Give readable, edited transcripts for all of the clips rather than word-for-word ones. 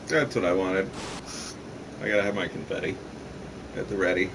That's what I wanted. I gotta have my confetti at the ready.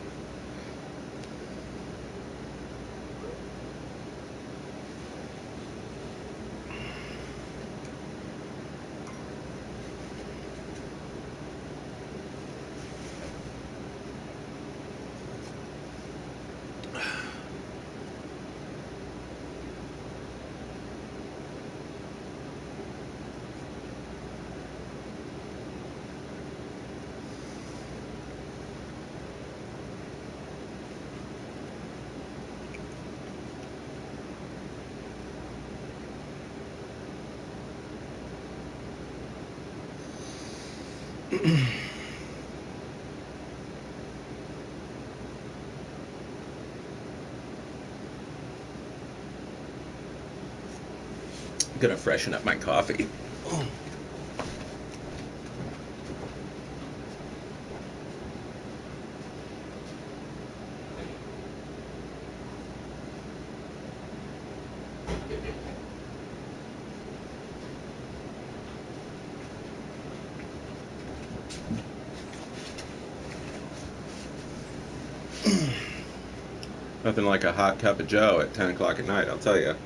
I'm gonna freshen up my coffee. Nothing like a hot cup of joe at 10 o'clock at night, I'll tell you.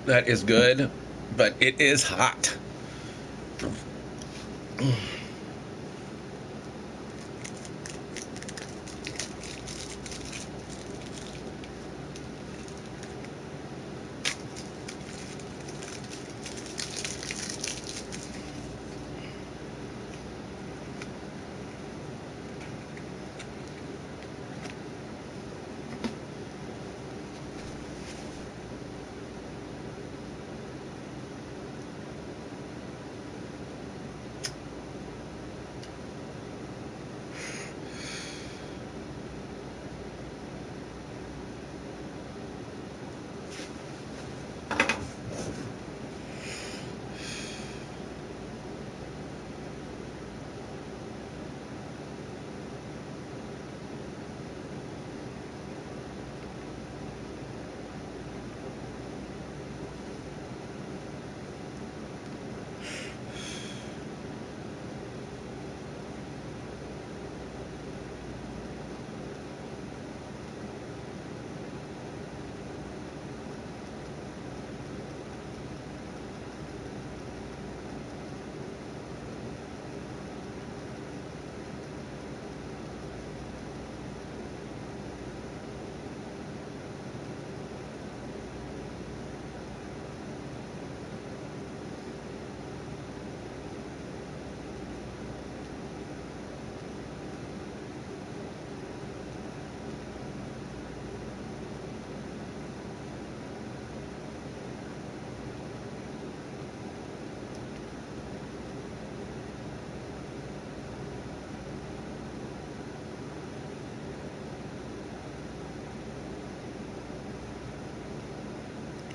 That is good, but it is hot.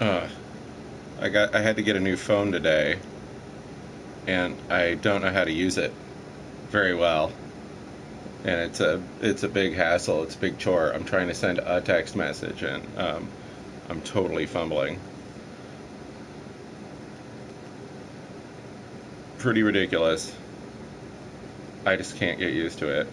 Uh, I had to get a new phone today, and I don't know how to use it very well. And it's a big hassle. It's a big chore. I'm trying to send a text message, and I'm totally fumbling. Pretty ridiculous. I just can't get used to it.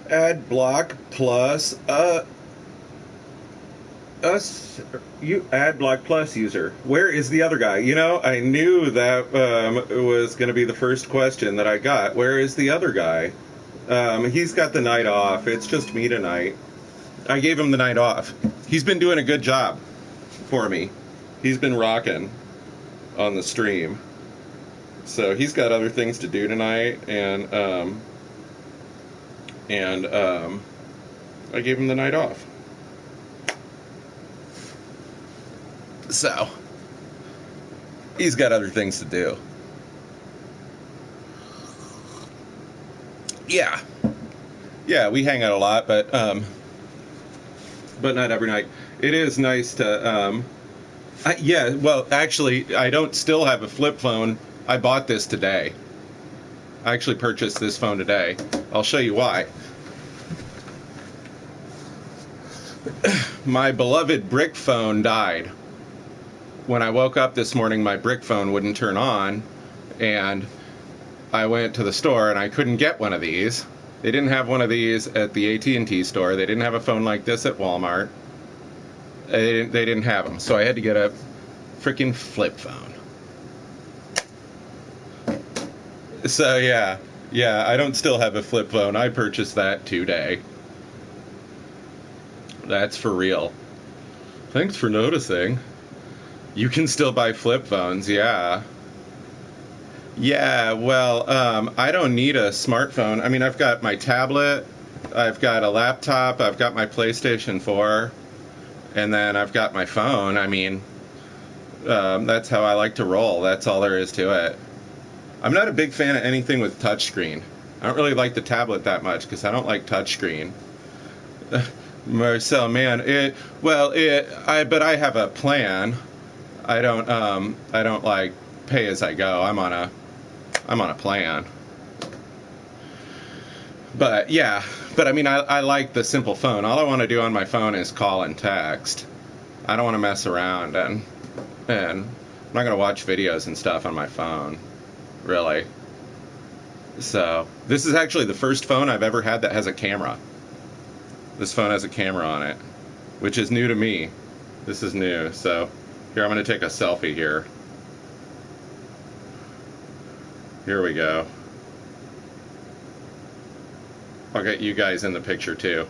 Ad block plus us you ad block plus user. Where is the other guy? I knew that was going to be the first question that I got. Where is the other guy? He's got the night off. It's just me tonight. I gave him the night off. He's been doing a good job for me. He's been rocking on the stream. So he's got other things to do tonight, and I gave him the night off. So he's got other things to do. Yeah, we hang out a lot, but not every night. It is nice to. Well, actually, I don't still have a flip phone. I bought this today. I actually purchased this phone today. I'll show you why. My beloved brick phone died. When I woke up this morning, my brick phone wouldn't turn on, and I went to the store and I couldn't get one of these. They didn't have one of these at the AT&T store. They didn't have a phone like this at Walmart. They didn't have them, so I had to get a freaking flip phone. So yeah, I don't still have a flip phone. I purchased that today. That's for real. Thanks for noticing. You can still buy flip phones, yeah. Yeah, well, I don't need a smartphone. I mean, I've got my tablet, I've got a laptop, I've got my PlayStation 4, and then I've got my phone. I mean, that's how I like to roll. That's all there is to it. I'm not a big fan of anything with touchscreen. I don't really like the tablet that much because I don't like touchscreen. Marcel, man, but I have a plan. I don't like pay as I go. I'm on a plan. But yeah, I mean, I like the simple phone. All I want to do on my phone is call and text. I don't want to mess around, and I'm not going to watch videos and stuff on my phone, really. So this is actually the first phone I've ever had that has a camera. This phone has a camera on it, which is new to me. This is new. So here, I'm going to take a selfie here. Here we go. I'll get you guys in the picture too.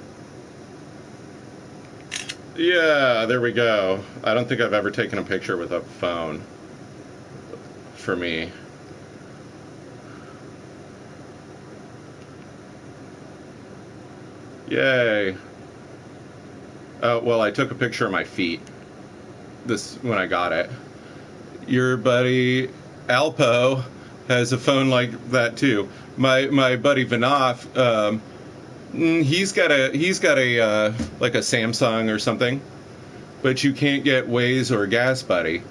Yeah, there we go. I don't think I've ever taken a picture with a phone for me. Yay. Oh, well, I took a picture of my feet when I got it. Your buddy Alpo has a phone like that too. My buddy Vinoff, he's got a like a Samsung or something, but you can't get Waze or Gas Buddy.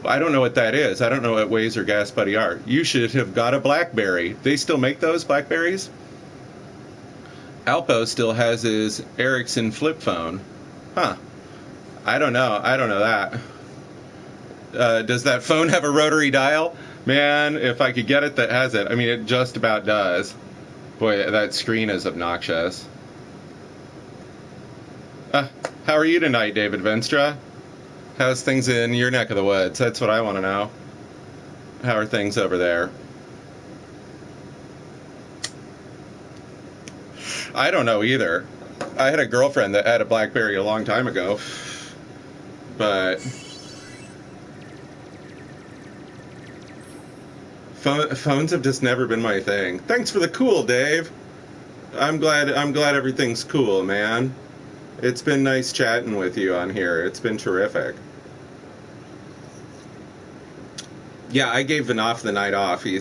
I don't know what that is. I don't know what Waze or Gas Buddy are. You should have got a BlackBerry. They still make those BlackBerries? Alpo still has his Ericsson flip phone. Huh. I don't know that. Does that phone have a rotary dial? Man, if I could get it that has it. I mean, it just about does. Boy, that screen is obnoxious. How are you tonight, David Venstra? How's things in your neck of the woods? That's what I want to know. How are things over there? I don't know either. I had a girlfriend that had a BlackBerry a long time ago, but phones have just never been my thing. Thanks for the cool, Dave. I'm glad everything's cool, man. It's been nice chatting with you on here. It's been terrific. Yeah, I gave Vinoff the night off. He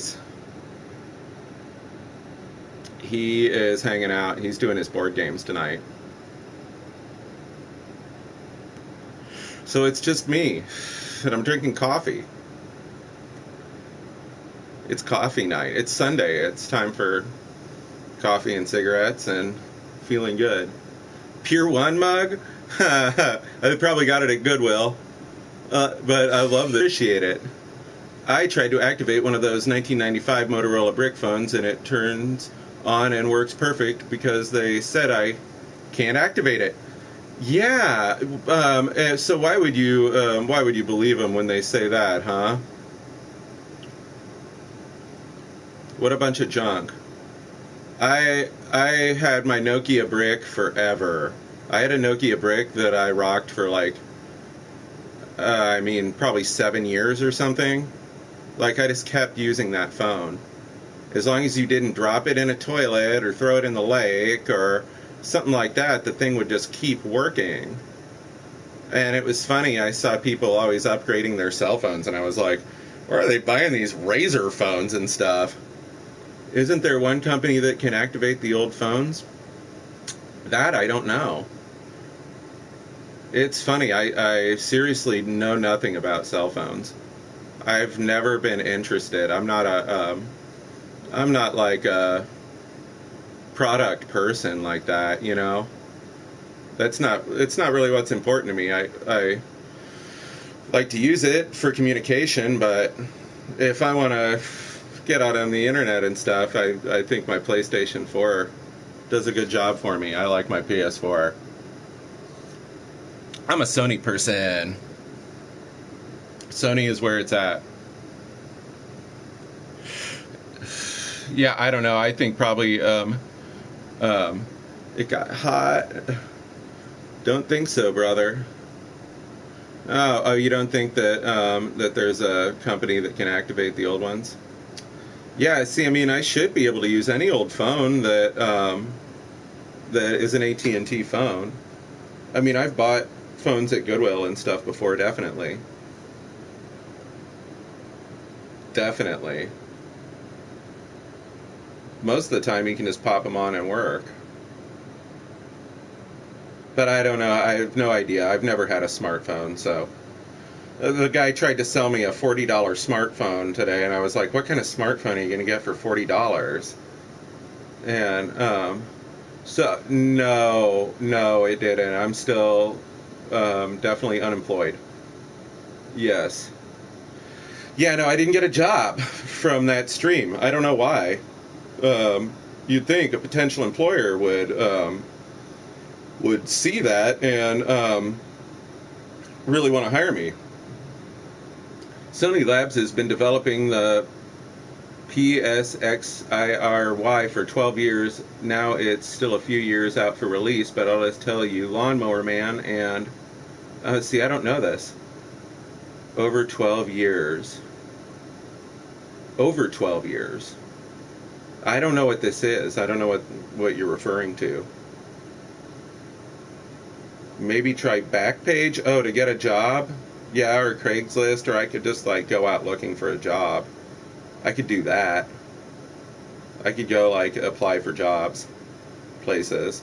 is hanging out. He's doing his board games tonight. So it's just me, and I'm drinking coffee. It's coffee night. It's Sunday. It's time for coffee and cigarettes and feeling good. Pier 1 mug? I probably got it at Goodwill, but I love it. Appreciate it. I tried to activate one of those 1995 Motorola brick phones, and it turns on and works perfect because they said I can't activate it. Yeah. So why would you believe them when they say that, huh? What a bunch of junk. I had my Nokia brick forever. I had a Nokia brick that I rocked for probably 7 years or something. Like, I just kept using that phone. As long as you didn't drop it in a toilet or throw it in the lake or something like that, the thing would just keep working. And it was funny, I saw people always upgrading their cell phones, and I was like, where are they buying these Razr phones and stuff? Isn't there one company that can activate the old phones? That I don't know. It's funny, I seriously know nothing about cell phones. I've never been interested. I'm not like a product person like that, you know. It's not really what's important to me. I like to use it for communication, but if I want to get out on the internet and stuff, I think my PlayStation 4 does a good job for me. I like my PS4. I'm a Sony person. Sony is where it's at. Yeah, I don't know. I think probably it got hot. Don't think so, brother. Oh, you don't think that that there's a company that can activate the old ones? Yeah, see, I mean, I should be able to use any old phone that that is an AT&T phone. I mean, I've bought phones at Goodwill and stuff before, definitely. Definitely. Most of the time, you can just pop them on and work. But I don't know. I have no idea. I've never had a smartphone, so. The guy tried to sell me a $40 smartphone today, and I was like, what kind of smartphone are you going to get for $40? And, so, no, it didn't. I'm still definitely unemployed. Yes. Yeah, no, I didn't get a job from that stream. I don't know why. You'd think a potential employer would see that and really want to hire me. Sony Labs has been developing the PSXIRY for 12 years. Now it's still a few years out for release, but I'll just tell you, Lawnmower Man and... see, I don't know this. Over 12 years. Over 12 years. I don't know what this is. I don't know what you're referring to. Maybe try Backpage? Oh, to get a job? Yeah, or Craigslist, or I could just, like, go out looking for a job. I could do that. I could go, like, apply for jobs places.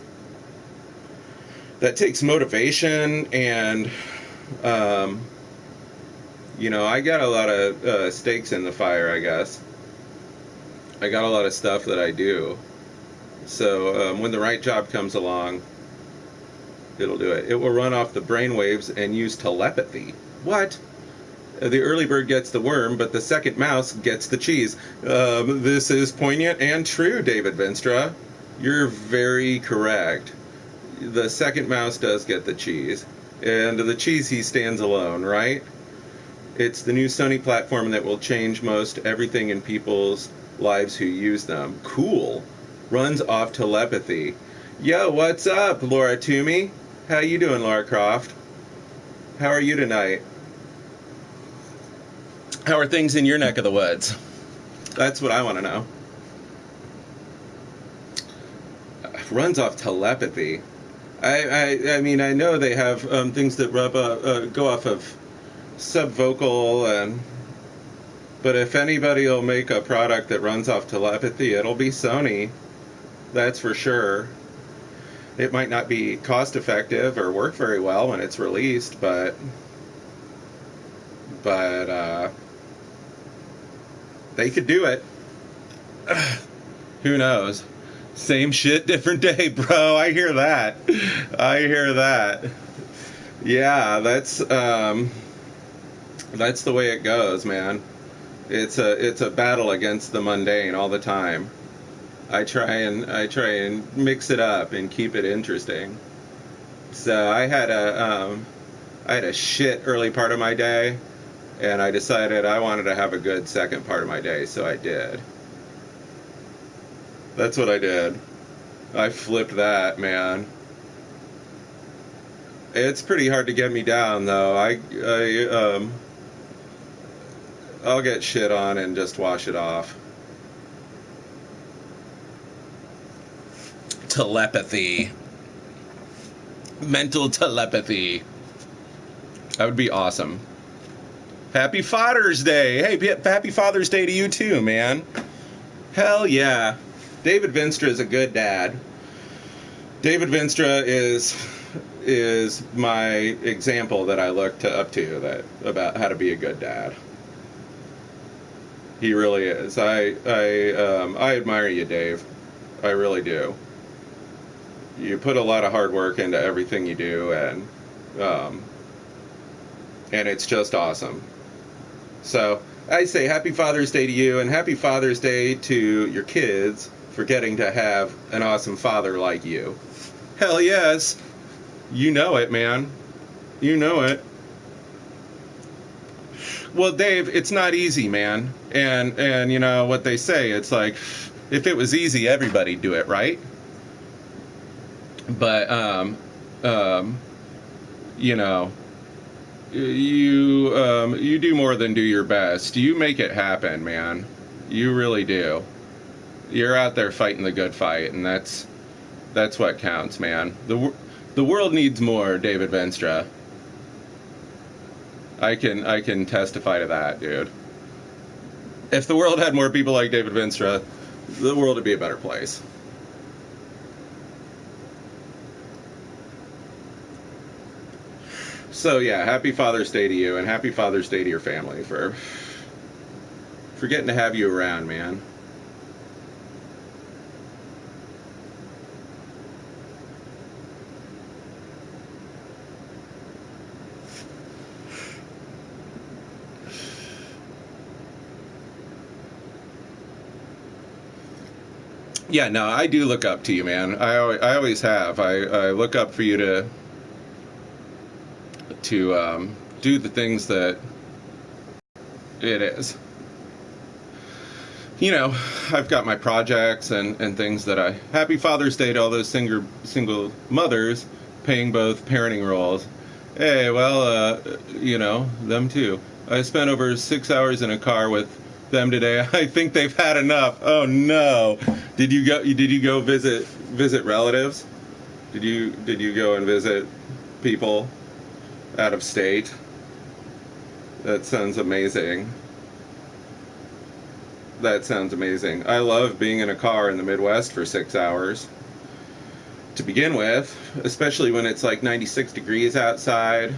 That takes motivation, and, you know, I got a lot of stakes in the fire, I guess. I got a lot of stuff that I do. So when the right job comes along, it'll do it. It will run off the brainwaves and use telepathy. What? The early bird gets the worm, but the second mouse gets the cheese. This is poignant and true, David Vinstra. You're very correct. The second mouse does get the cheese. And the cheese, he stands alone, right? It's the new Sony platform that will change most everything in people's lives who use them. Cool. Runs off telepathy. Yo, what's up, Laura Toomey? How you doing, Laura Croft? How are you tonight? How are things in your neck of the woods? That's what I want to know. Runs off telepathy. I mean, I know they have things that go off of subvocal, but if anybody will make a product that runs off telepathy, it'll be Sony. That's for sure. It might not be cost effective or work very well when it's released, but they could do it. Who knows? Same shit, different day, bro. I hear that. Yeah, that's the way it goes, man. It's a battle against the mundane all the time. I try and mix it up and keep it interesting. So I had a shit early part of my day, and I decided I wanted to have a good second part of my day, so I did. That's what I did. I flipped that, man. It's pretty hard to get me down, though. I'll get shit on and just wash it off. Telepathy. Mental telepathy. That would be awesome. Happy Father's Day. Hey, happy Father's Day to you too, man. Hell yeah. David Vinstra is a good dad. David Vinstra is my example that I look up to about how to be a good dad. He really is. I admire you, Dave. I really do. You put a lot of hard work into everything you do, and it's just awesome. So I say happy Father's Day to you, and happy Father's Day to your kids for getting to have an awesome father like you. Hell yes. You know it, man. You know it. Well, Dave, it's not easy, man. And you know what they say, it's like, if it was easy, everybody'd do it, right? But, you know, you do more than do your best. You make it happen, man. You really do. You're out there fighting the good fight, and that's what counts, man. The world needs more David Venstra. I can testify to that, dude. If the world had more people like David Venstra, the world would be a better place. So yeah, happy Father's Day to you, and happy Father's Day to your family for getting to have you around, man. Yeah, no, I do look up to you, man. I always have. I look up for you to do the things that it is. You know, I've got my projects and things that I. Happy Father's Day to all those single mothers paying both parenting roles. Hey, well, them too. I spent over 6 hours in a car with them today. I think they've had enough. Oh no! Did you go? Did you go visit relatives? Did you go and visit people out of state? That sounds amazing. That sounds amazing. I love being in a car in the Midwest for 6 hours to begin with, especially when it's like 96 degrees outside.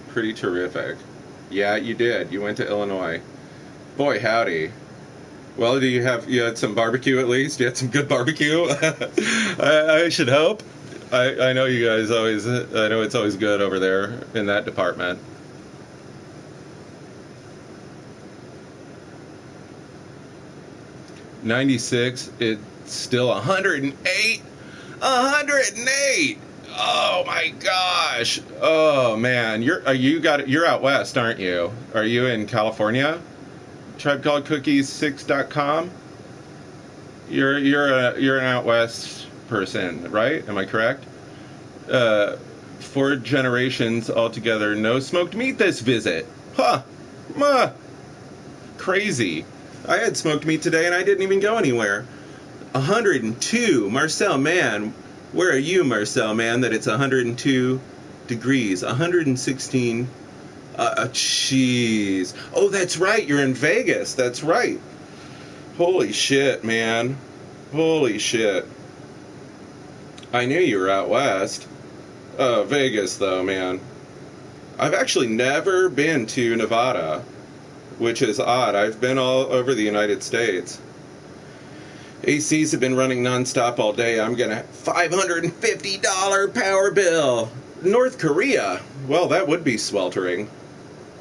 Pretty terrific. Yeah, you did. You went to Illinois. Boy, howdy. Well, you had some barbecue at least? You had some good barbecue? I should hope. I know you guys always, I know it's always good over there in that department. '96, it's still 108. 108. Oh my gosh. Oh man, you're out west, aren't you? Are you in California? Tribe Called Cookies 6.com. You're an out west person, right? Am I correct? 4 generations altogether, no smoked meat this visit. Huh. Crazy. I had smoked meat today and I didn't even go anywhere. 102. Marcel, man. Where are you, Marcel, man, that it's 102 degrees? 116. Jeez. Oh, that's right. You're in Vegas. That's right. Holy shit, man. Holy shit. I knew you were out west. Vegas, though, man. I've actually never been to Nevada, which is odd. I've been all over the United States. ACs have been running nonstop all day. I'm gonna $550 power bill. North Korea. Well, that would be sweltering.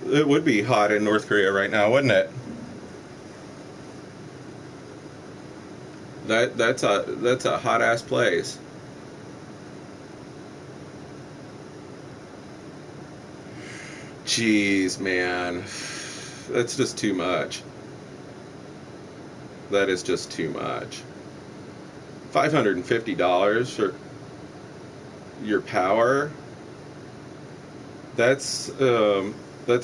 It would be hot in North Korea right now, wouldn't it? That's a hot ass place. Jeez, man. That's just too much. That is just too much. $550 for your power. That's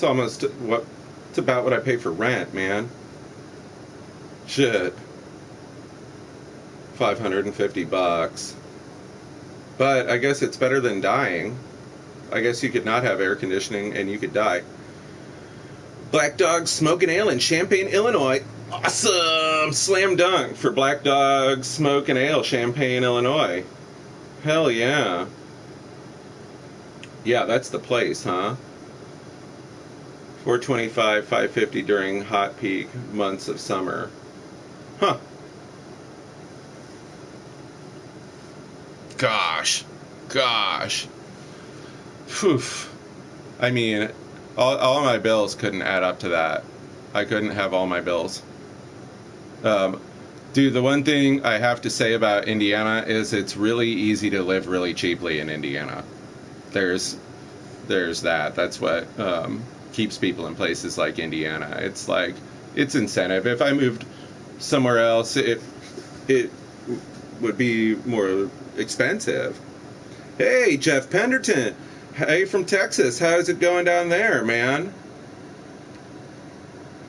almost what. It's about what I pay for rent, man. Shit. $550. But I guess it's better than dying. I guess you could not have air conditioning and you could die. Black Dog Smoking Ale in Champaign, Illinois. Awesome! Slam dunk for Black Dog Smoking Ale, Champaign, Illinois. Hell yeah. Yeah, that's the place, huh? 425, 550 during hot peak months of summer. Huh. Gosh. Phew. I mean, all my bills couldn't add up to that. I couldn't have all my bills. Dude, the one thing I have to say about Indiana is it's really easy to live really cheaply in Indiana. There's that. That's what keeps people in places like Indiana. It's like, it's incentive. If I moved somewhere else, it would be more expensive. Hey, Jeff Penderton. Hey, from Texas. How's it going down there, man?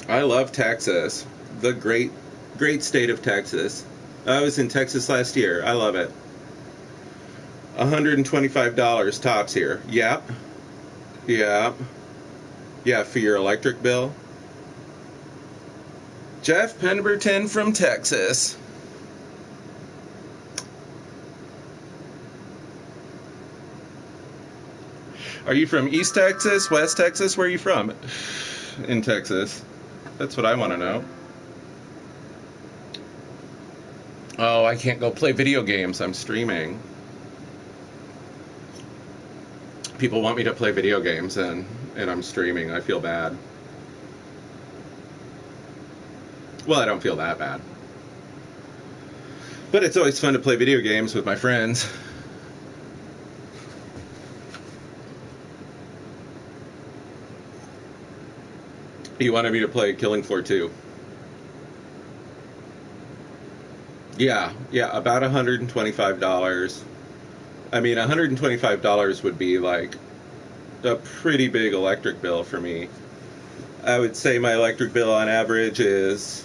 I love Texas. The great state of Texas. I was in Texas last year. I love it. $125 tops here. Yep. Yeah. Yeah, for your electric bill. Jeff Pemberton from Texas. Are you from East Texas, West Texas? Where are you from? In Texas. That's what I want to know. Oh, I can't go play video games. I'm streaming. People want me to play video games, and I'm streaming. I feel bad. Well, I don't feel that bad. But it's always fun to play video games with my friends. He wanted me to play Killing Floor 2. Yeah, about $125. I mean, $125 would be like a pretty big electric bill for me. I would say my electric bill on average is,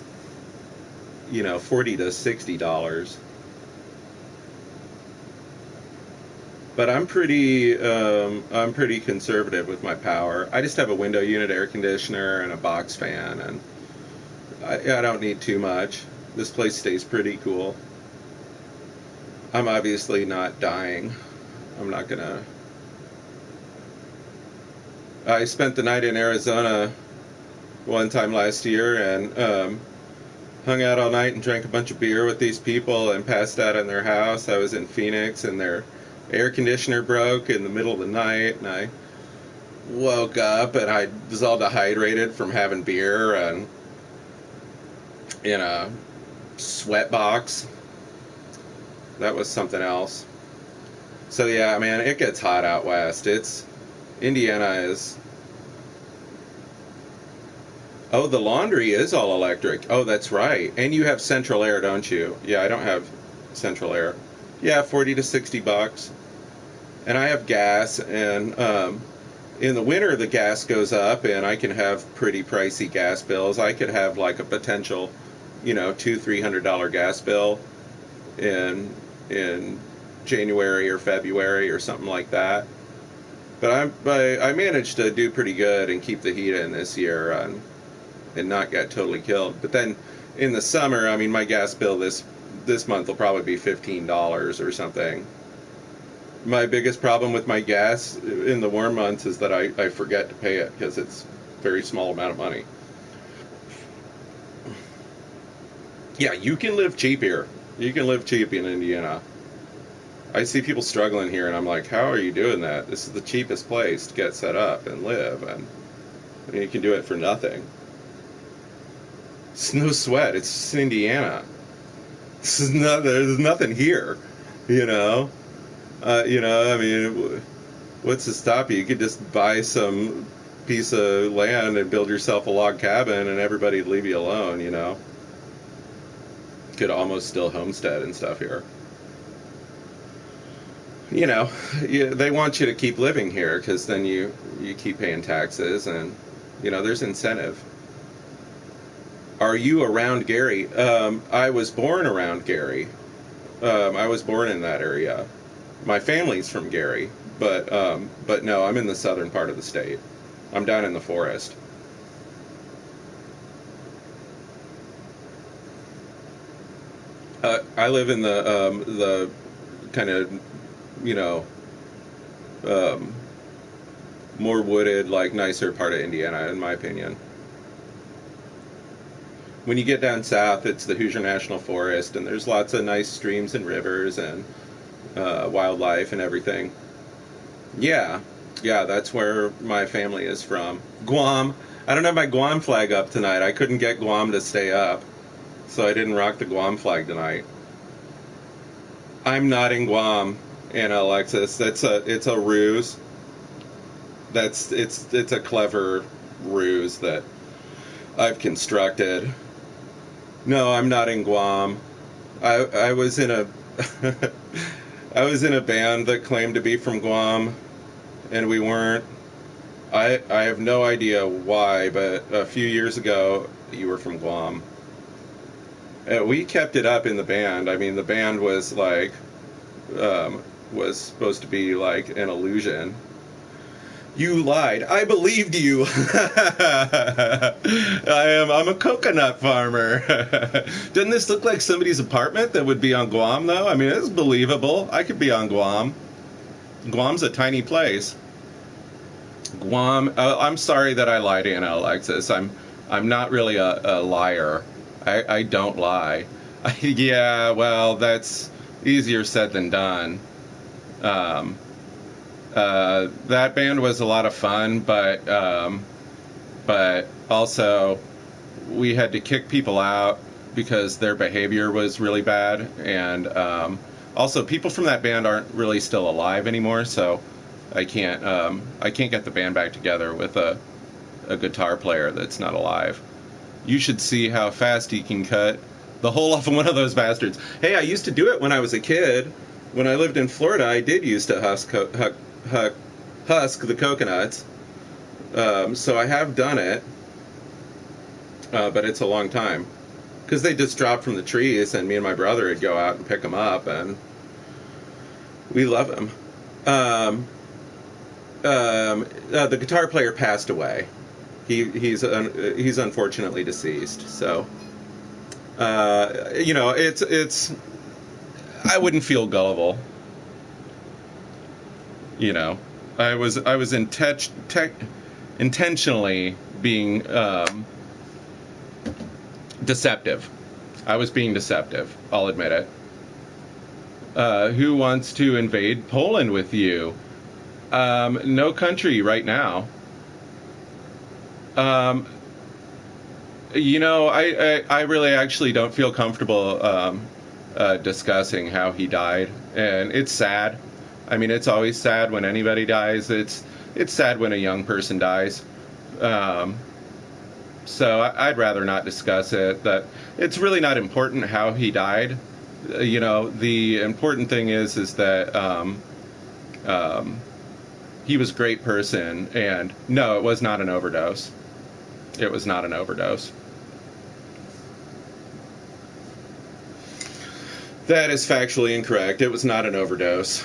$40 to $60. But I'm pretty conservative with my power. I just have a window unit air conditioner and a box fan, and I don't need too much. This place stays pretty cool. I'm obviously not dying. I'm not gonna... I spent the night in Arizona one time last year and hung out all night and drank a bunch of beer with these people and passed out in their house. I was in Phoenix and their air conditioner broke in the middle of the night, and I woke up and I was all dehydrated from having beer and in a sweat box. That was something else. So yeah, man, it gets hot out west. Indiana is... Oh, the laundry is all electric. Oh, that's right. And you have central air, don't you? Yeah, I don't have central air. Yeah, $40 to $60. And I have gas, and in the winter the gas goes up, and I can have pretty pricey gas bills. I could have like a potential, $200-$300 gas bill in January or February or something like that. But I managed to do pretty good and keep the heat in this year and not get totally killed. But then in the summer, I mean, my gas bill this month will probably be $15 or something. My biggest problem with my gas in the warm months is that I forget to pay it because it's a very small amount of money. Yeah, you can live cheap here. You can live cheap in Indiana. I see people struggling here, and I'm like, how are you doing that? This is the cheapest place to get set up and live, and you can do it for nothing. It's no sweat. It's just Indiana. There's nothing here, I mean, what's to stop you? You could just buy some piece of land and build yourself a log cabin, and everybody'd leave you alone, Could almost still homestead and stuff here. They want you to keep living here because then you keep paying taxes, and, there's incentive. Are you around Gary? I was born around Gary. I was born in that area. My family's from Gary, but no, I'm in the southern part of the state. I'm down in the forest. I live in the kind of, more wooded, like nicer part of Indiana, in my opinion. When you get down south, it's the Hoosier National Forest, and there's lots of nice streams and rivers and wildlife and everything. Yeah, that's where my family is from. Guam. I don't have my Guam flag up tonight. I couldn't get Guam to stay up, so I didn't rock the Guam flag tonight. I'm not in Guam, Anna Alexis. It's a ruse. It's a clever ruse that I've constructed. No, I'm not in Guam. I was in a I was in a band that claimed to be from Guam, and we weren't. I have no idea why, but a few years ago, you were from Guam. We kept it up in the band. I mean, the band was like, was supposed to be like an illusion. You lied. I believed you. I'm a coconut farmer. Doesn't this look like somebody's apartment that would be on Guam, though? I mean, it's believable. I could be on Guam. Guam's a tiny place. Guam. I'm sorry that I lied, Anna Alexis. I'm not really a liar. I don't lie. Yeah, well, that's easier said than done. That band was a lot of fun, but also we had to kick people out because their behavior was really bad, and also people from that band aren't really still alive anymore, so I can't get the band back together with a guitar player that's not alive. You should see how fast he can cut the hole off of one of those bastards. Hey, I used to do it when I was a kid. When I lived in Florida, I did used to husk the coconuts. So I have done it, but it's a long time. Because they just dropped from the trees, and me and my brother would go out and pick them up, and we love them. The guitar player passed away. He's unfortunately deceased. So, it's I wouldn't feel gullible. I was intentionally being deceptive. I was being deceptive. I'll admit it. Who wants to invade Poland with you? No country right now. I really actually don't feel comfortable discussing how he died, and it's sad. I mean, it's always sad when anybody dies. It's sad when a young person dies. So I'd rather not discuss it. That it's really not important how he died. The important thing is that he was a great person, and no, it was not an overdose. It was not an overdose. That is factually incorrect. It was not an overdose.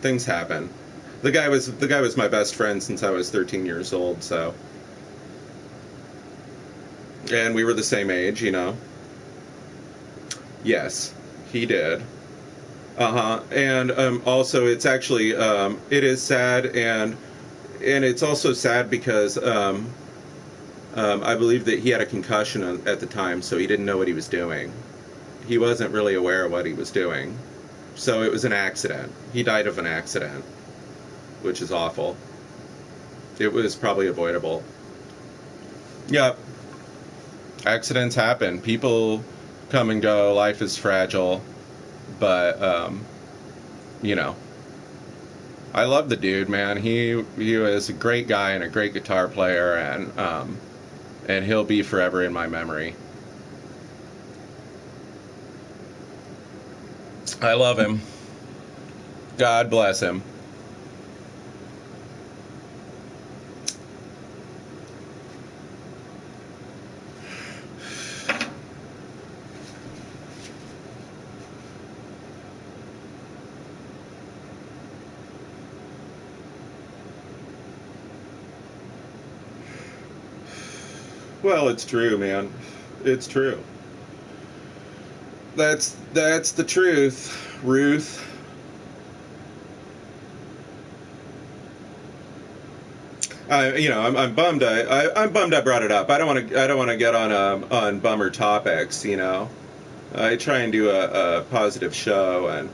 Things happen. The guy was my best friend since I was 13 years old, so. And we were the same age, Yes, he did. And also it's actually it is sad, and it's also sad because I believe that he had a concussion at the time, so he didn't know what he was doing. He wasn't really aware of what he was doing. So it was an accident. He died of an accident, which is awful. It was probably avoidable. Yep. Accidents happen. People come and go. Life is fragile. But, I love the dude, man. He was a great guy and a great guitar player, and he'll be forever in my memory. I love him. God bless him. Well, it's true, man. It's true. That's the truth, Ruth. I'm bummed. I'm bummed I brought it up. I don't want to get on bummer topics. I try and do a positive show, and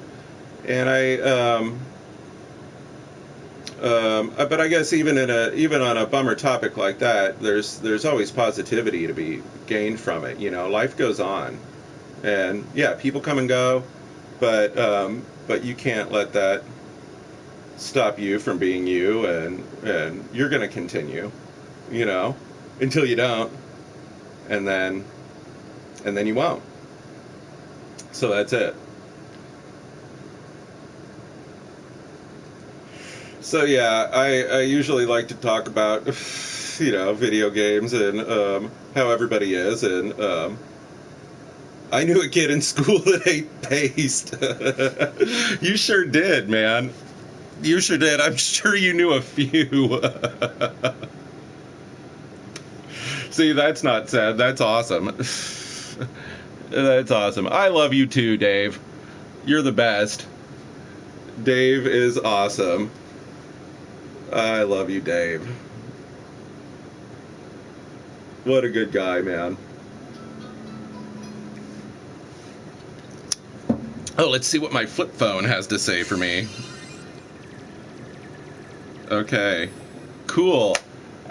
but I guess even on a bummer topic like that, there's always positivity to be gained from it. Life goes on, and yeah, people come and go, but you can't let that stop you from being you, and you're going to continue, you know, until you don't, and then you won't. So that's it. So yeah, I usually like to talk about, you know, video games and how everybody is, and I knew a kid in school that ate paste. You sure did, man. You sure did. I'm sure you knew a few. See, that's not sad. That's awesome. That's awesome. I love you too, Dave. You're the best. Dave is awesome. I love you, Dave. What a good guy, man. Oh, let's see what my flip phone has to say for me. Okay. Cool.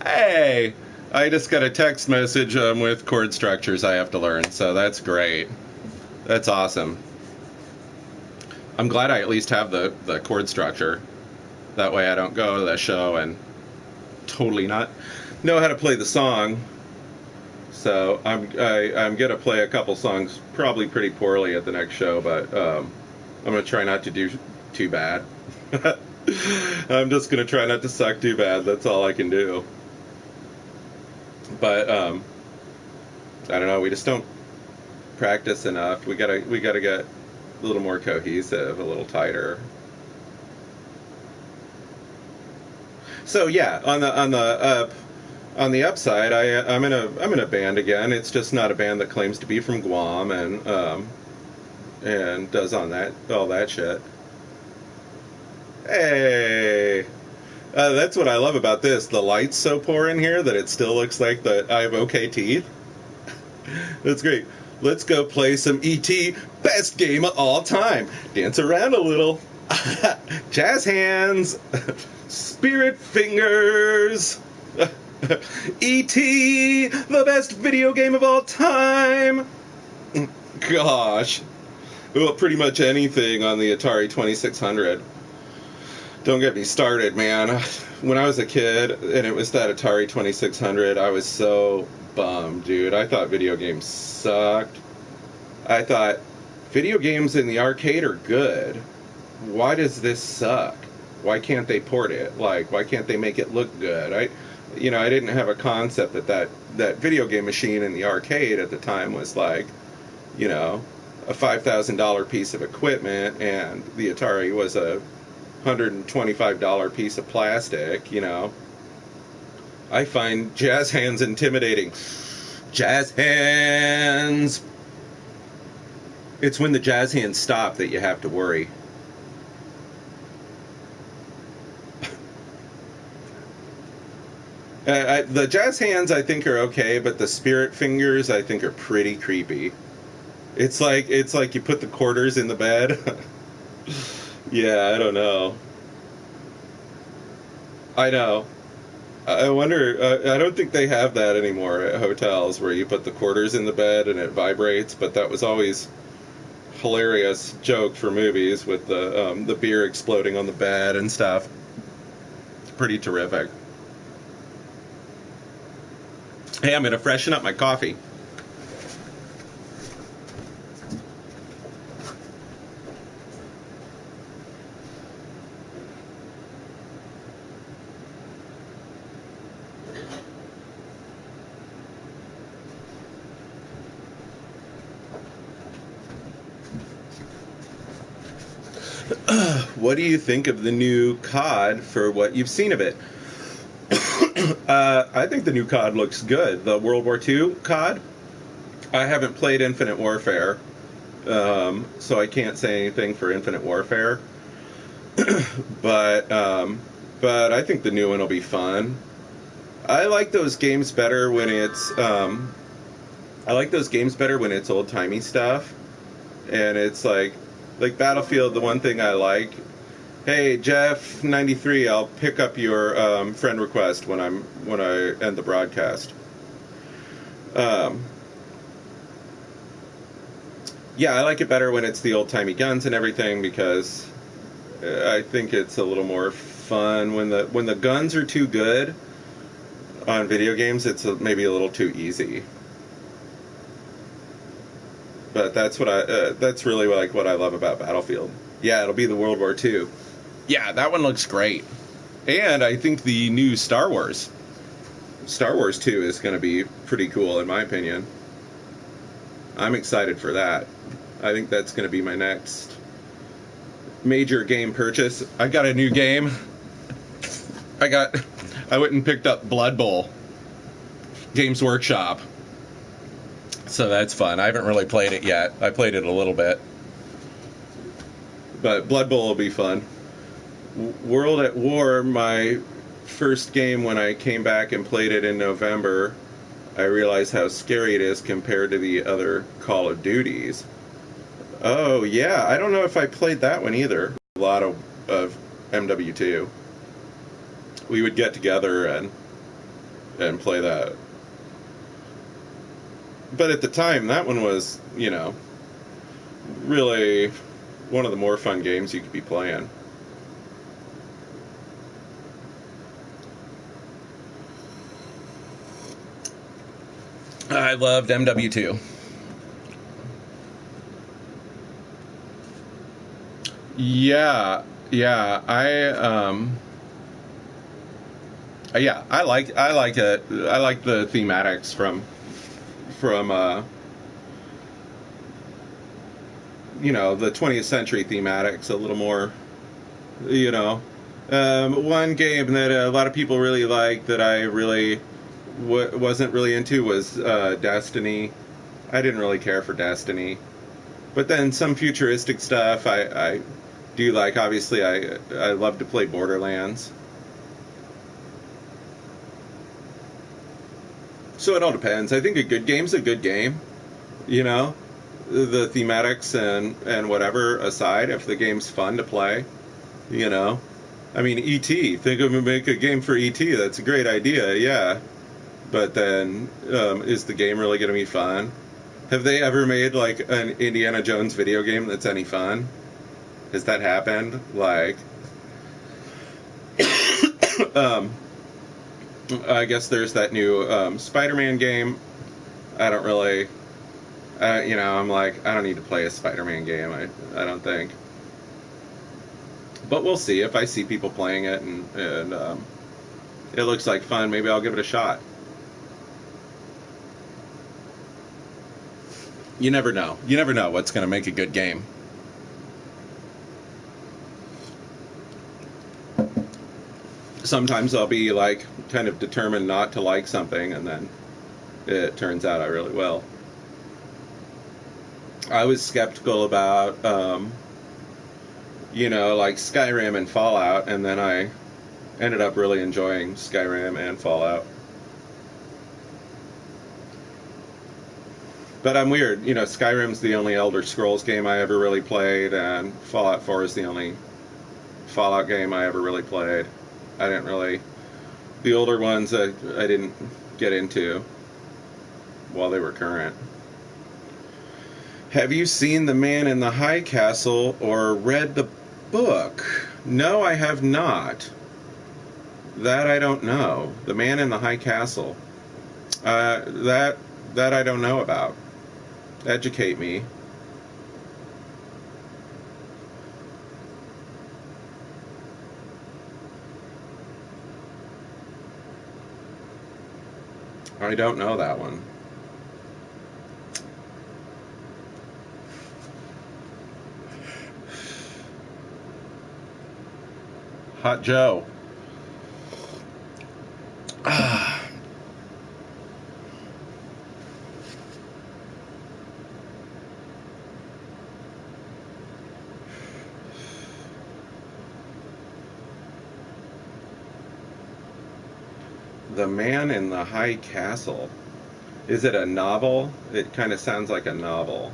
Hey! I just got a text message with chord structures I have to learn, so that's great. That's awesome. I'm glad I at least have the chord structure. That way I don't go to the show and totally not know how to play the song. So I'm gonna play a couple songs probably pretty poorly at the next show, but I'm gonna try not to do too bad. I'm just gonna try not to suck too bad. That's all I can do. But I don't know. We just don't practice enough. We gotta get a little more cohesive, a little tighter. So yeah, on the upside, I'm in a band again. It's just not a band that claims to be from Guam and does all that shit. Hey, that's what I love about this. The light's so poor in here that it still looks like that I have okay teeth. That's great. Let's go play some E.T. Best game of all time. Dance around a little. Jazz hands. Spirit fingers. E.T. the best video game of all time. Gosh. Well, pretty much anything on the Atari 2600. Don't get me started, man. When I was a kid and it was that Atari 2600, I was so bummed, dude. I thought video games sucked. I thought, video games in the arcade are good. Why does this suck? Why can't they port it? Like, why can't they make it look good? I didn't have a concept that video game machine in the arcade at the time was like, you know, a $5,000 piece of equipment, and the Atari was a $125 piece of plastic, you know. I find jazz hands intimidating. Jazz hands! It's when the jazz hands stop that you have to worry. The jazz hands I think are okay, but the spirit fingers I think are pretty creepy. It's like you put the quarters in the bed. Yeah, I don't know. I know. I wonder, I don't think they have that anymore at hotels where you put the quarters in the bed and it vibrates, but that was always hilarious joke for movies with the beer exploding on the bed and stuff. Pretty terrific. Hey, I'm going to freshen up my coffee. What do you think of the new COD for what you've seen of it? I think the new COD looks good. The World War II COD. I haven't played Infinite Warfare, so I can't say anything for Infinite Warfare. but I think the new one will be fun. I like those games better when it's old timey stuff, and it's like Battlefield. The one thing I like. Hey Jeff 93, I'll pick up your friend request when I end the broadcast. Yeah, I like it better when it's the old timey guns and everything because I think it's a little more fun when the guns are too good on video games. It's maybe a little too easy. But that's really like what I love about Battlefield. Yeah, it'll be the World War II. Yeah, that one looks great. And I think the new Star Wars 2 is going to be pretty cool in my opinion. I'm excited for that. I think that's going to be my next major game purchase. I got a new game. I went and picked up Blood Bowl, Games Workshop. So that's fun. I haven't really played it yet. I played it a little bit. But Blood Bowl will be fun. World at War, my first game when I came back and played it in November, I realized how scary it is compared to the other Call of Duties. Oh, yeah. I don't know if I played that one either. A lot of MW2. We would get together and play that. But at the time, that one was, really one of the more fun games you could be playing. I loved MW2. Yeah, I like it. I like the thematics from the 20th century thematics a little more, one game that a lot of people really like that I really wasn't really into was Destiny. I didn't really care for Destiny, but then some futuristic stuff I do like. Obviously, I love to play Borderlands. So it all depends. I think a good game's a good game. The thematics and whatever aside, if the game's fun to play, I mean, E.T. Think of make a game for E.T. That's a great idea, yeah. But then, is the game really going to be fun? Have they ever made like an Indiana Jones video game that's any fun? Has that happened? Like, I guess there's that new Spider-Man game. I don't really, I'm like, I don't need to play a Spider-Man game. I don't think. But we'll see. If I see people playing it and it looks like fun, maybe I'll give it a shot. You never know. You never know what's going to make a good game. Sometimes I'll be like kind of determined not to like something, and then it turns out I really will. I was skeptical about, like Skyrim and Fallout, and then I ended up really enjoying Skyrim and Fallout. But I'm weird. Skyrim's the only Elder Scrolls game I ever really played, and Fallout 4 is the only Fallout game I ever really played. I didn't really... The older ones I didn't get into while they were current. Have you seen The Man in the High Castle or read the book? No, I have not. That I don't know. The Man in the High Castle. That I don't know about. Educate me. I don't know that one. Hot Joe. The Man in the High Castle. Is it a novel? It kind of sounds like a novel.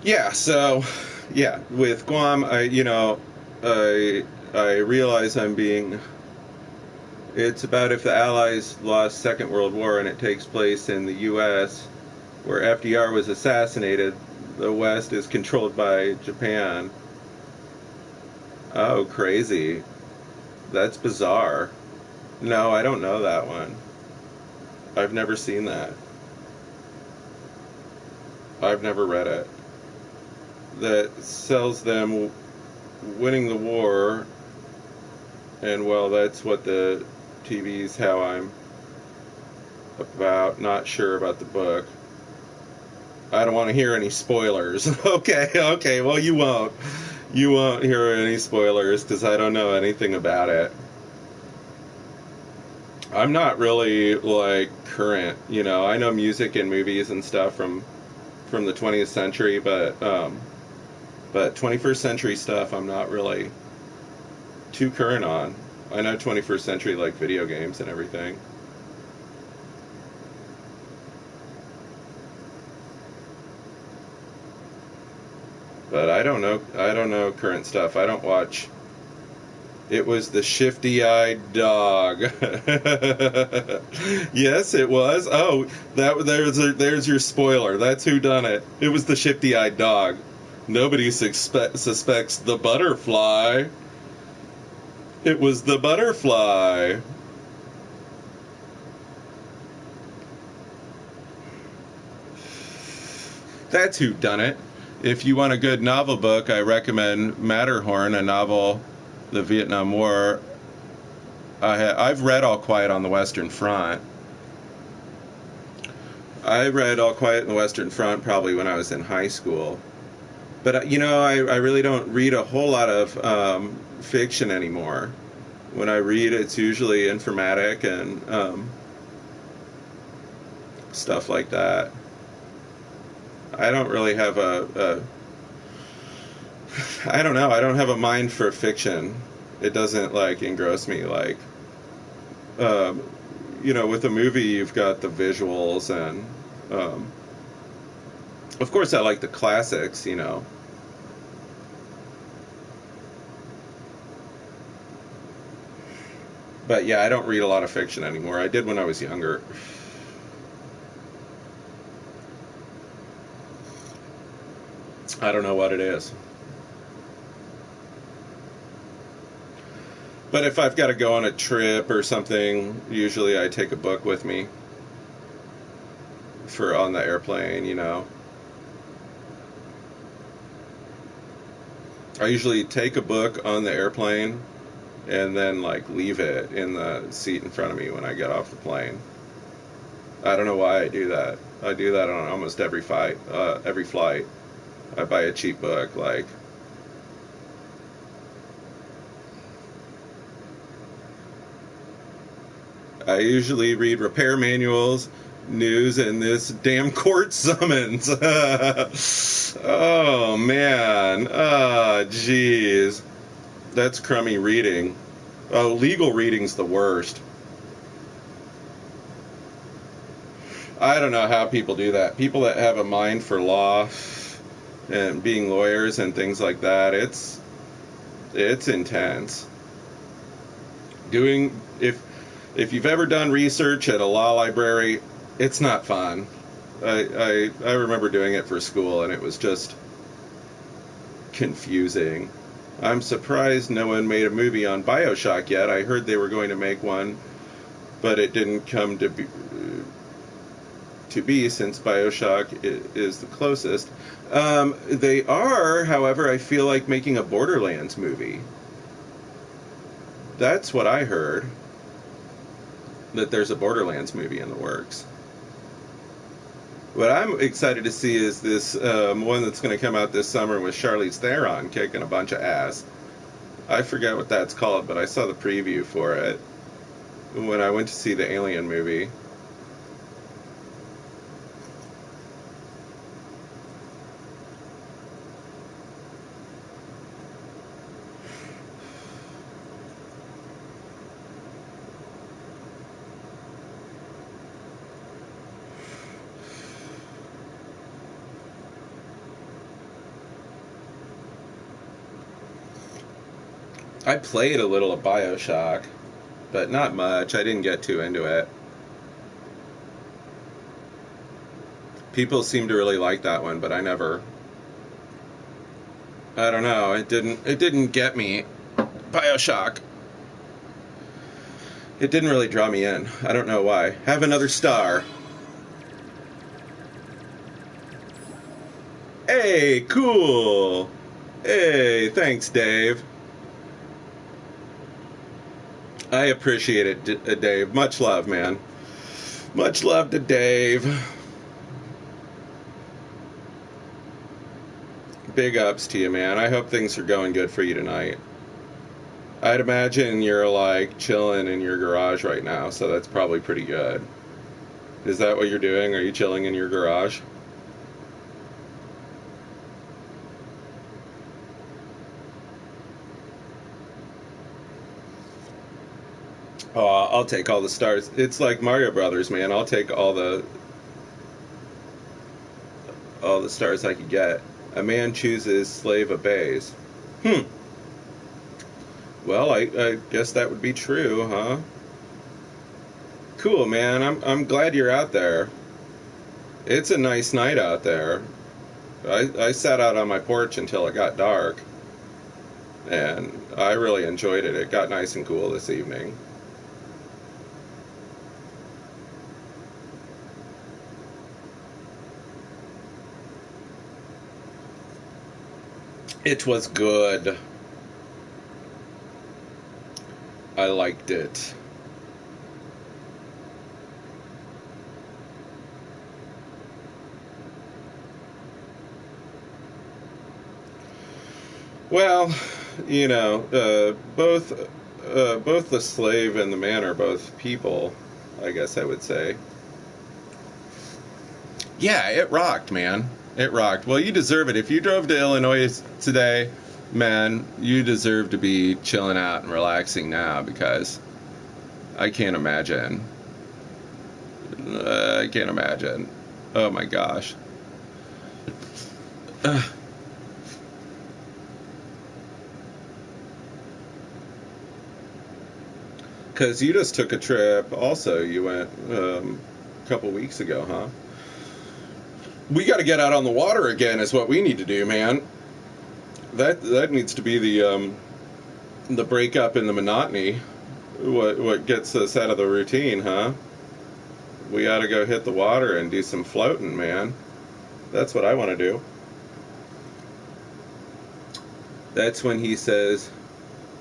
Yeah, so yeah, with Guam, I realize I'm being. It's about if the Allies lost Second World War and it takes place in the U.S. where FDR was assassinated. The West is controlled by Japan. Oh, crazy! That's bizarre. No, I don't know that one. I've never seen that. I've never read it. That sells them winning the war, and well, that's what the TV's how I'm about. Not sure about the book. I don't want to hear any spoilers. Okay, okay. Well, you won't. You won't hear any spoilers because I don't know anything about it. I'm not really like current. I know music and movies and stuff from the 20th century, but 21st century stuff I'm not really too current on. I know 21st century like video games and everything. But I don't know current stuff. I don't watch. It was the shifty-eyed dog. Yes, it was. Oh, there's your spoiler. That's who done it. It was the shifty-eyed dog. Nobody suspects the butterfly. It was the butterfly. That's who done it. If you want a good novel book, I recommend Matterhorn, a novel, the Vietnam War. I've read All Quiet on the Western Front. I read All Quiet on the Western Front probably when I was in high school. But, I really don't read a whole lot of fiction anymore. When I read, it's usually informatic and stuff like that. I don't really have I don't know. I don't have a mind for fiction. It doesn't like engross me like um, with a movie you've got the visuals and of course I like the classics. But yeah, I don't read a lot of fiction anymore. I did when I was younger. I don't know what it is. But if I've got to go on a trip or something, usually I take a book with me for on the airplane. I usually take a book on the airplane and then like leave it in the seat in front of me when I get off the plane. I don't know why I do that. I do that on almost every flight. I buy a cheap book. Like I usually read repair manuals, news, and this damn court summons. Oh man. Ah, jeez. That's crummy reading. Oh, legal reading's the worst. I don't know how people do that. People that have a mind for law and being lawyers and things like that, it's intense. Doing if you've ever done research at a law library, it's not fun. I remember doing it for school and it was just confusing. I'm surprised no one made a movie on BioShock yet. I heard they were going to make one, but it didn't come to be since BioShock is the closest. They are, however, I feel like making a Borderlands movie. That's what I heard. That there's a Borderlands movie in the works. What I'm excited to see is this one that's going to come out this summer with Charlize Theron kicking a bunch of ass. I forget what that's called, but I saw the preview for it when I went to see the Alien movie. I played a little of BioShock, but not much. I didn't get too into it. People seem to really like that one, but I never. I don't know. It didn't get me. BioShock. It didn't really draw me in. I don't know why. Have another star. Hey, cool. Hey, thanks, Dave. I appreciate it, Dave. Much love, man. Much love to Dave. Big ups to you, man. I hope things are going good for you tonight. I'd imagine you're like chilling in your garage right now, so that's probably pretty good. Is that what you're doing? Are you chilling in your garage? Oh, I'll take all the stars. It's like Mario Brothers, man. I'll take all the stars I could get. A man chooses, slave obeys. Well, I guess that would be true, huh? Cool, man. I'm glad you're out there. It's a nice night out there. I sat out on my porch until it got dark, and I really enjoyed it. It got nice and cool this evening. It was good. I liked it. Well, both the slave and the man are both people, I guess I would say. Yeah, it rocked, man. It rocked. Well, you deserve it. If you drove to Illinois today, man, you deserve to be chilling out and relaxing now, because I can't imagine. I can't imagine. Oh my gosh. Because you just took a trip also. You went a couple weeks ago, huh? We got to get out on the water again is what we need to do, man. That needs to be the breakup in the monotony. What gets us out of the routine, huh? We ought to go hit the water and do some floating, man. That's what I want to do. That's when he says,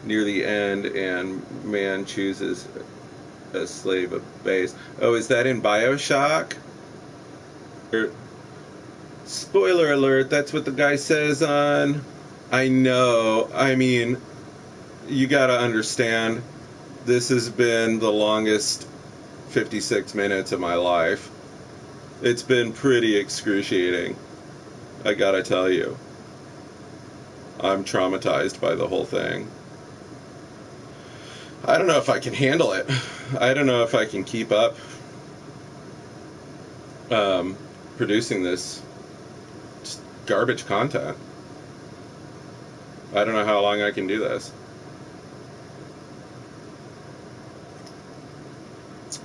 near the end, and man chooses, a slave obeys. Oh, is that in BioShock? Spoiler alert, that's what the guy says on... I know. I mean, you gotta understand, this has been the longest 56 minutes of my life. It's been pretty excruciating. I gotta tell you. I'm traumatized by the whole thing. I don't know if I can handle it. I don't know if I can keep up producing this garbage content. I don't know how long I can do this.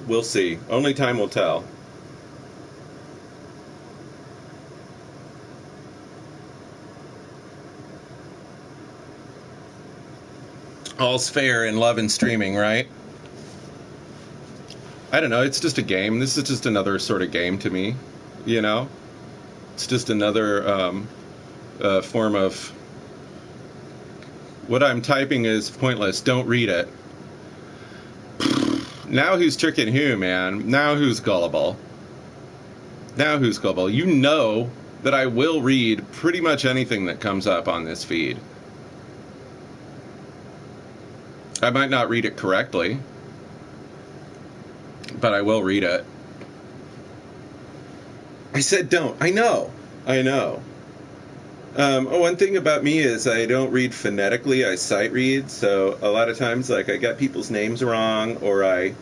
We'll see. Only time will tell. All's fair in love and streaming, right? I don't know. It's just a game. This is just another sort of game to me. It's just another form of... What I'm typing is pointless. Don't read it. Now who's tricking who, man? Now who's gullible? Now who's gullible? You know that I will read pretty much anything that comes up on this feed. I might not read it correctly, but I will read it. I said don't. I know. One thing about me is I don't read phonetically, I sight read, so a lot of times, like, I get people's names wrong, or I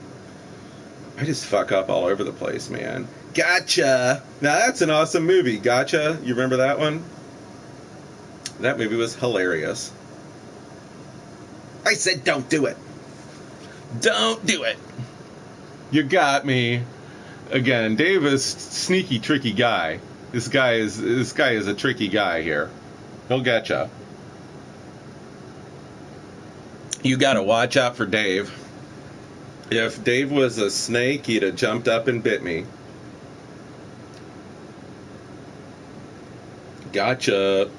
just fuck up all over the place, man. Gotcha! Now that's an awesome movie, Gotcha. You remember that one? That movie was hilarious. I said don't do it. Don't do it. You got me. Again, Dave is sneaky, tricky guy. This guy is a tricky guy here. He'll get you. You got to watch out for Dave. If Dave was a snake, he'd have jumped up and bit me. Gotcha.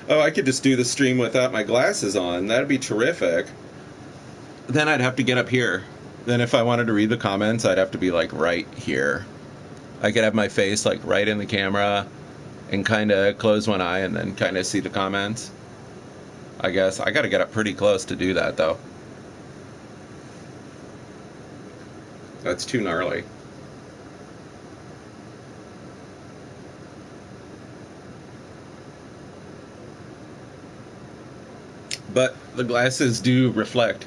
Oh, I could just do the stream without my glasses on. That'd be terrific. Then I'd have to get up here. Then if I wanted to read the comments, I'd have to be like right here. I could have my face like right in the camera and kind of close one eye and then kind of see the comments. I guess I got to get up pretty close to do that though. That's too gnarly. But the glasses do reflect.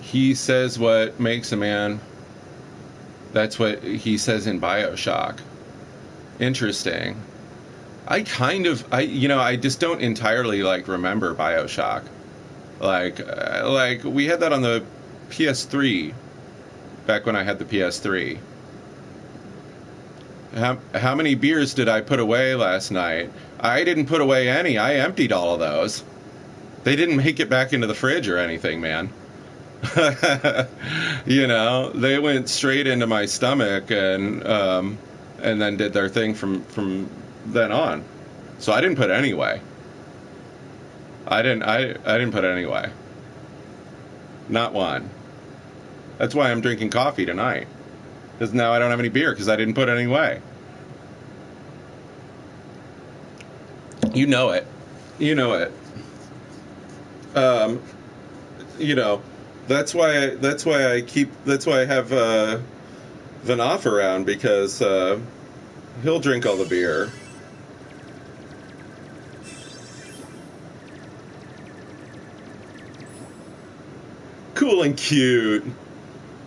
He says what makes a man. That's what he says in BioShock. Interesting. I just don't entirely like remember BioShock. Like we had that on the PS3 back when I had the PS3. How many beers did I put away last night? I didn't put away any. I emptied all of those. They didn't make it back into the fridge or anything, man. You know, they went straight into my stomach and then did their thing from then on. So I didn't put any away. I didn't put any away. Not one. That's why I'm drinking coffee tonight. Because now I don't have any beer because I didn't put any away. You know it. You know it. You know, that's why I have Vanoff around, because he'll drink all the beer. Cool and cute.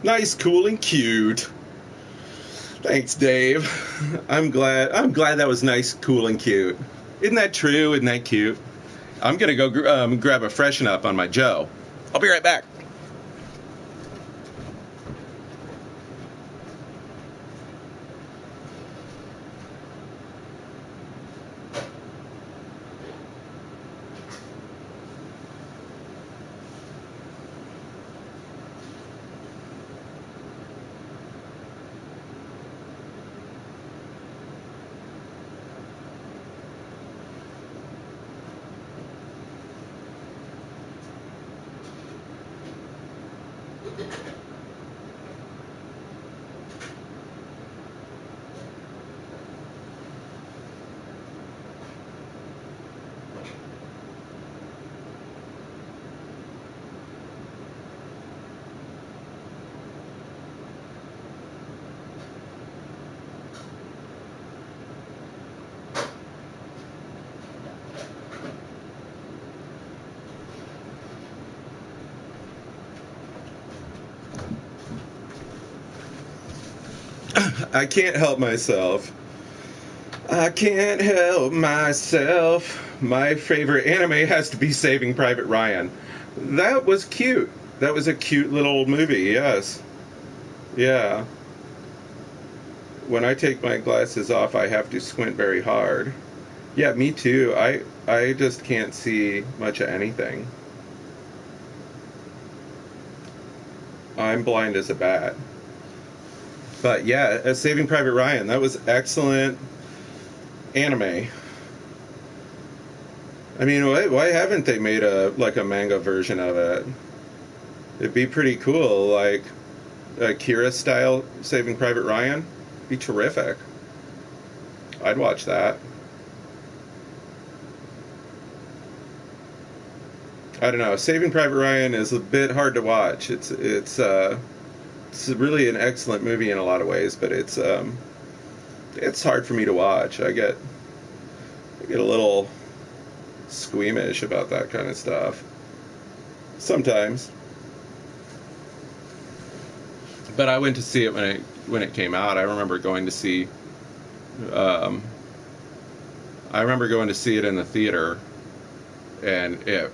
Nice, cool and cute. Thanks, Dave. I'm glad that was nice, cool and cute. Isn't that true? Isn't that cute? I'm going to go grab a freshen up on my Joe. I'll be right back. I can't help myself. I can't help myself. My favorite anime has to be Saving Private Ryan. That was cute. That was a cute little movie, yes. Yeah. When I take my glasses off, I have to squint very hard. Yeah, me too. I just can't see much of anything. I'm blind as a bat. But yeah, Saving Private Ryan, that was excellent anime. I mean, why haven't they made a manga version of it? It'd be pretty cool, like Akira style Saving Private Ryan. Be terrific. I'd watch that. I don't know. Saving Private Ryan is a bit hard to watch. It's really an excellent movie in a lot of ways, but it's hard for me to watch. I get a little squeamish about that kind of stuff sometimes. But I went to see it when it came out. I remember going to see it in the theater, and it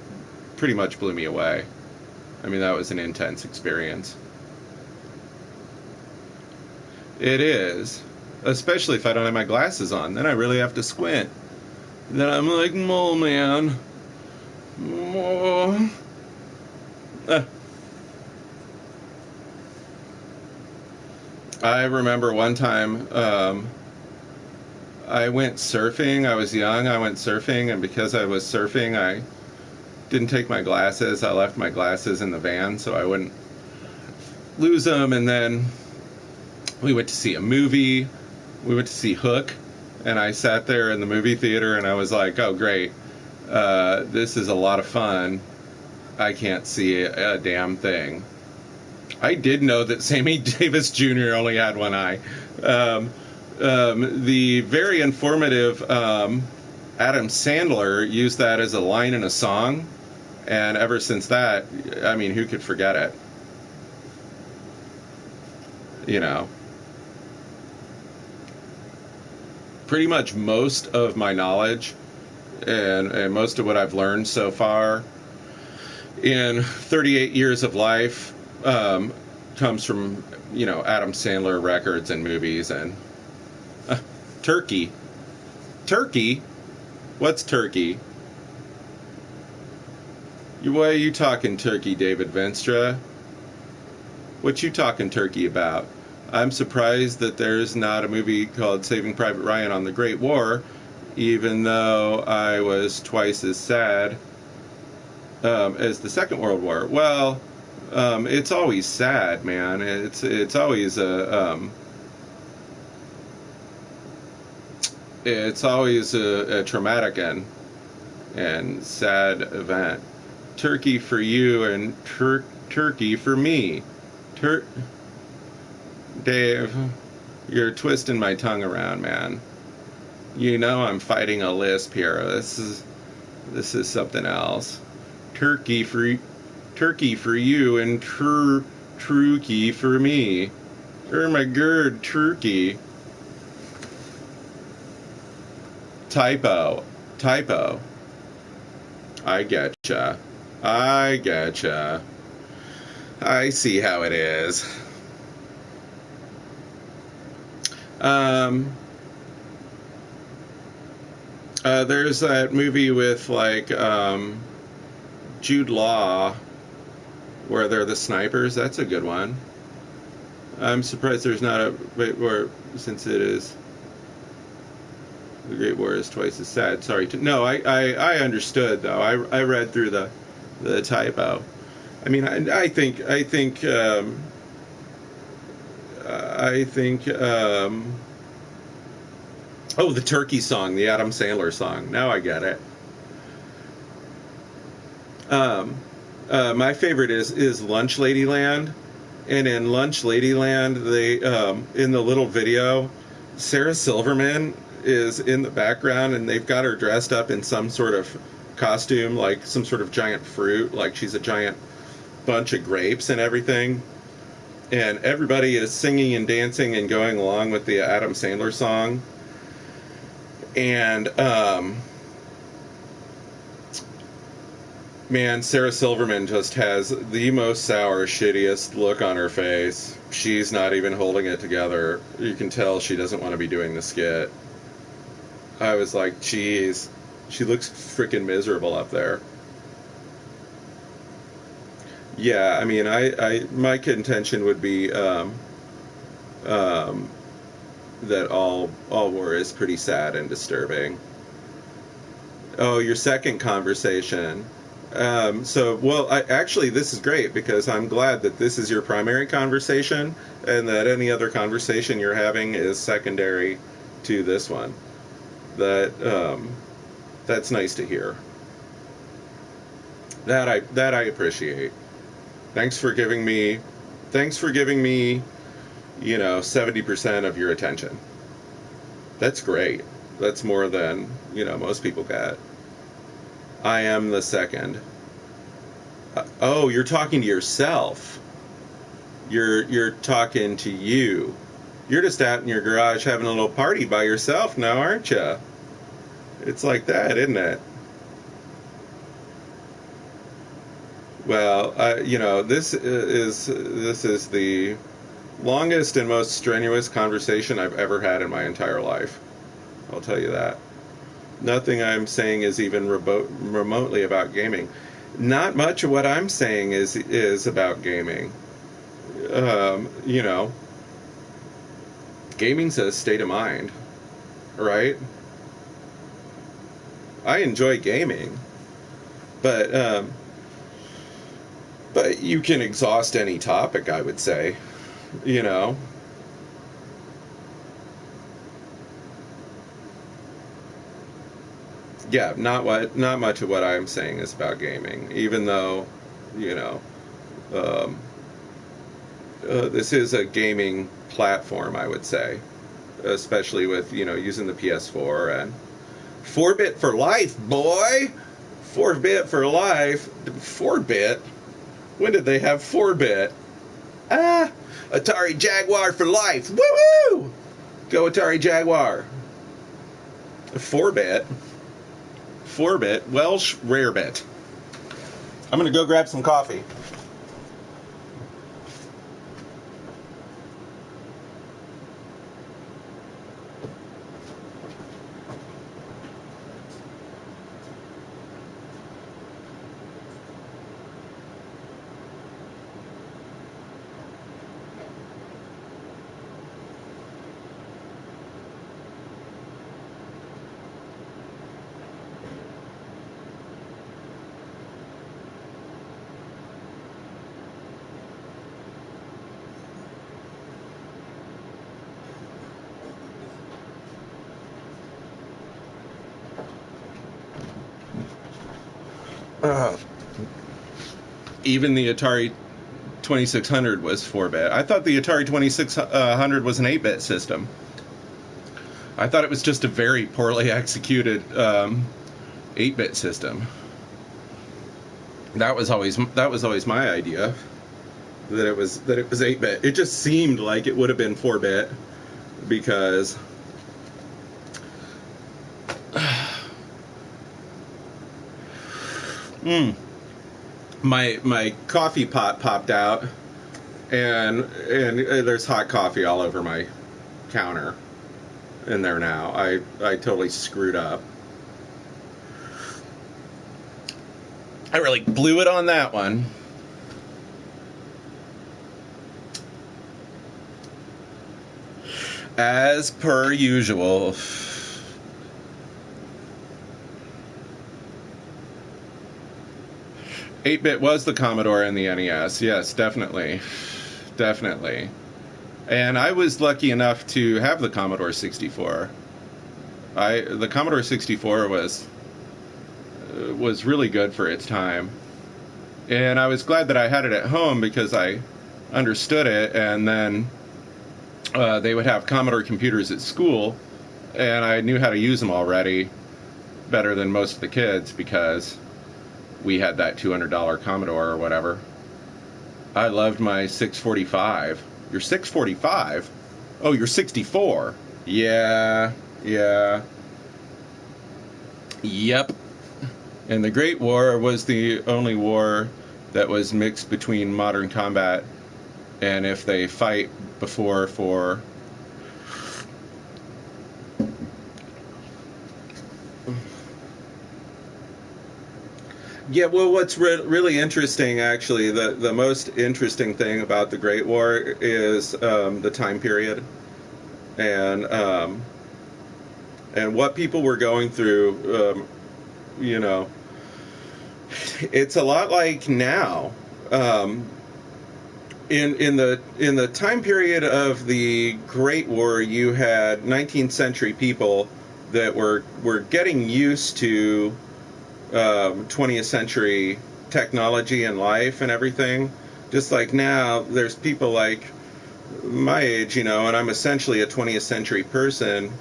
pretty much blew me away. I mean, that was an intense experience. It is. Especially if I don't have my glasses on. Then I really have to squint. Then I'm like, mole man. Oh. I remember one time I went surfing. I was young. I went surfing, and because I was surfing, I didn't take my glasses. I left my glasses in the van so I wouldn't lose them. And then we went to see a movie. We went to see Hook, and I sat there in the movie theater, and I was like, oh, great. This is a lot of fun. I can't see a damn thing. I did know that Sammy Davis Jr. only had one eye. The very informative Adam Sandler used that as a line in a song, and ever since that, I mean, who could forget it? You know. Pretty much most of my knowledge and most of what I've learned so far in 38 years of life comes from, you know, Adam Sandler records and movies. And turkey. Turkey? What's turkey? Why are you talking turkey, David Venstra? What you talking turkey about? I'm surprised that there's not a movie called Saving Private Ryan on the Great War, even though I was twice as sad as the Second World War. Well, it's always sad, man. It's always a traumatic and sad event. Turkey for you and turkey for me. Dave, you're twisting my tongue around, man. You know I'm fighting a lisp here. This is something else. Turkey for you and turkey for me. My gird, turkey. Typo. I getcha. I see how it is. There's that movie with like Jude Law where they're the snipers. That's a good one. I'm surprised there's not a where since it is the Great War is twice as sad. Sorry. No, I understood though. I read through the typo. I mean, I think oh, the turkey song, the Adam Sandler song. Now I get it. My favorite is Lunch Ladyland, and in Lunch Ladyland, they in the little video, Sarah Silverman is in the background, and they've got her dressed up in some sort of costume, like some sort of giant fruit, like she's a giant bunch of grapes and everything. And everybody is singing and dancing and going along with the Adam Sandler song. And, man, Sarah Silverman just has the most sour, shittiest look on her face. She's not even holding it together. You can tell she doesn't want to be doing the skit. I was like, geez, she looks freaking miserable up there. Yeah, I mean, my contention would be that all war is pretty sad and disturbing. Oh, your second conversation. Actually, this is great because I'm glad that this is your primary conversation and that any other conversation you're having is secondary to this one. That's nice to hear. That I appreciate. Thanks for giving me, 70% of your attention. That's great. That's more than, most people get. I am the second. Oh, you're talking to yourself. You're talking to you. You're just out in your garage having a little party by yourself now, aren't you? It's like that, isn't it? Well, this is the longest and most strenuous conversation I've ever had in my entire life. I'll tell you that. Nothing I'm saying is even remotely about gaming. Not much of what I'm saying is about gaming. You know, gaming's a state of mind, right? I enjoy gaming, but but you can exhaust any topic, I would say. You know, yeah, not much of what I'm saying is about gaming, even though, you know, um, this is a gaming platform, I would say, especially with, you know, using the PS4 and 4-bit for life, boy. 4-bit for life. 4-bit. When did they have 4-bit? Ah, Atari Jaguar for life. Woo-woo! Go Atari Jaguar. 4-bit. 4-bit. Welsh Rarebit. I'm going to go grab some coffee. Uh, Even the Atari 2600 was 4-bit. I thought the Atari 2600 was an 8-bit system. I thought it was just a very poorly executed 8-bit system. That was always my idea, that it was 8-bit. It just seemed like it would have been 4-bit because my coffee pot popped out, and there's hot coffee all over my counter in there now. I totally screwed up. I really blew it on that one. As per usual. 8-bit was the Commodore and the NES. Yes, definitely. Definitely. And I was lucky enough to have the Commodore 64. The Commodore 64 was really good for its time. And I was glad that I had it at home because I understood it, and then they would have Commodore computers at school, and I knew how to use them already better than most of the kids because we had that $200 Commodore or whatever. I loved my 645. Your 645? Oh, you're 64. Yeah. Yep. And the Great War was the only war that was mixed between modern combat and if they fight before for yeah, well, what's really interesting, actually, the most interesting thing about the Great War is the time period and what people were going through. You know, it's a lot like now. In the time period of the Great War, you had 19th century people that were getting used to 20th century technology and life and everything. Just like now, there's people like my age, you know, and I'm essentially a 20th century person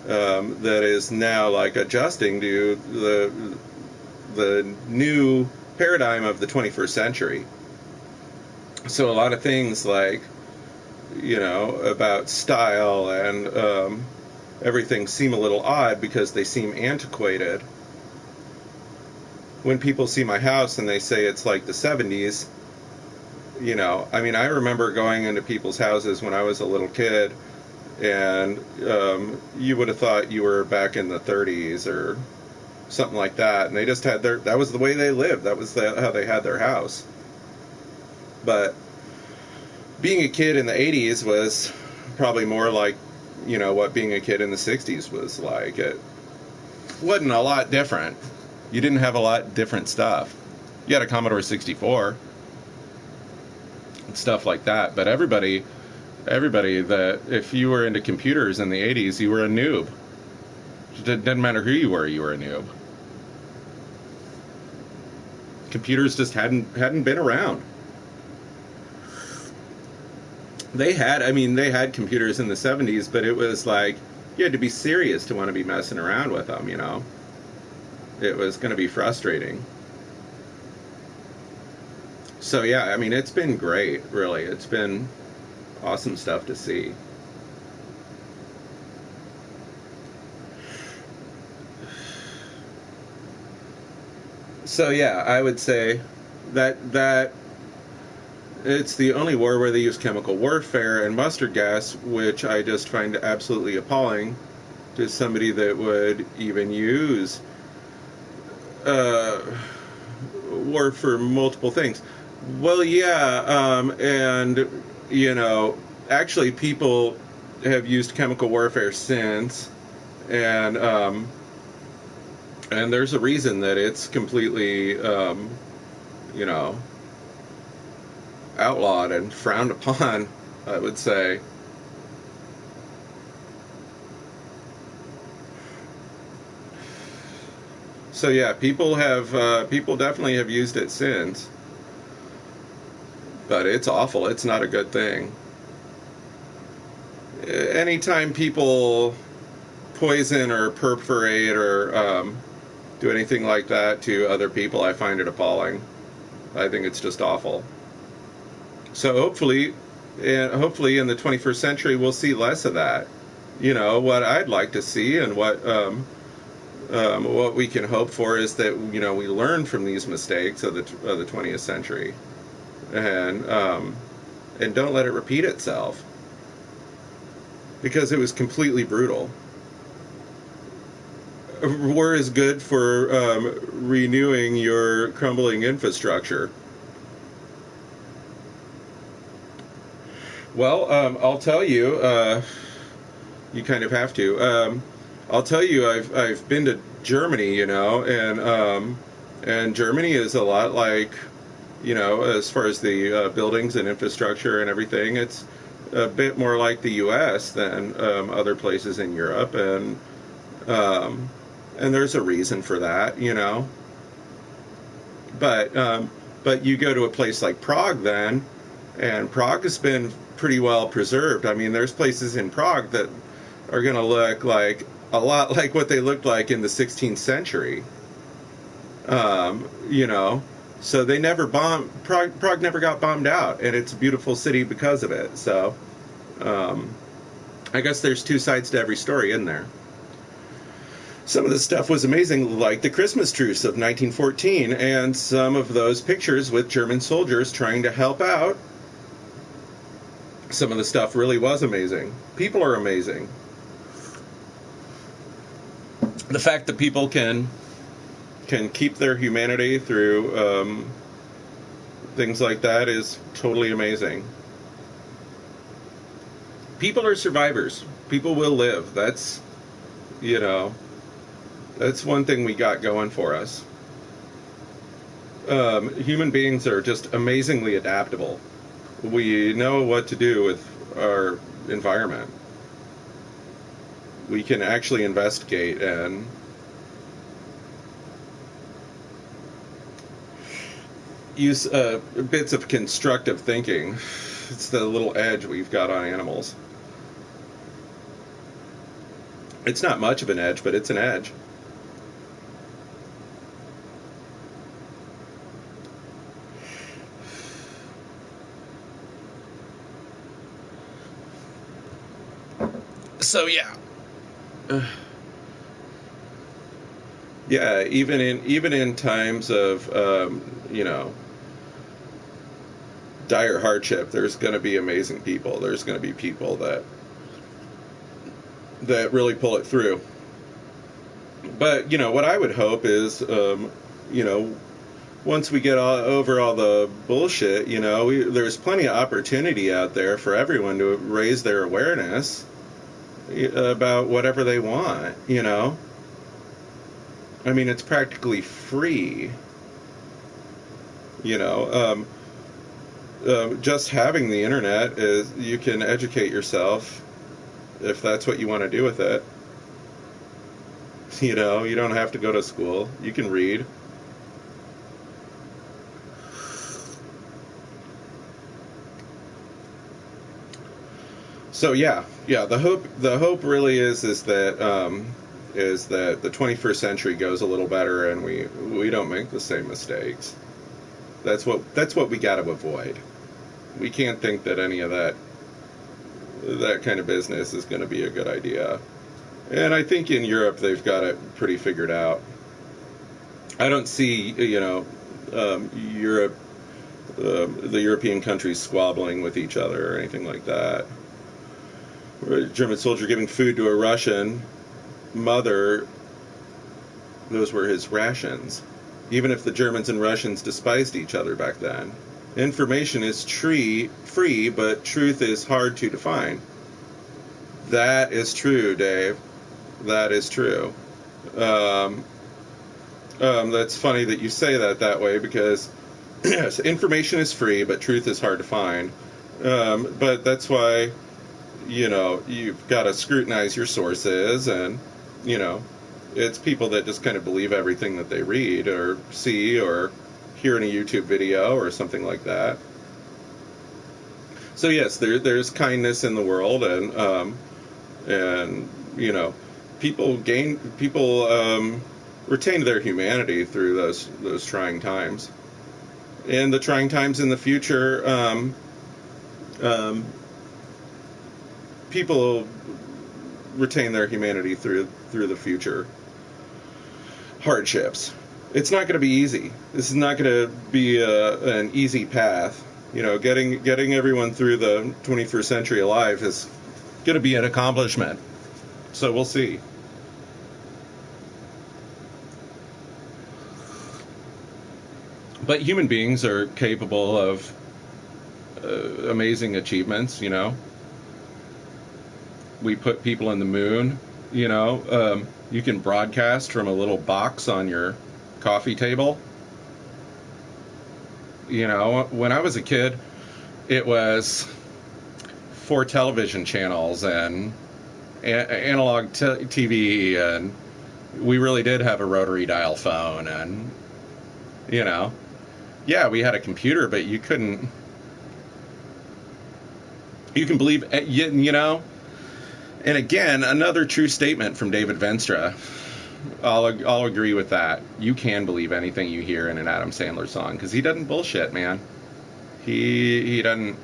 that is now like adjusting to the new paradigm of the 21st century. So a lot of things like, you know, about style and everything seem a little odd because they seem antiquated. when people see my house and they say it's like the 70s, I mean, I remember going into people's houses when I was a little kid, and you would have thought you were back in the 30s or something like that, and they just had that was the way they lived. That was how they had their house. But being a kid in the 80s was probably more like, what being a kid in the 60s was like. It wasn't a lot different. You didn't have a lot different stuff. You had a Commodore 64 and stuff like that, but everybody that, if you were into computers in the 80s, you were a noob. It didn't matter who you were a noob. Computers just hadn't been around. They had computers in the 70s, but it was like you had to be serious to want to be messing around with them, It was going to be frustrating. So yeah, I mean, it's been great, really. It's been awesome stuff to see. So yeah, I would say that it's the only war where they use chemical warfare and mustard gas, which I just find absolutely appalling to somebody that would even use war for multiple things. Well, yeah, and actually people have used chemical warfare since, and there's a reason that it's completely, outlawed and frowned upon, I would say. So yeah, people definitely have used it since, but it's awful. It's not a good thing. Anytime people poison or perforate or do anything like that to other people, I find it appalling. I think it's just awful. So hopefully in the 21st century, we'll see less of that. What I'd like to see, and what we can hope for, is that we learn from these mistakes of the 20th century, and don't let it repeat itself, because it was completely brutal. War is good for renewing your crumbling infrastructure. Well, I'll tell you. You kind of have to. I'll tell you. I've been to Germany, and Germany is a lot like, as far as the buildings and infrastructure and everything. It's a bit more like the U.S. than other places in Europe, and there's a reason for that, But you go to a place like Prague then, and Prague has been pretty well preserved. I mean, there's places in Prague that are going to look like a lot like what they looked like in the 16th century. So they never bombed. Prague never got bombed out, and it's a beautiful city because of it. So I guess there's two sides to every story, isn't there? Some of the stuff was amazing, like the Christmas truce of 1914, and some of those pictures with German soldiers trying to help out. Some of the stuff really was amazing. People are amazing. The fact that people can keep their humanity through things like that is totally amazing. People are survivors. People will live. That's one thing we got going for us. Human beings are just amazingly adaptable. We know what to do with our environment. We can actually investigate and use bits of constructive thinking. It's the little edge we've got on animals. It's not much of an edge, but it's an edge. So yeah. Yeah, even in times of you know, dire hardship, there's going to be amazing people. There's going to be people that really pull it through. But you know, what I would hope is, you know, once we get over all the bullshit, you know, there's plenty of opportunity out there for everyone to raise their awareness about whatever they want. You know, I mean, it's practically free. You know, just having the internet is, you can educate yourself if that's what you want to do with it. You know, you don't have to go to school. You can read. So yeah, the hope really is that the 21st century goes a little better and we don't make the same mistakes. That's what we got to avoid. We can't think that any of that kind of business is going to be a good idea. And I think in Europe they've got it pretty figured out. I don't see, you know, Europe, the European countries squabbling with each other or anything like that. A German soldier giving food to a Russian mother, those were his rations. Even if the Germans and Russians despised each other back then. Information is free, but truth is hard to define. That is true, Dave. That is true. Um, that's funny that you say that way because yes, information is free, but truth is hard to find. But that's why, you know, you've got to scrutinize your sources, and, you know, it's people that just kind of believe everything that they read or see or hear in a YouTube video or something like that. So yes, there's kindness in the world, and you know, people retain their humanity through those trying times, and the trying times in the future. Um, People retain their humanity through the future hardships. It's not going to be easy. This is not going to be an easy path. You know, getting everyone through the 21st century alive is going to be an accomplishment. So we'll see. But human beings are capable of amazing achievements. You know, we put people in the moon. You know, you can broadcast from a little box on your coffee table. You know, when I was a kid, it was 4 television channels and analog TV, and we really did have a rotary dial phone, and, you know, yeah, we had a computer, but you can believe, you know, and again, another true statement from David Venstra. I'll agree with that. You can believe anything you hear in an Adam Sandler song because he doesn't bullshit, man. He doesn't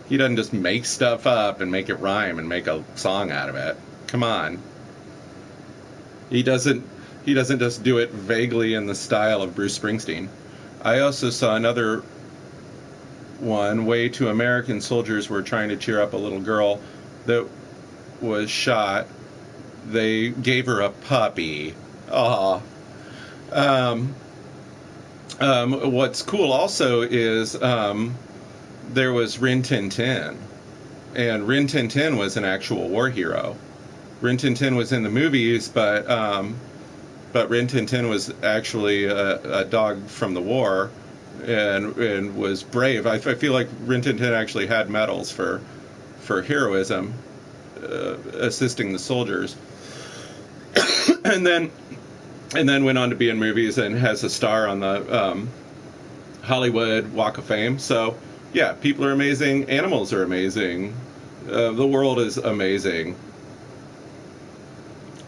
just make stuff up and make it rhyme and make a song out of it. Come on. He doesn't just do it vaguely in the style of Bruce Springsteen. I also saw another one. Way two American soldiers were trying to cheer up a little girl that was shot. They gave her a puppy. Aw. What's cool also is there was Rin Tin Tin. And Rin Tin Tin was an actual war hero. Rin Tin Tin was in the movies, but Rin Tin Tin was actually a dog from the war and was brave. I feel like Rin Tin Tin actually had medals for heroism, assisting the soldiers. and then went on to be in movies and has a star on the Hollywood Walk of Fame. So yeah, people are amazing, animals are amazing, the world is amazing.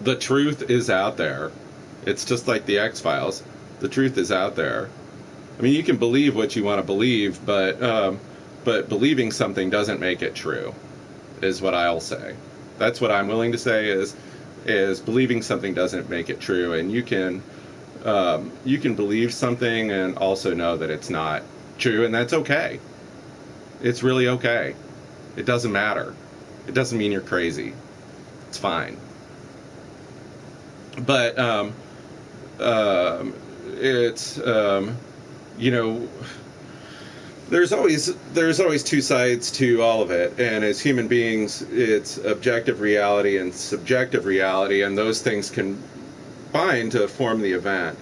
The truth is out there. It's just like the X-Files. The truth is out there. I mean, you can believe what you want to believe, but believing something doesn't make it true, is what I'll say. That's what I'm willing to say is, is believing something doesn't make it true, and you can believe something and also know that it's not true, and that's okay. It's really okay. It doesn't matter. It doesn't mean you're crazy. It's fine. But it's you know, there's always two sides to all of it, and as human beings, it's objective reality and subjective reality, and those things combine to form the event,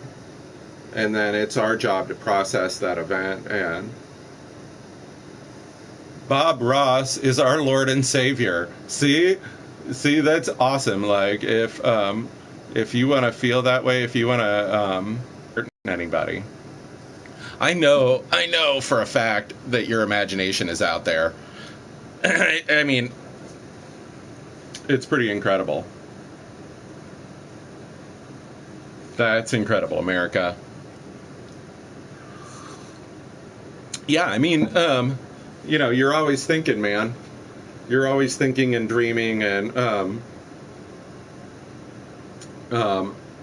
and then it's our job to process that event. And Bob Ross is our Lord and Savior. See, that's awesome. Like, if you want to feel that way, if you want to hurt anybody, I know for a fact that your imagination is out there. I mean, it's pretty incredible. That's incredible, America. Yeah, I mean, you're always thinking, man. You're always thinking and dreaming, and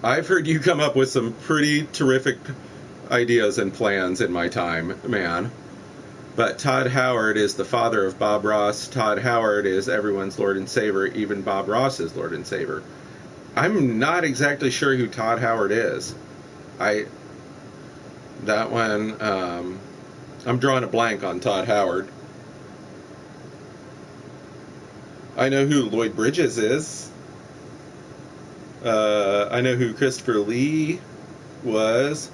I've heard you come up with some pretty terrific ideas and plans in my time, man. But Todd Howard is the father of Bob Ross. Todd Howard is everyone's Lord and Savior, even Bob Ross's Lord and Savior. I'm not exactly sure who Todd Howard is. I'm drawing a blank on Todd Howard. I know who Lloyd Bridges is. I know who Christopher Lee was.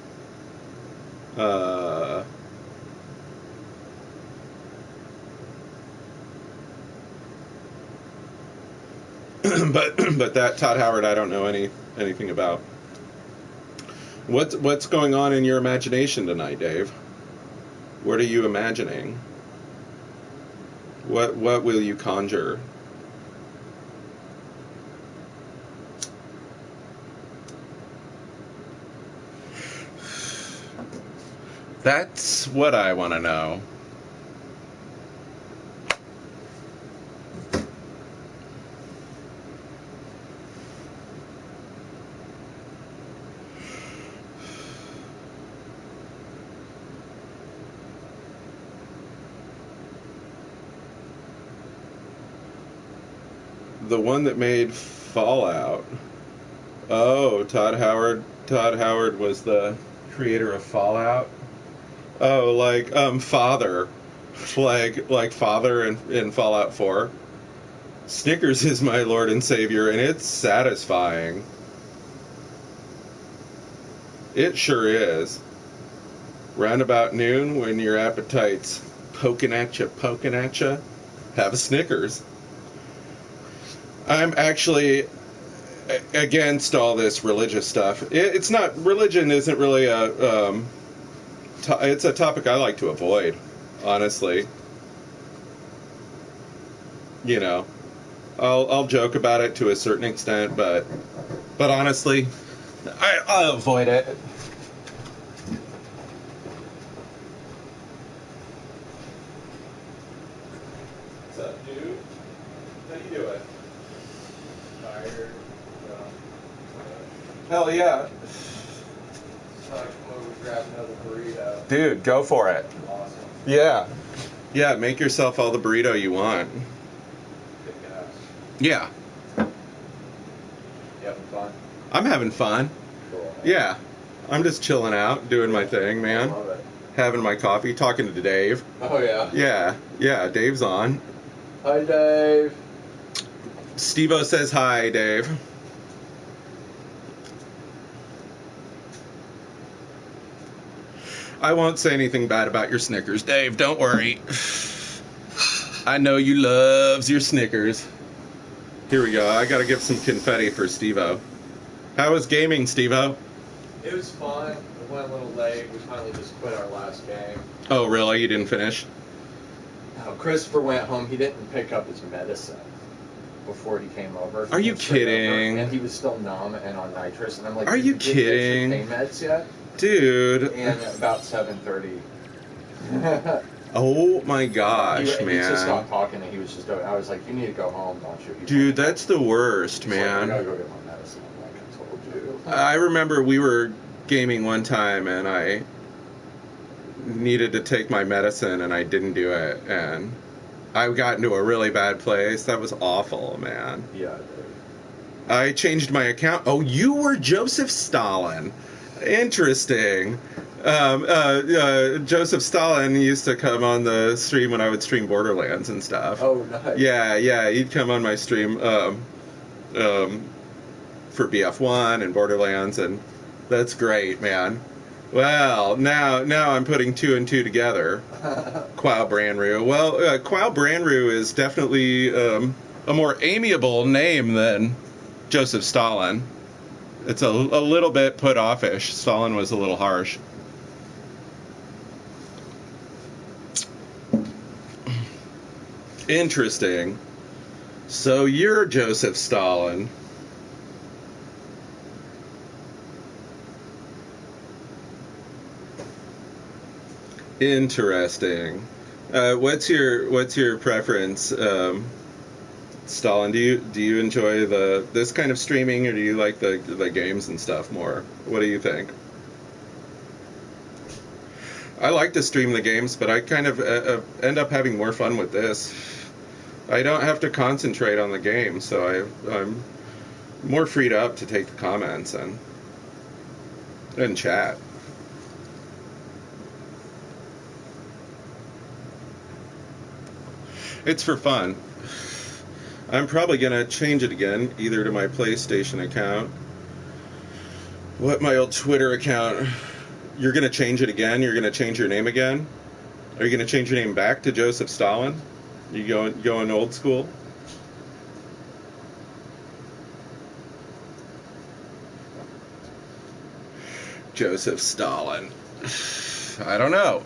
But that Todd Howard, I don't know anything about. What's going on in your imagination tonight, Dave? What are you imagining? What will you conjure? That's what I want to know. The one that made Fallout. Oh, Todd Howard. Todd Howard was the creator of Fallout. Oh, like Father, like Father in Fallout 4. Snickers is my Lord and Savior, and it's satisfying. It sure is. Round about noon, when your appetite's poking at you, have a Snickers. I'm actually against all this religious stuff. It's not, religion isn't really it's a topic I like to avoid, honestly. You know, I'll joke about it to a certain extent, but honestly, I'll avoid it. What's up, dude? How you doing? Tired. Hell yeah. Grab another burrito. Dude, go for it. Awesome. Yeah. Yeah, make yourself all the burrito you want. Yeah. You having fun? I'm having fun. Cool. Yeah. I'm just chilling out, doing my thing, man. I love it. Having my coffee, talking to Dave. Oh, yeah? Yeah. Yeah, Dave's on. Hi, Dave. Steve-O says hi, Dave. I won't say anything bad about your Snickers, Dave. Don't worry. I know you loves your Snickers. Here we go. I gotta give some confetti for Steve-O. How was gaming, Steve-O? It was fun. It went a little late. We finally just quit our last game. Oh, really? You didn't finish? No, Christopher went home. He didn't pick up his medicine before he came over. Are you kidding? And he was still numb and on nitrous. And I'm like, are you kidding? Pain meds yet? Dude. And about 7:30. Oh my gosh, He just stopped man. talking and he was just going. I was like, "You need to go home, don't you?" Dude, that's the worst, He's like, "I gotta man. go get my medicine." I'm like, "I told you." I remember we were gaming one time and I needed to take my medicine and I didn't do it, and I got into a really bad place. That was awful, man. Yeah. I changed my account. Oh, you were Joseph Stalin. Interesting. Joseph Stalin used to come on the stream when I would stream Borderlands and stuff. Oh, nice. Yeah, he'd come on my stream for BF1 and Borderlands, and that's great, man. Well, now I'm putting two and two together. Quao Branru. Well, Quao Branru is definitely a more amiable name than Joseph Stalin. It's a little bit put offish. Stalin was a little harsh. Interesting. So you're Joseph Stalin. Interesting. What's your preference, Stalin? Do you enjoy this kind of streaming, or do you like the games and stuff more? What do you think? I like to stream the games, but I kind of end up having more fun with this. I don't have to concentrate on the game, so I'm more freed up to take the comments and chat. It's for fun. I'm probably going to change it again, either to my PlayStation account. What, my old Twitter account? You're going to change it again? You're going to change your name again? Are you going to change your name back to Joseph Stalin? You going old school? Joseph Stalin. I don't know.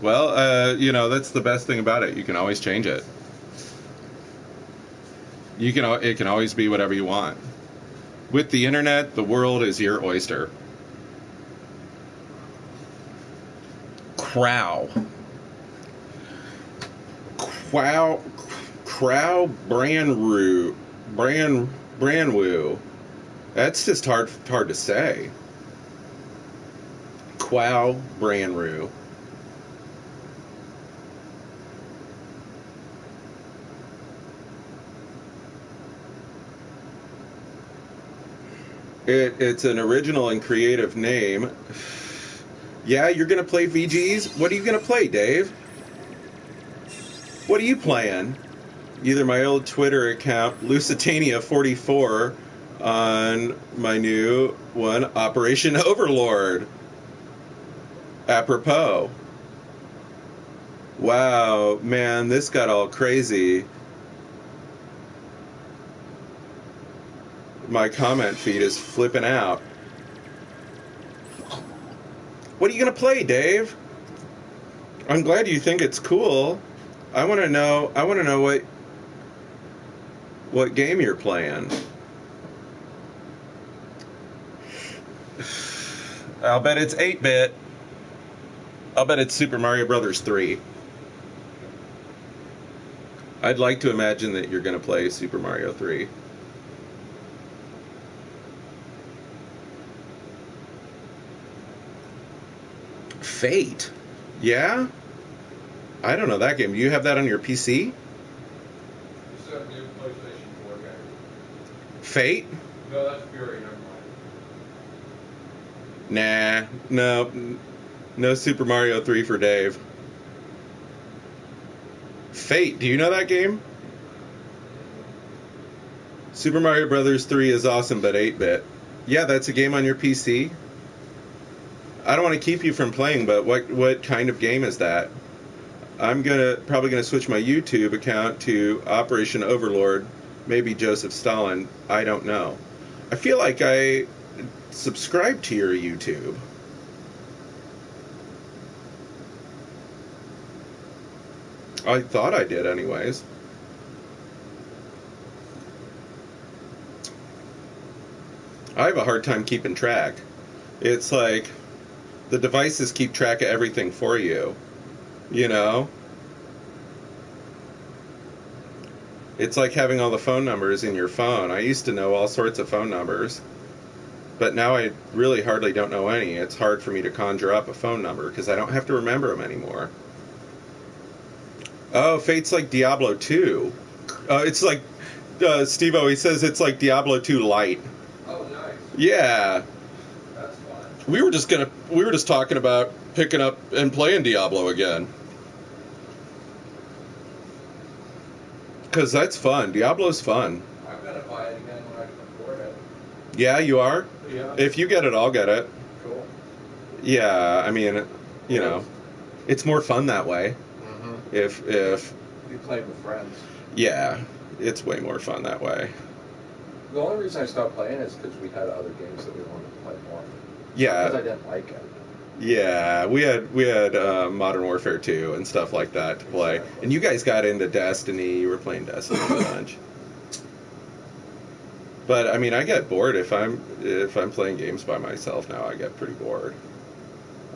Well, that's the best thing about it. You can always change it. It can always be whatever you want. With the internet, the world is your oyster. Crow Branwu. That's just hard to say. Quao Branru. It's an original and creative name. Yeah, you're going to play VGs? What are you going to play, Dave? What are you playing? Either my old Twitter account, Lusitania44, on my new one, Operation Overlord. Apropos. Wow, man, this got all crazy. My comment feed is flipping out. What are you going to play, Dave? I'm glad you think it's cool. I want to know what game you're playing. I'll bet it's 8-bit. I'll bet it's Super Mario Brothers 3. I'd like to imagine that you're going to play Super Mario 3. Fate? Yeah? I don't know that game. Do you have that on your PC? It's a new PlayStation 4 game. Fate? No, that's Fury, never mind. Nah, no Super Mario 3 for Dave. Fate, do you know that game? Super Mario Brothers 3 is awesome, but 8-bit. Yeah, that's a game on your PC. I don't want to keep you from playing, but what kind of game is that? I'm probably gonna switch my YouTube account to Operation Overlord, maybe Joseph Stalin. I don't know. I feel like I subscribed to your YouTube. I thought I did, anyways. I have a hard time keeping track. It's like The devices keep track of everything for you. You know? It's like having all the phone numbers in your phone. I used to know all sorts of phone numbers, but now I really hardly don't know any. It's hard for me to conjure up a phone number because I don't have to remember them anymore. Oh, Fate's like Diablo 2. It's like Steve-O, he says it's like Diablo 2 Lite. Oh, nice. Yeah. That's fun. We were just talking about picking up and playing Diablo again. Cuz that's fun. Diablo's fun. I'm gonna buy it again when I can afford it. Yeah, you are? Yeah. If you get it, I'll get it. Cool. Yeah, I mean, you know, it's more fun that way. Mm-hmm. If You played with friends. yeah, it's way more fun that way. The only reason I stopped playing is because we had other games that we wanted to play more. Yeah. Because I didn't like it. Yeah, we had Modern Warfare 2 and stuff like that to play. Exactly. And you guys got into Destiny. You were playing Destiny a bunch. But I mean, I get bored if I'm playing games by myself now. I get pretty bored.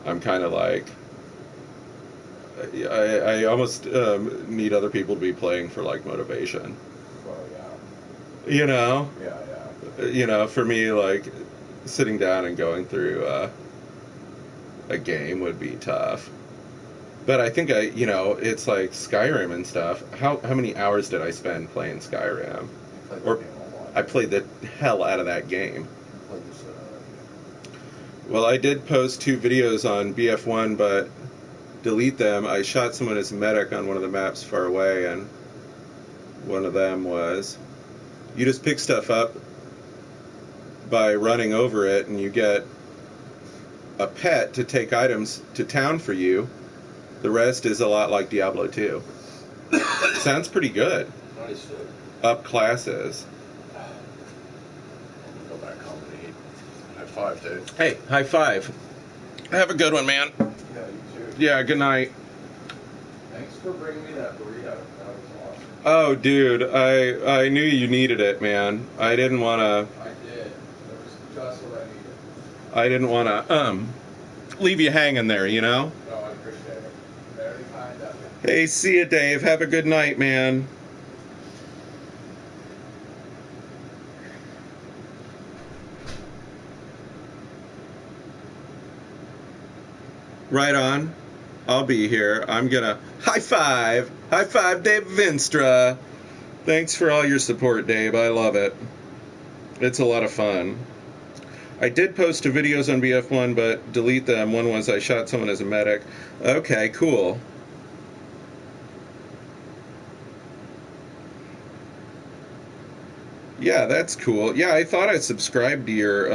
I'm kind of like I almost need other people to be playing for like motivation. Well, yeah. You know, Yeah. For me, like sitting down and going through a game would be tough. But I think it's like Skyrim and stuff. How many hours did I spend playing Skyrim? Played Or the game a lot. I played the hell out of that game. Played this, Well, I did post 2 videos on BF1, but delete them. I shot someone as a medic on one of the maps far away, and one of them was, you just pick stuff up by running over it, and you get a pet to take items to town for you. The rest is a lot like Diablo 2. Sounds pretty good. nice. Up classes. Go back home and eat. High five, dude. Hey, high five. Have a good one, man. Yeah, you too. Yeah, good night. Thanks for bringing me that burrito. That was awesome. Oh, dude, I knew you needed it, man. I didn't want to... I did. It was just what I needed. I didn't want to leave you hanging there, you know? No, I appreciate it. Very kind of you. Hey, see you, Dave. Have a good night, man. Right on. I'll be here. I'm gonna high five Dave Vinstra. Thanks for all your support, Dave. I love it. It's a lot of fun. I did post 2 videos on BF1, but delete them. One was I shot someone as a medic. Okay, cool. Yeah, that's cool. Yeah, I thought I subscribed to your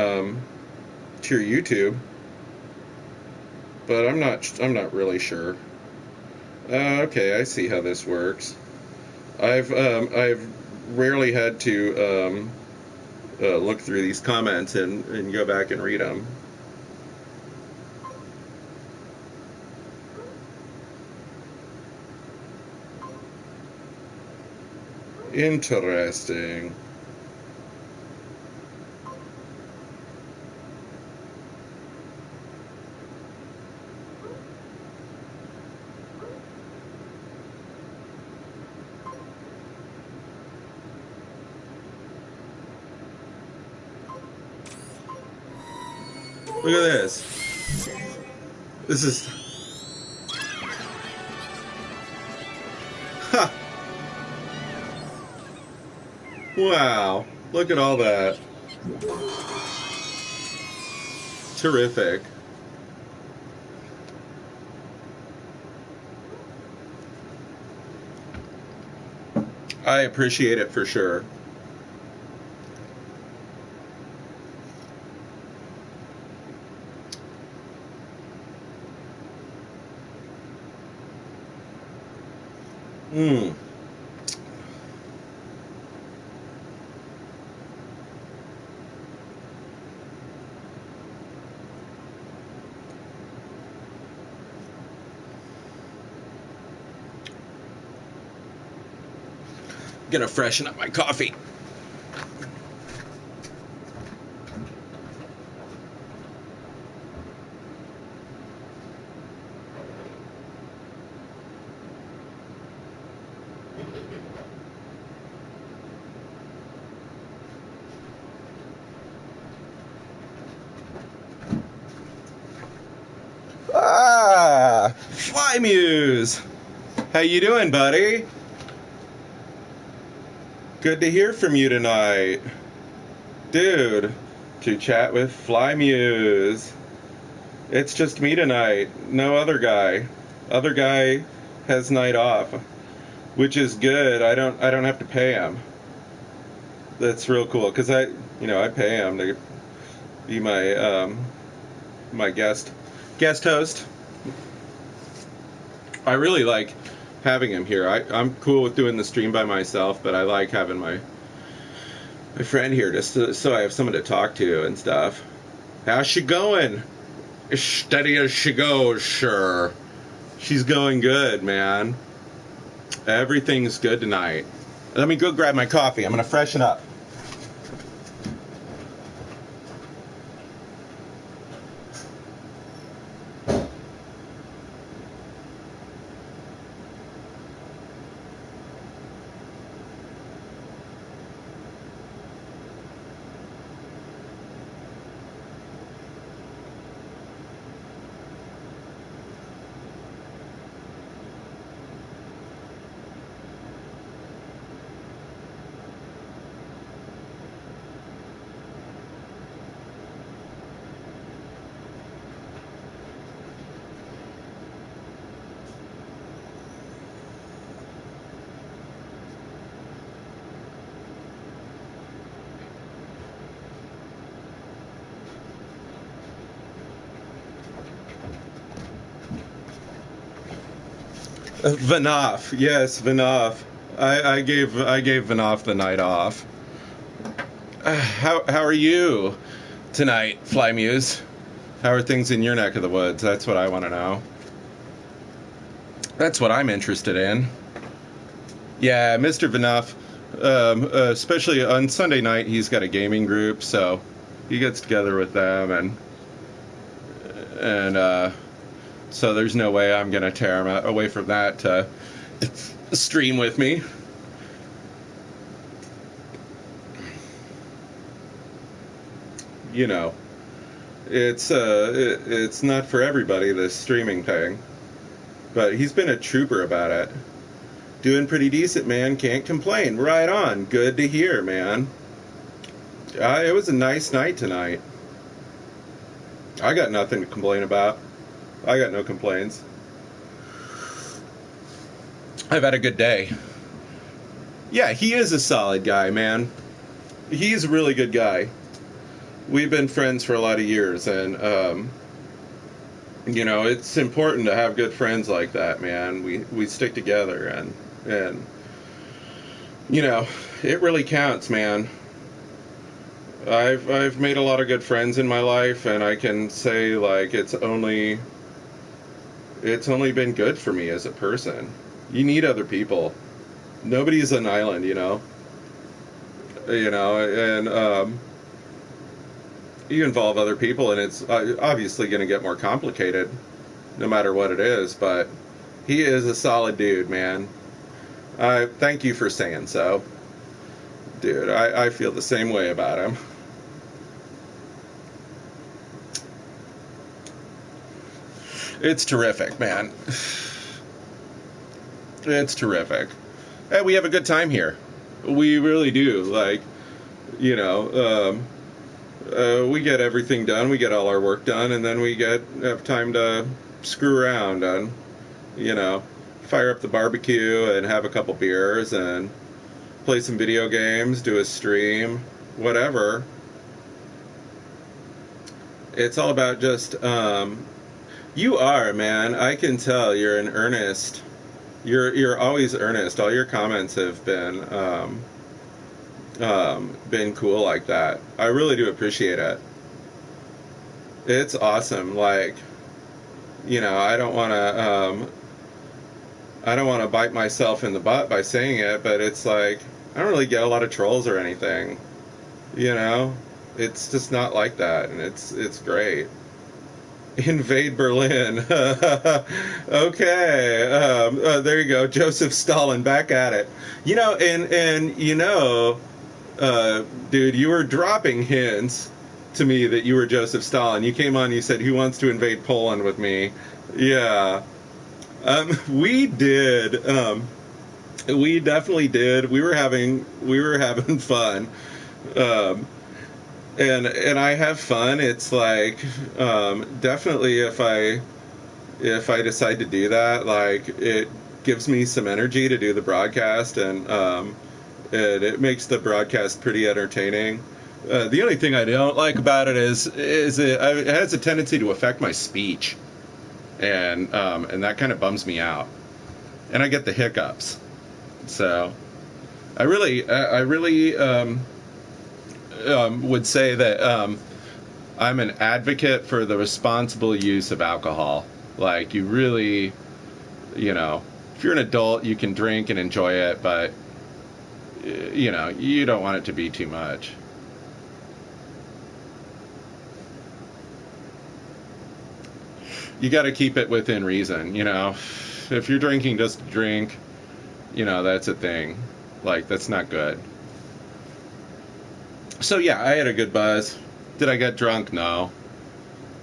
YouTube, but I'm not really sure. Okay, I see how this works. I've rarely had to look through these comments and go back and read them. Interesting. Look at this. This is... Ha! Wow. Look at all that. Terrific. I appreciate it for sure. Mmm. Gonna freshen up my coffee. Fly Muse. How you doing, buddy? Good to hear from you tonight. Dude, to chat with Fly Muse. It's just me tonight. No other guy. Other guy has night off, which is good. I don't have to pay him. That's real cool because I pay him to be my guest host. I really like having him here. I'm cool with doing the stream by myself, but I like having my friend here just so I have someone to talk to and stuff. How's she going? As steady as she goes, sure. She's going good, man. Everything's good tonight. Let me go grab my coffee. I'm going to freshen up. Vanoff, yes, Vanoff. I gave Vanoff the night off. How are you tonight, Fly Muse? How are things in your neck of the woods? That's what I want to know. That's what I'm interested in. Yeah, Mr. Vanoff, especially on Sunday night, he's got a gaming group, so he gets together with them, and so there's no way I'm going to tear him away from that to stream with me. You know, it's not for everybody, this streaming thing. But he's been a trooper about it. Doing pretty decent, man. Can't complain. Right on. Good to hear, man. It was a nice night tonight. I got nothing to complain about. I got no complaints. I've had a good day. Yeah, he is a solid guy, man. He's a really good guy. We've been friends for a lot of years, and it's important to have good friends like that, man. We stick together, and it really counts, man. I've made a lot of good friends in my life, and I can say, like, it's only been good for me as a person. You need other people. Nobody's an island, and you involve other people, and it's obviously going to get more complicated no matter what it is, but he is a solid dude, man. Thank you for saying so. Dude, I feel the same way about him. It's terrific, man. It's terrific. And we have a good time here. We really do. Like, we get everything done. We get all our work done, and then we have time to screw around and, fire up the barbecue and have a couple beers and play some video games, do a stream, whatever. It's all about just, you are, man. I can tell you're in earnest. You're always earnest. All your comments have been cool like that. I really do appreciate it. It's awesome. Like, I don't want to bite myself in the butt by saying it, but it's like I don't really get a lot of trolls or anything. It's just not like that, and it's great. Invade Berlin. Okay. There you go. Joseph Stalin back at it. Dude, you were dropping hints to me that you were Joseph Stalin. You came on, you said, "Who wants to invade Poland with me?" Yeah. We did. We definitely did. We were having fun. Um, and I have fun. It's like, definitely if I decide to do that, like, it gives me some energy to do the broadcast, and it makes the broadcast pretty entertaining. The only thing I don't like about it is it has a tendency to affect my speech, and that kind of bums me out, and I get the hiccups. So I really would say that I'm an advocate for the responsible use of alcohol. Like, you really, if you're an adult, you can drink and enjoy it, but you don't want it to be too much. You got to keep it within reason. If you're drinking just to drink, that's a thing. Like, that's not good. So yeah, I had a good buzz. Did I get drunk? No,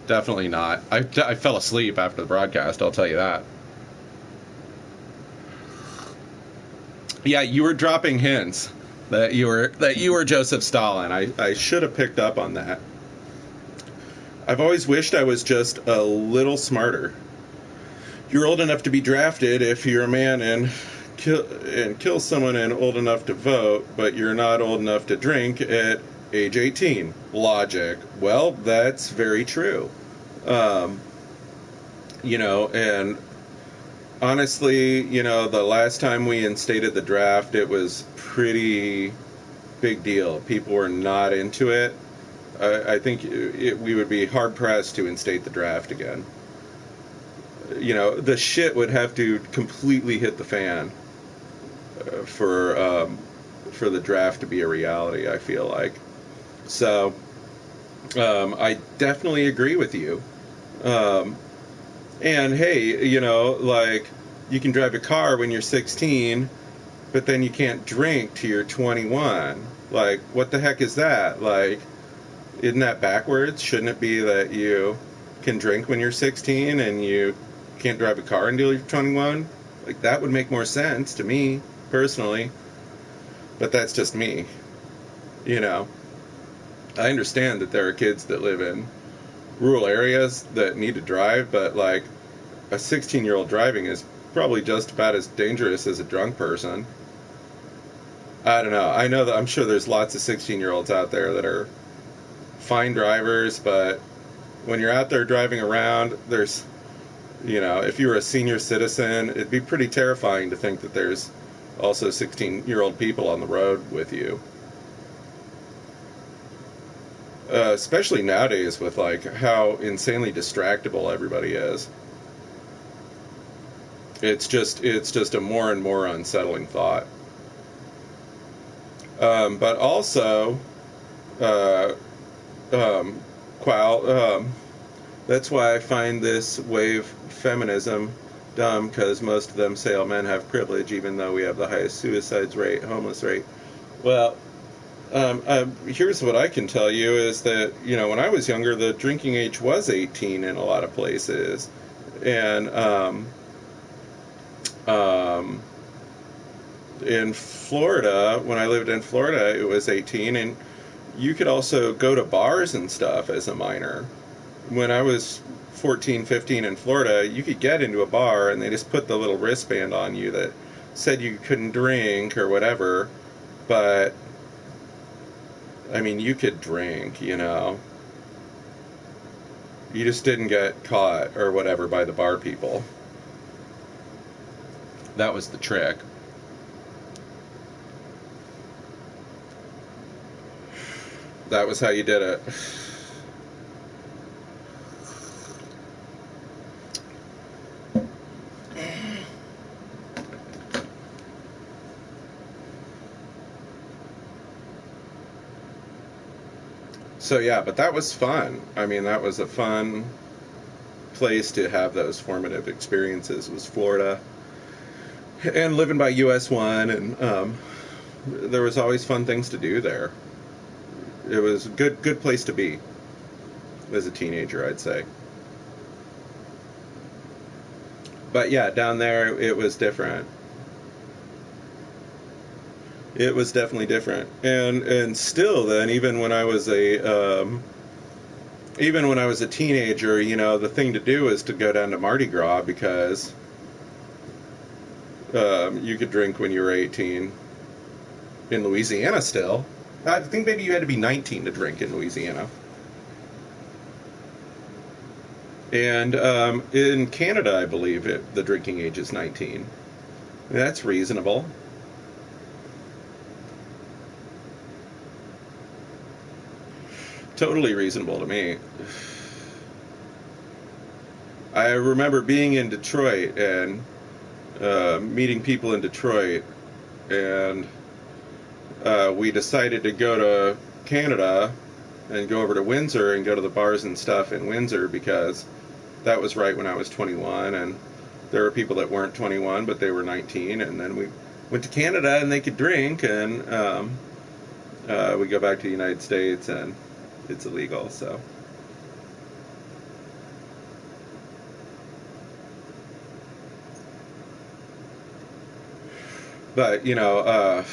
definitely not. I fell asleep after the broadcast, I'll tell you that. Yeah, you were dropping hints that you were Joseph Stalin. I should have picked up on that. I've always wished I was just a little smarter. You're old enough to be drafted if you're a man and kill someone, and old enough to vote, but you're not old enough to drink at age 18. Logic. Well, that's very true. And honestly, the last time we instated the draft, it was pretty big deal. People were not into it. I think we would be hard-pressed to instate the draft again. The shit would have to completely hit the fan for the draft to be a reality, I feel like. So I definitely agree with you. And hey, like, you can drive a car when you're 16, but then you can't drink till you're 21. Like, what the heck is that? Like, isn't that backwards? Shouldn't it be that you can drink when you're 16 and you can't drive a car until you're 21? Like, that would make more sense to me, personally. But that's just me. I understand that there are kids that live in rural areas that need to drive, but, like, a 16-year-old driving is probably just about as dangerous as a drunk person. I don't know. I'm sure there's lots of 16-year-olds out there that are fine drivers, but when you're out there driving around, there's, if you were a senior citizen, it'd be pretty terrifying to think that there's also 16-year-old people on the road with you. Especially nowadays with, like, how insanely distractible everybody is. It's just a more and more unsettling thought. But also, that's why I find this wave feminism dumb, because most of them say all men have privilege, even though we have the highest suicides rate, homeless rate. Well, here's what I can tell you is that, when I was younger, the drinking age was 18 in a lot of places. And in Florida, when I lived in Florida, it was 18, and you could also go to bars and stuff as a minor. When I was 14, 15 in Florida, you could get into a bar and they just put the little wristband on you that said you couldn't drink or whatever, but I mean, you could drink, You just didn't get caught or whatever by the bar people. That was the trick. That was how you did it. So yeah, but that was fun. I mean, that was a fun place to have those formative experiences, was Florida. And living by US 1, and there was always fun things to do there. It was a good place to be. as a teenager, I'd say. But yeah, down there it was different. It was definitely different, and still then, even when I was a teenager, you know, the thing to do is to go down to Mardi Gras because you could drink when you were 18 in Louisiana. Still, I think maybe you had to be 19 to drink in Louisiana. And in Canada, I believe the drinking age is 19. That's reasonable. Totally reasonable to me. I remember being in Detroit and meeting people in Detroit, and we decided to go to Canada and go over to Windsor and go to the bars and stuff in Windsor because that was right when I was 21, and there were people that weren't 21 but they were 19, and then we went to Canada and they could drink, and we go back to the United States and it's illegal. So but you know,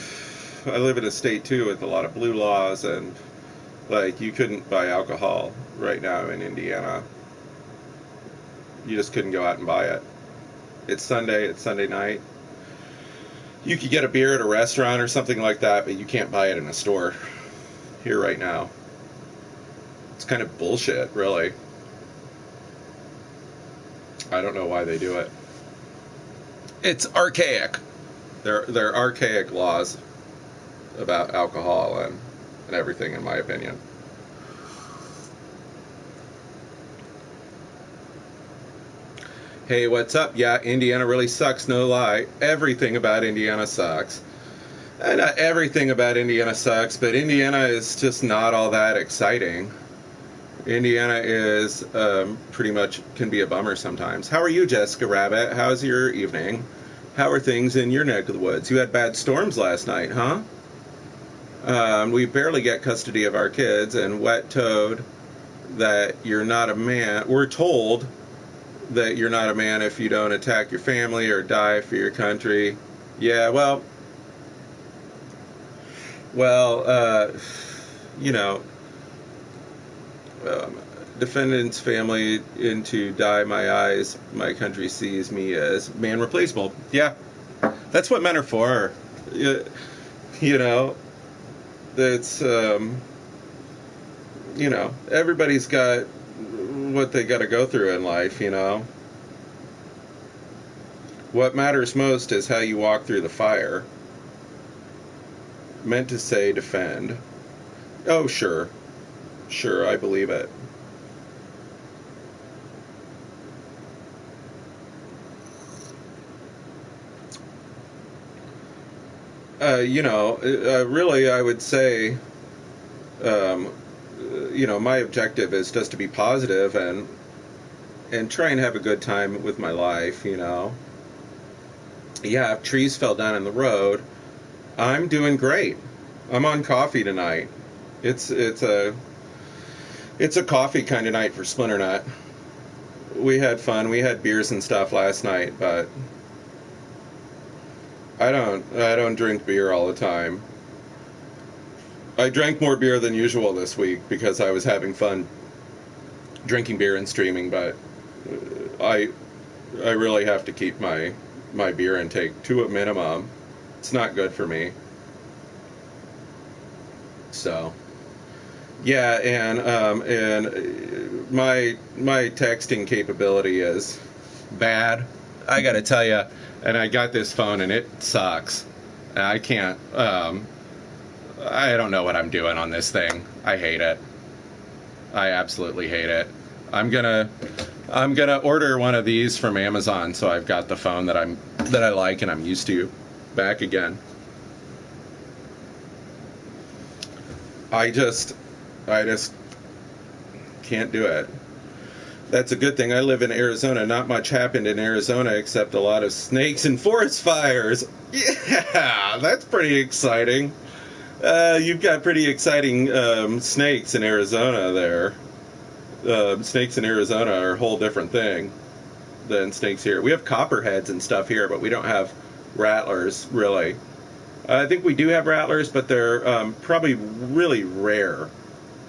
I live in a state too with a lot of blue laws, and like you couldn't buy alcohol right now in Indiana. You just couldn't go out and buy it. It's Sunday night. You could get a beer at a restaurant or something like that, but you can't buy it in a store here right now. It's kind of bullshit, really. I don't know why they do it. It's archaic. They're archaic laws about alcohol and everything, in my opinion. Hey, what's up? Yeah, Indiana really sucks, no lie. Everything about Indiana sucks. Not everything about Indiana sucks, but Indiana is just not all that exciting. Indiana is pretty much can be a bummer sometimes. How are you, Jessica Rabbit? How's your evening? How are things in your neck of the woods? You had bad storms last night, huh? We barely get custody of our kids, and Wet Toad, that you're not a man. We're told that you're not a man if you don't attack your family or die for your country. Yeah, well, you know, defendant's family into die my eyes, my country sees me as man replaceable. Yeah, that's what men are for. You know, that's, you know, everybody's got what they got to go through in life, you know. What matters most is how you walk through the fire. Meant to say defend. Oh, sure. Sure, I believe it. You know, really, I would say, you know, my objective is just to be positive and try and have a good time with my life, you know. Yeah, if trees fell down in the road, I'm doing great. I'm on coffee tonight. It's a coffee kind of night for Splinternut. We had fun. We had beers and stuff last night, but I don't drink beer all the time. I drank more beer than usual this week because I was having fun drinking beer and streaming, but I really have to keep my beer intake to a minimum. It's not good for me. So, yeah, and my texting capability is bad, I gotta tell you. And I got this phone and it sucks. I can't. I don't know what I'm doing on this thing. I hate it. I absolutely hate it. I'm gonna order one of these from Amazon, so I've got the phone that I like and I'm used to back again. I just can't do it. That's a good thing. I live in Arizona. Not much happened in Arizona except a lot of snakes and forest fires. Yeah, that's pretty exciting. You've got pretty exciting snakes in Arizona there. Snakes in Arizona are a whole different thing than snakes here. We have copperheads and stuff here, but we don't have rattlers, really. I think we do have rattlers, but they're probably really rare.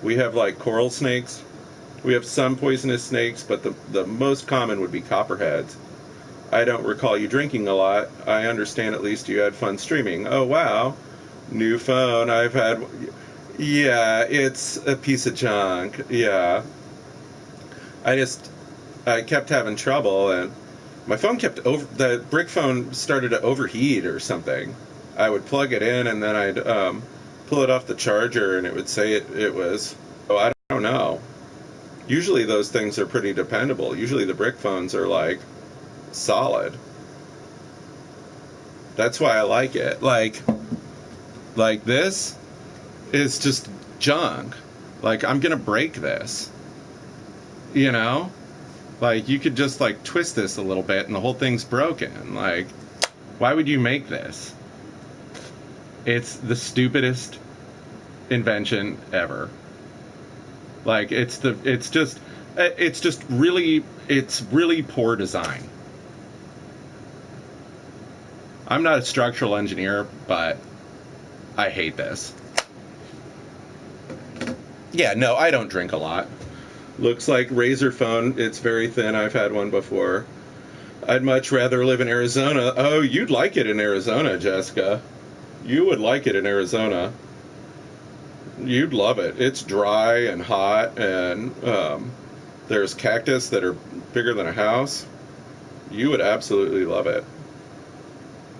We have like coral snakes. We have some poisonous snakes, but the most common would be copperheads. I don't recall you drinking a lot. I understand at least you had fun streaming. Oh, wow. New phone. I've had... Yeah, it's a piece of junk. Yeah. I kept having trouble, and my phone the brick phone started to overheat or something. I would plug it in, and then I'd pull it off the charger, and it would say it was... Oh, I don't know. Usually those things are pretty dependable. Usually the brick phones are, like, solid. That's why I like it. Like this is just junk. Like, I'm gonna break this. You know? Like, you could just, like, twist this a little bit and the whole thing's broken. Like, why would you make this? It's the stupidest invention ever. Like, it's really poor design. I'm not a structural engineer, but I hate this. Yeah, no, I don't drink a lot. Looks like Razor phone. It's very thin. I've had one before. I'd much rather live in Arizona. Oh, you'd like it in Arizona, Jessica. You would like it in Arizona. You'd love it. It's dry and hot, and there's cactus that are bigger than a house. You would absolutely love it.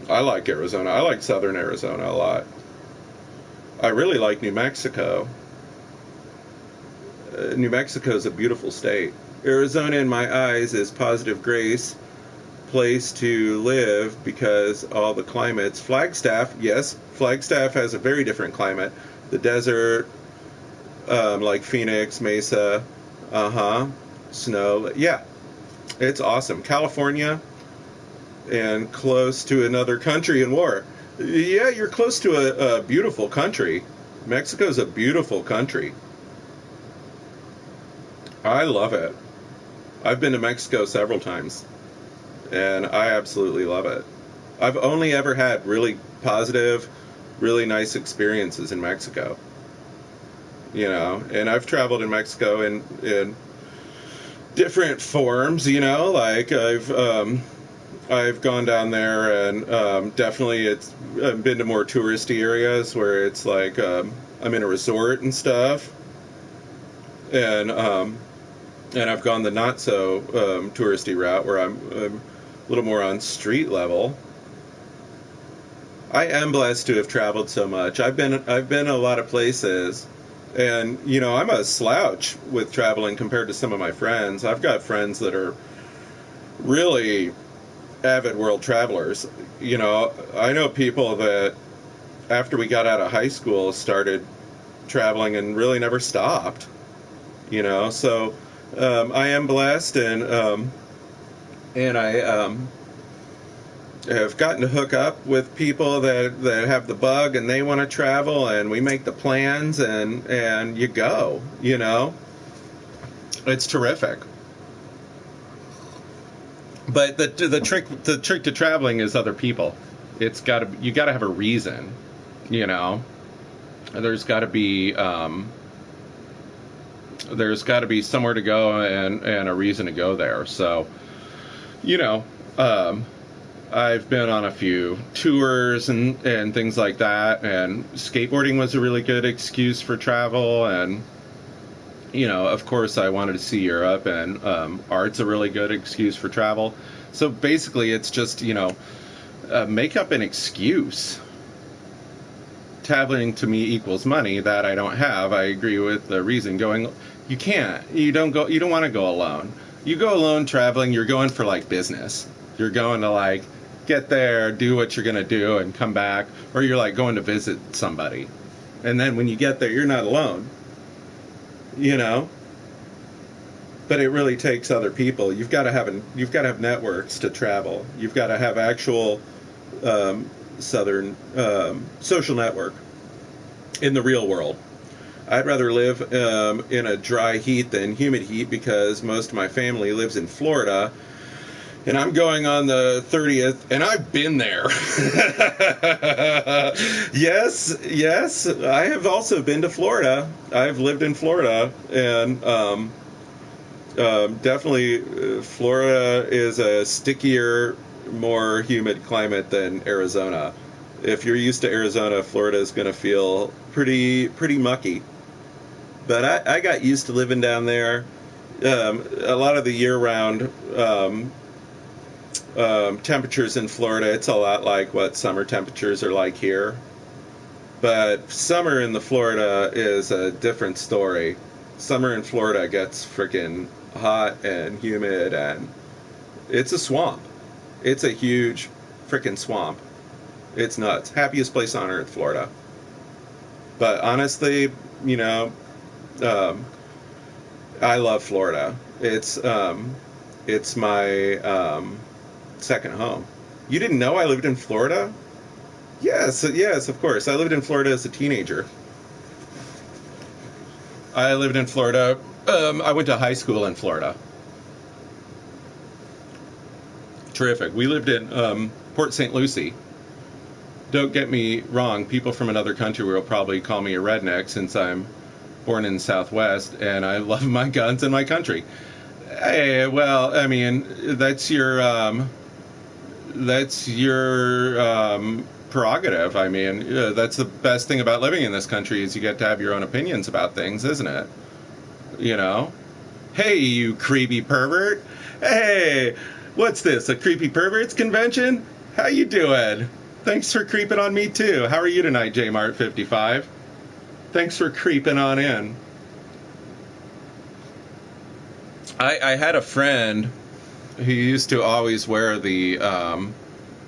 I like Arizona. I like southern Arizona a lot. I really like New Mexico. New Mexico is a beautiful state. Arizona, in my eyes, is positive grace place to live because all the climates. Flagstaff, yes, Flagstaff has a very different climate. The desert, like Phoenix, Mesa, snow. Yeah, it's awesome. California, and close to another country in war. Yeah, you're close to a beautiful country. Mexico's a beautiful country. I love it. I've been to Mexico several times, and I absolutely love it. I've only ever had really positive, really nice experiences in Mexico. You know, and I've traveled in Mexico in different forms, you know, like I've gone down there, and definitely I've been to more touristy areas where it's like I'm in a resort and stuff, and I've gone the not so touristy route where I'm a little more on street level. I am blessed to have traveled so much. I've been a lot of places, and you know, I'm a slouch with traveling compared to some of my friends. I've got friends that are really avid world travelers. You know, I know people that after we got out of high school started traveling and really never stopped. You know, so I am blessed, and I have gotten to hook up with people that have the bug and they want to travel, and we make the plans, and you go. You know, it's terrific. But the trick to traveling is other people. You got to have a reason, you know. There's got to be somewhere to go and a reason to go there. So, you know, I've been on a few tours and things like that, and skateboarding was a really good excuse for travel, and you know, of course, I wanted to see Europe, and art's a really good excuse for travel. So basically, it's just, you know, make up an excuse. Traveling to me equals money that I don't have. I agree with the reason. You can't. You don't want to go alone. You go alone traveling, you're going for like business. You're going to like get there, do what you're gonna do, and come back, or you're like going to visit somebody. And then when you get there, you're not alone. You know, but it really takes other people. You've got to have networks to travel. You've got to have actual southern social network in the real world. I'd rather live in a dry heat than humid heat because most of my family lives in Florida. And I'm going on the 30th, and I've been there. Yes, I have also been to Florida. I've lived in Florida, and definitely Florida is a stickier, more humid climate than Arizona. If you're used to Arizona, Florida is going to feel pretty mucky. But I got used to living down there. A lot of the year-round temperatures in Florida, it's a lot like what summer temperatures are like here. But summer in the Florida is a different story. Summer in Florida gets freaking hot and humid, and it's a swamp. It's a huge freaking swamp. It's nuts. Happiest place on earth, Florida. But honestly, you know, I love Florida. It's my second home. You didn't know I lived in Florida? Yes, of course. I lived in Florida as a teenager. I lived in Florida. I went to high school in Florida. Terrific. We lived in Port St. Lucie. Don't get me wrong. People from another country will probably call me a redneck since I'm born in the Southwest, and I love my guns and my country. Hey, well, I mean, that's your prerogative. I mean, that's the best thing about living in this country is you get to have your own opinions about things, isn't it? You know? Hey, you creepy pervert. Hey, what's this, a creepy perverts convention? How you doing? Thanks for creeping on me, too. How are you tonight, JMart55? Thanks for creeping on in. I had a friend who used to always wear the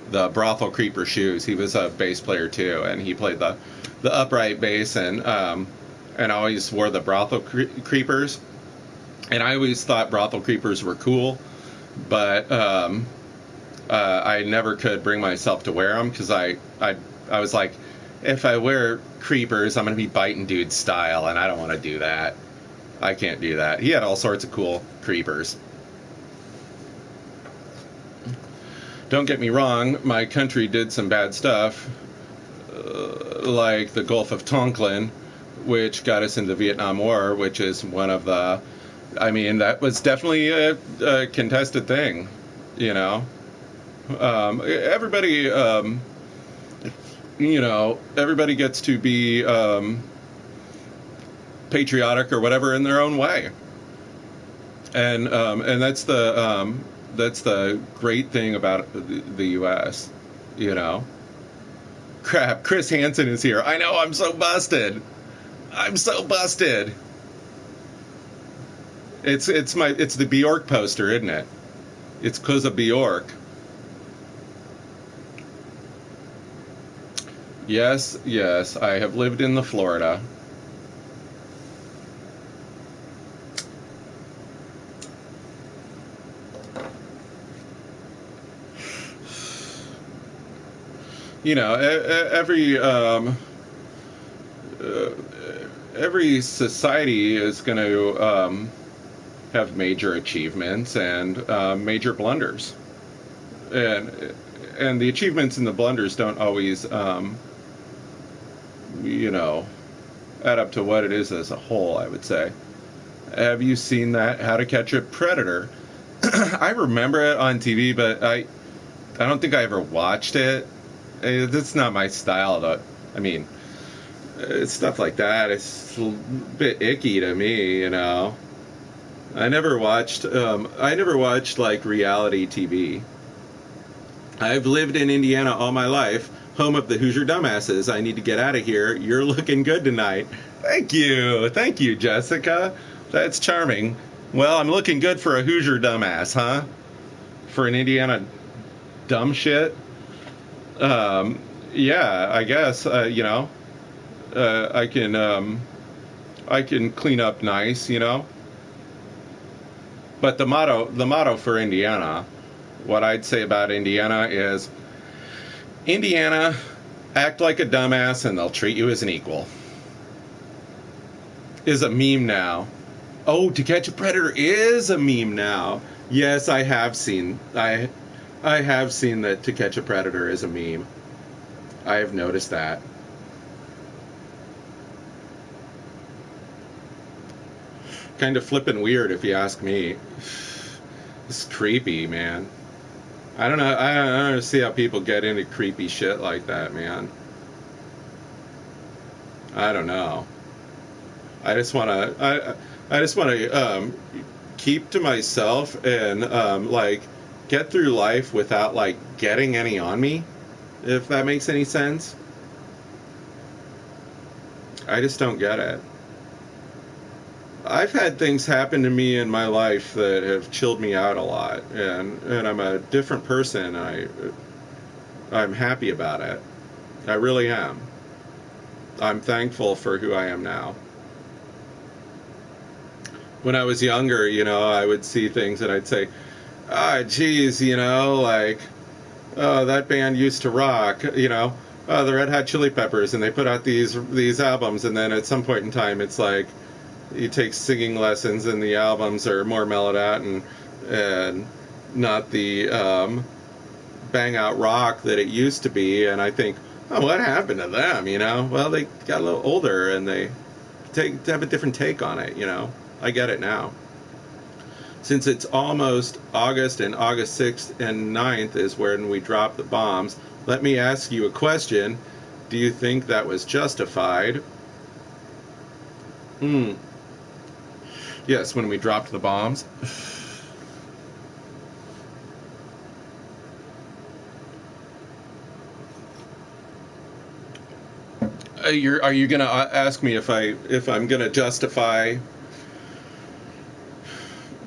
brothel creeper shoes. He was a bass player too, and he played the upright bass and always wore the brothel creepers. And I always thought brothel creepers were cool, but I never could bring myself to wear them because I was like, if I wear creepers, I'm going to be biting dude's style, and I don't want to do that. I can't do that. He had all sorts of cool creepers. Don't get me wrong, my country did some bad stuff, like the Gulf of Tonkin, which got us into the Vietnam War, which is one of the... I mean, that was definitely a contested thing, you know. Everybody gets to be patriotic or whatever in their own way, and that's the great thing about the U.S. You know. Crap, Chris Hansen is here. I know, I'm so busted. It's the Bjork poster, isn't it? It's 'cause of Bjork. Yes, I have lived in the Florida. You know, every society is going to have major achievements and major blunders, and the achievements and the blunders don't always add up to what it is as a whole, I would say. Have you seen that How to Catch a Predator? I remember it on TV, but I don't think I ever watched it. That's not my style, though. I mean, stuff like that, it's a bit icky to me, you know. I never watched like reality TV. I've lived in Indiana all my life, home of the Hoosier Dumbasses. I need to get out of here. You're looking good tonight. Thank you, Jessica. That's charming. Well, I'm looking good for a Hoosier dumbass, huh? For an Indiana dumb shit. Yeah, I guess I can clean up nice, you know. But the motto for Indiana, what I'd say about Indiana is, Indiana, act like a dumbass and they'll treat you as an equal. is a meme now. Oh, To Catch a Predator is a meme now. Yes, I have seen I have seen that To Catch a Predator is a meme. I have noticed that. Kind of flippin' weird if you ask me. It's creepy, man. I don't know. I don't see how people get into creepy shit like that, man. I don't know. I just want to. I just want to keep to myself and like get through life without like getting any on me, if that makes any sense. I just don't get it. I've had things happen to me in my life that have chilled me out a lot, and I'm a different person. I'm happy about it. I really am. I'm thankful for who I am now. When I was younger, you know, I would see things and I'd say, ah, geez, you know, like, oh, that band used to rock, you know, oh, the Red Hot Chili Peppers, and they put out these albums, and then at some point in time, it's like, you take singing lessons and the albums are more mellowed out and not the bang out rock that it used to be. And I think, oh, what happened to them, you know? Well, they got a little older and they have a different take on it, you know? I get it now. Since it's almost August, and August 6th and 9th is when we drop the bombs, let me ask you a question. Do you think that was justified? Yes, when we dropped the bombs. Are you gonna ask me if I'm gonna justify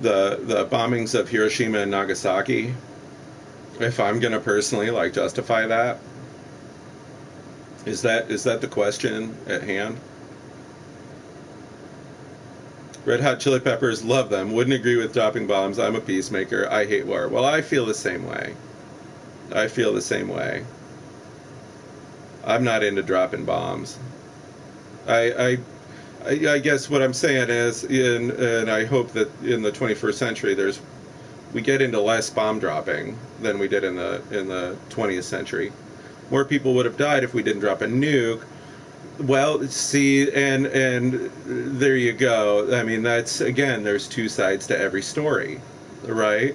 the bombings of Hiroshima and Nagasaki? If I'm gonna personally like justify that? Is that the question at hand? Red Hot Chili Peppers, love them. Wouldn't agree with dropping bombs. I'm a peacemaker. I hate war. Well, I feel the same way. I feel the same way. I'm not into dropping bombs. I guess what I'm saying is, and I hope that in the 21st century, we get into less bomb dropping than we did in the 20th century. More people would have died if we didn't drop a nuke. Well, see, and there you go. I mean, that's, again, there's two sides to every story, right?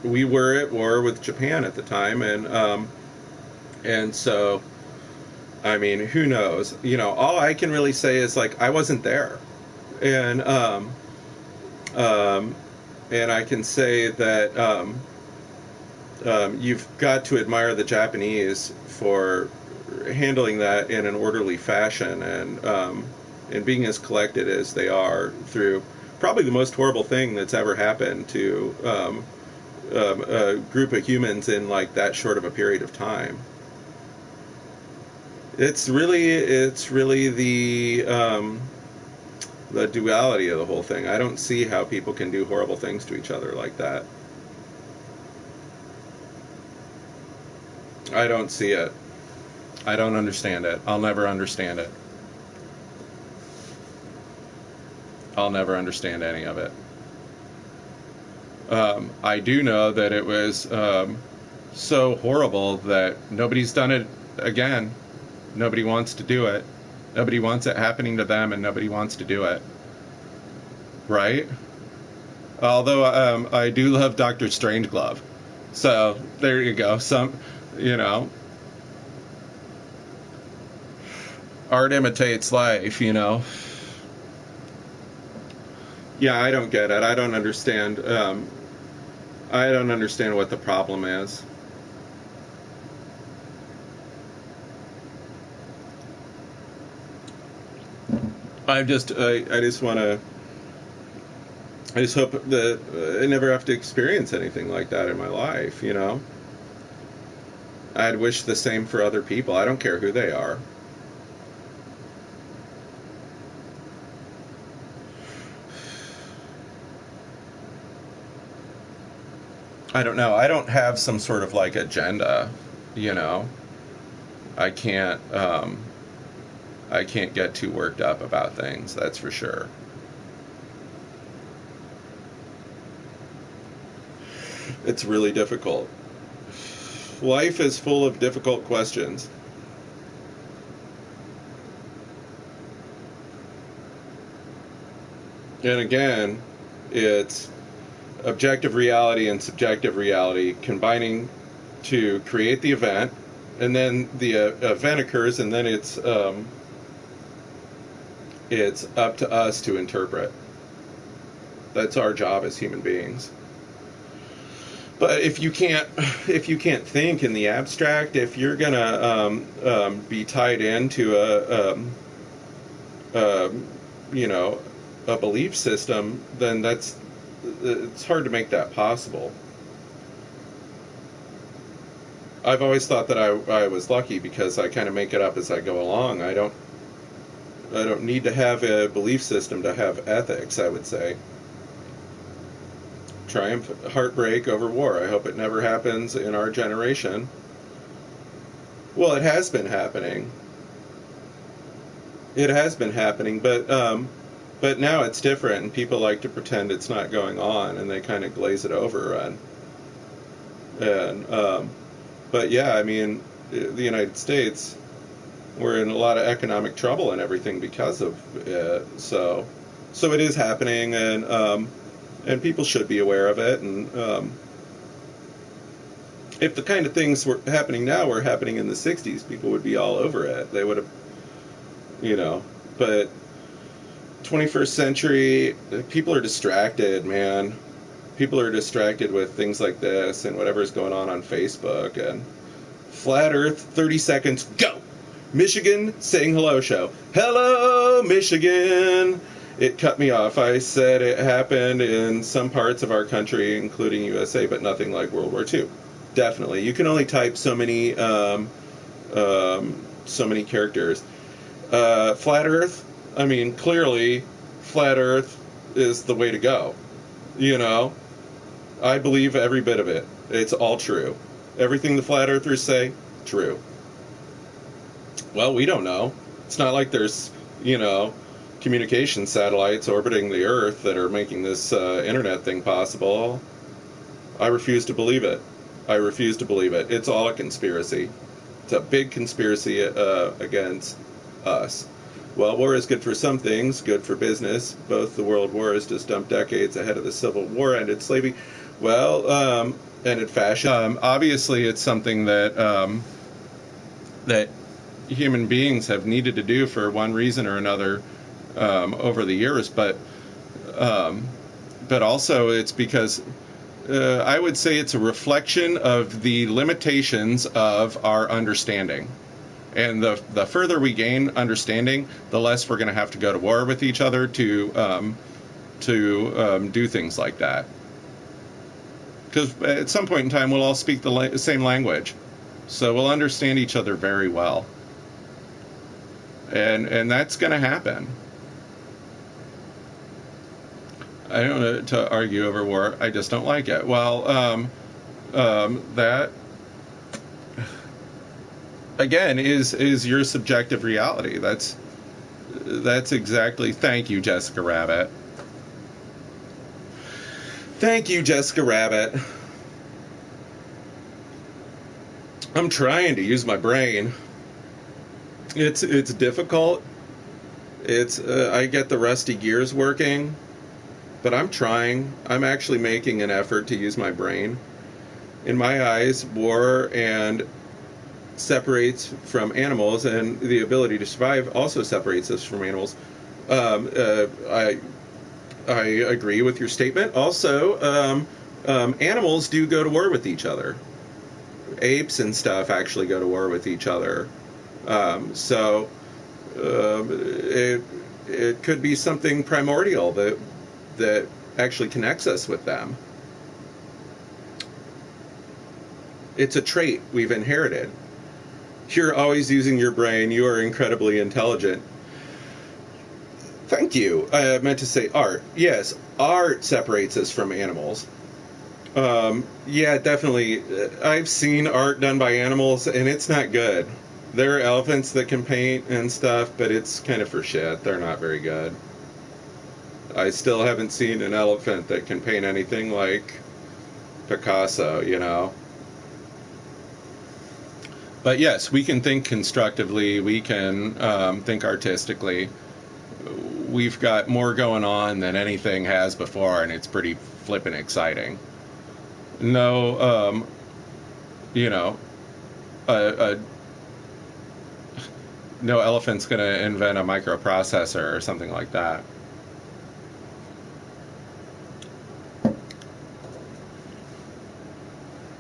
We were at war with Japan at the time, and so, I mean, who knows? You know, all I can really say is, like, I wasn't there, and I can say that you've got to admire the Japanese for handling that in an orderly fashion and being as collected as they are through probably the most horrible thing that's ever happened to a group of humans in like that short of a period of time. It's really the duality of the whole thing. I don't see how people can do horrible things to each other like that. I don't see it. I don't understand it. I'll never understand it. I'll never understand any of it. I do know that it was so horrible that nobody's done it again. Nobody wants to do it. Nobody wants it happening to them, and nobody wants to do it. Right? Although I do love Dr. Strangelove. So there you go. You know, art imitates life, you know. Yeah, I don't get it. I don't understand. I don't understand what the problem is. I just want to. I just hope that I never have to experience anything like that in my life, you know. I'd wish the same for other people. I don't care who they are. I don't know. I don't have some sort of like agenda, you know. I can't I can't get too worked up about things, that's for sure. It's really difficult. Life is full of difficult questions. And again, it's objective reality and subjective reality combining to create the event, and then the event occurs, and then it's up to us to interpret. That's our job as human beings. But if you can't think in the abstract, if you're gonna be tied into a belief system, then it's hard to make that possible. I've always thought that I was lucky because I kind of make it up as I go along. I don't need to have a belief system to have ethics, I would say. Triumph, heartbreak over war. I hope it never happens in our generation. Well, it has been happening. It has been happening, but now it's different, and people like to pretend it's not going on, and they kind of glaze it over. But yeah, I mean, the United States, we're in a lot of economic trouble and everything because of it. So it is happening, and people should be aware of it. And if the kind of things were happening now were happening in the 60s, people would be all over it. They would have, but 21st century, people are distracted, man. People are distracted with things like this and whatever's going on Facebook. And Flat Earth, 30 seconds, go! Michigan saying hello show. Hello, Michigan! It cut me off. I said it happened in some parts of our country, including USA, but nothing like World War II. Definitely. You can only type so many characters. Flat Earth, I mean, clearly, Flat Earth is the way to go. I believe every bit of it. It's all true. Everything the Flat Earthers say, true. Well, we don't know. It's not like there's, communication satellites orbiting the Earth that are making this internet thing possible. I refuse to believe it. It's all a conspiracy. It's a big conspiracy against us. Well, war is good for some things, good for business. Both the world wars just dumped decades ahead of the Civil War ended slavery. Well, ended fascism. Obviously, it's something that that human beings have needed to do for one reason or another over the years, but also it's because I would say it's a reflection of the limitations of our understanding. And the further we gain understanding, the less we're going to have to go to war with each other to do things like that. Because at some point in time, we'll all speak the same language, so we'll understand each other very well. And that's going to happen. I don't know to argue over war. I just don't like it. Well, that again is your subjective reality. That's exactly. Thank you, Jessica Rabbit. Thank you, Jessica Rabbit. I'm trying to use my brain. It's difficult. I get the rusty gears working, but I'm trying. I'm actually making an effort to use my brain. In my eyes, war and separates from animals, and the ability to survive also separates us from animals. I agree with your statement. Also, animals do go to war with each other. Apes and stuff actually go to war with each other. So it could be something primordial that actually connects us with them. It's a trait we've inherited. You're always using your brain. You are incredibly intelligent. Thank you. I meant to say art. Yes, art separates us from animals. Yeah, definitely. I've seen art done by animals, and it's not good. There are elephants that can paint and stuff, but it's kind of for shit. They're not very good. I still haven't seen an elephant that can paint anything like Picasso, you know. But yes, we can think constructively. We can think artistically. We've got more going on than anything has before, and it's pretty flippin' exciting. No, you know, a no elephant's going to invent a microprocessor or something like that.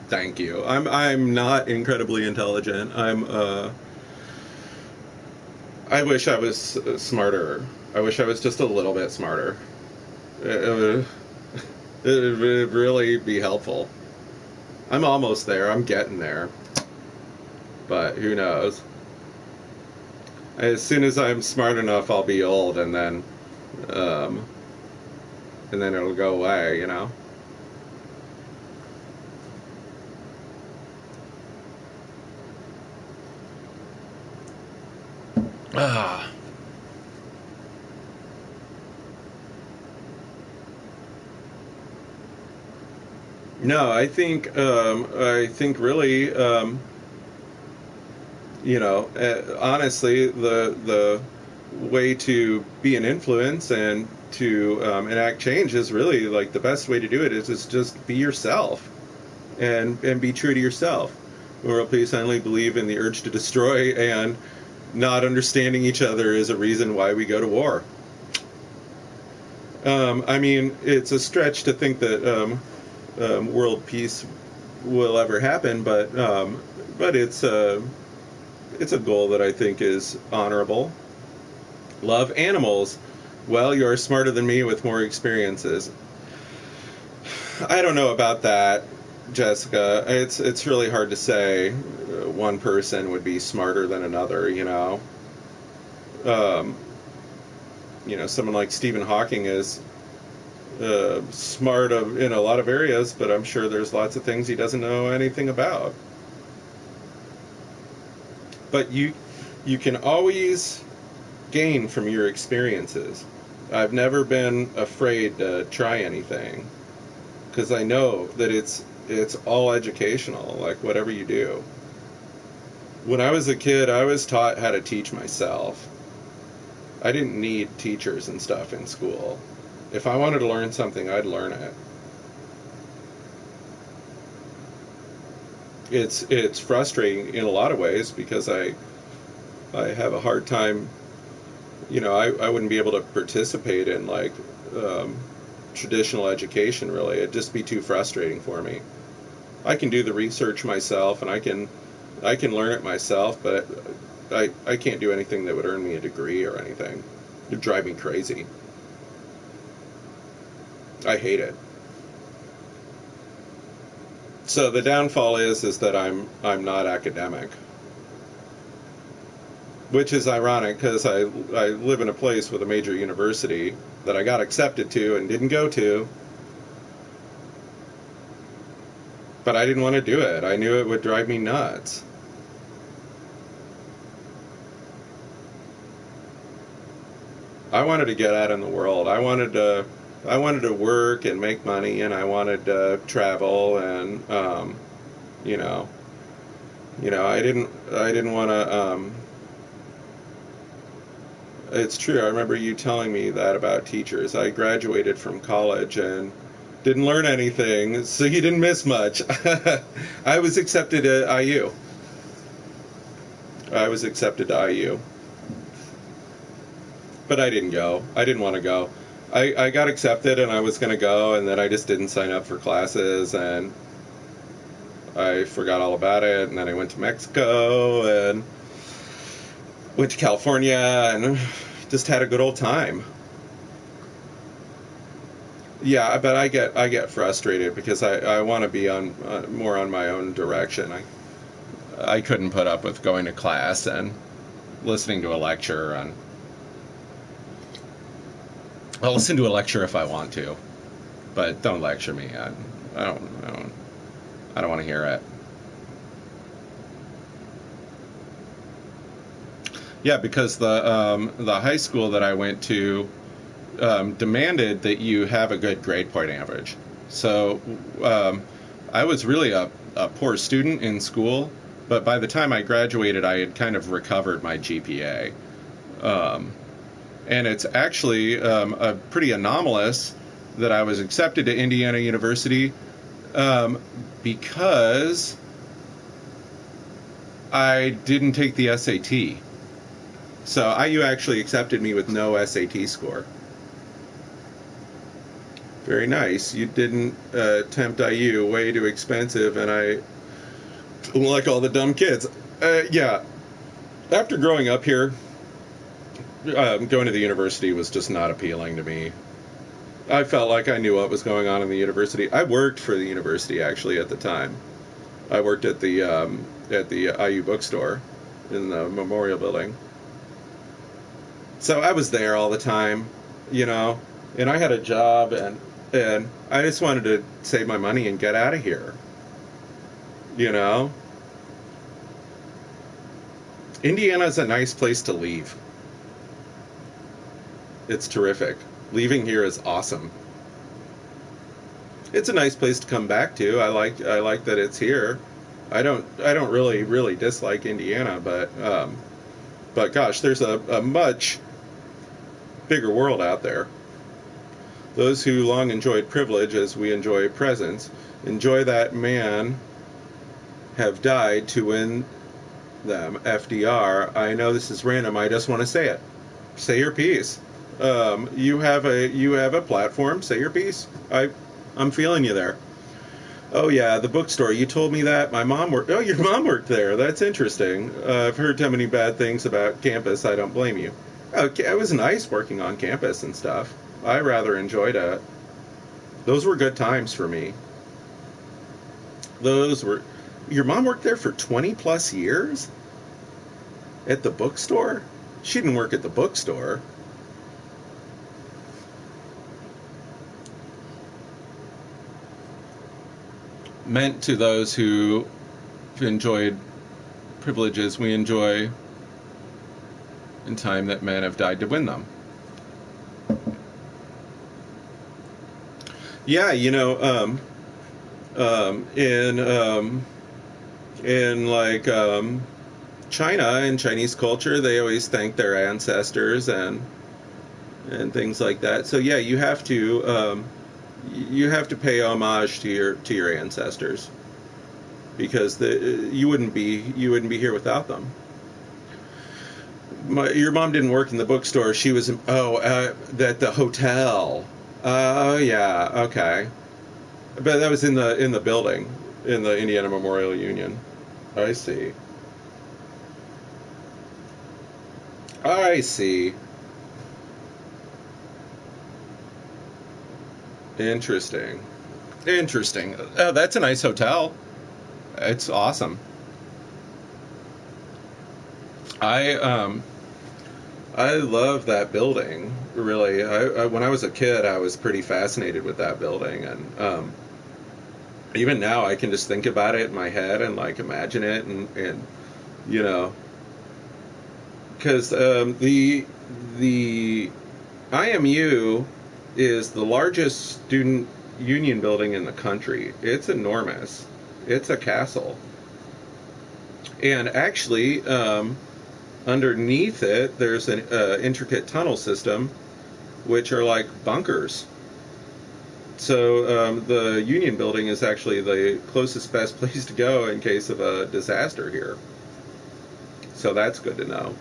Thank you. I'm not incredibly intelligent. I wish I was smarter. I wish I was just a little bit smarter. It would really be helpful. I'm almost there. I'm getting there. But who knows? As soon as I'm smart enough, I'll be old, and then it'll go away, you know. Ah. No, I think really, you know, honestly, the way to be an influence and to enact change is really like the best way to do it is just be yourself and be true to yourself. World peace, I only believe in the urge to destroy, and not understanding each other is a reason why we go to war. I mean, it's a stretch to think that world peace will ever happen, but it's a goal that I think is honorable. Love animals. Well, you're smarter than me with more experiences. I don't know about that, Jessica. It's really hard to say one person would be smarter than another, you know. You know, someone like Stephen Hawking is smart in a lot of areas, but I'm sure there's lots of things he doesn't know anything about. But you can always gain from your experiences. I've never been afraid to try anything because I know that it's all educational, like whatever you do. When I was a kid, I was taught how to teach myself. I didn't need teachers and stuff in school. If I wanted to learn something, I'd learn it. It's frustrating in a lot of ways because I have a hard time, you know, I wouldn't be able to participate in like traditional education really. It'd just be too frustrating for me. I can do the research myself and I can learn it myself, but I can't do anything that would earn me a degree or anything. It'd drive me crazy. I hate it. So the downfall is that I'm not academic, which is ironic because I live in a place with a major university that I got accepted to and didn't go to, but I didn't want to do it. I knew it would drive me nuts. I wanted to get out in the world. I wanted to work and make money, and I wanted to travel, and you know, I didn't want to. It's true. I remember you telling me that about teachers. I graduated from college and didn't learn anything, so you didn't miss much. I was accepted to IU. I was accepted to IU. But I didn't go. I didn't want to go. I got accepted and I was going to go, and then I just didn't sign up for classes, and I forgot all about it, and then I went to Mexico and went to California and just had a good old time. Yeah, but I get frustrated because I want to be on more on my own direction. I couldn't put up with going to class and listening to a lecture on. I'll listen to a lecture if I want to, but don't lecture me. I don't want to hear it. Yeah, because the high school that I went to demanded that you have a good grade point average. So I was really a poor student in school, but by the time I graduated, I had kind of recovered my GPA. Um, and it's actually a pretty anomalous that I was accepted to Indiana University um, because I didn't take the SAT. So IU actually accepted me with no SAT score. Very nice. You didn't tempt IU, way too expensive, and I don't like all the dumb kids. Yeah, after growing up here, going to the university was just not appealing to me. I felt like I knew what was going on in the university. I worked for the university actually at the time. I worked at the IU bookstore in the Memorial Building. So I was there all the time, you know, and I had a job, and I just wanted to save my money and get out of here, you know. Indiana's a nice place to leave. It's terrific. Leaving here is awesome. It's a nice place to come back to. I like that it's here. I don't really dislike Indiana, but gosh, there's a much bigger world out there. Those who long enjoyed privilege as we enjoy presence, enjoy that man have died to win them. FDR. I know this is random. I just want to say it. Say your piece. You have a platform. Say your piece. I'm feeling you there. Oh yeah, the bookstore. You told me that my mom worked. Oh, your mom worked there. That's interesting. I've heard so many bad things about campus. I don't blame you. Okay, it was nice working on campus and stuff. I rather enjoyed it. Those were good times for me. Those were. Your mom worked there for 20 plus years? At the bookstore? She didn't work at the bookstore. Meant to those who enjoyed privileges we enjoy in time that men have died to win them. Yeah, you know, in like China and Chinese culture, they always thank their ancestors and things like that. So yeah, you have to pay homage to your ancestors because you wouldn't be here without them. Your mom didn't work in the bookstore. She was at the hotel. Oh yeah, okay. But that was in the building, in the Indiana Memorial Union. I see. I see. Interesting. Interesting. Oh, that's a nice hotel. It's awesome. I I love that building. Really, when I was a kid, I was pretty fascinated with that building, and even now, I can just think about it in my head and like imagine it, and you know, because the IMU is the largest student union building in the country. It's enormous. It's a castle, and actually, underneath it, there's an intricate tunnel system, which are like bunkers. So the Union Building is actually the closest, best place to go in case of a disaster here. So that's good to know.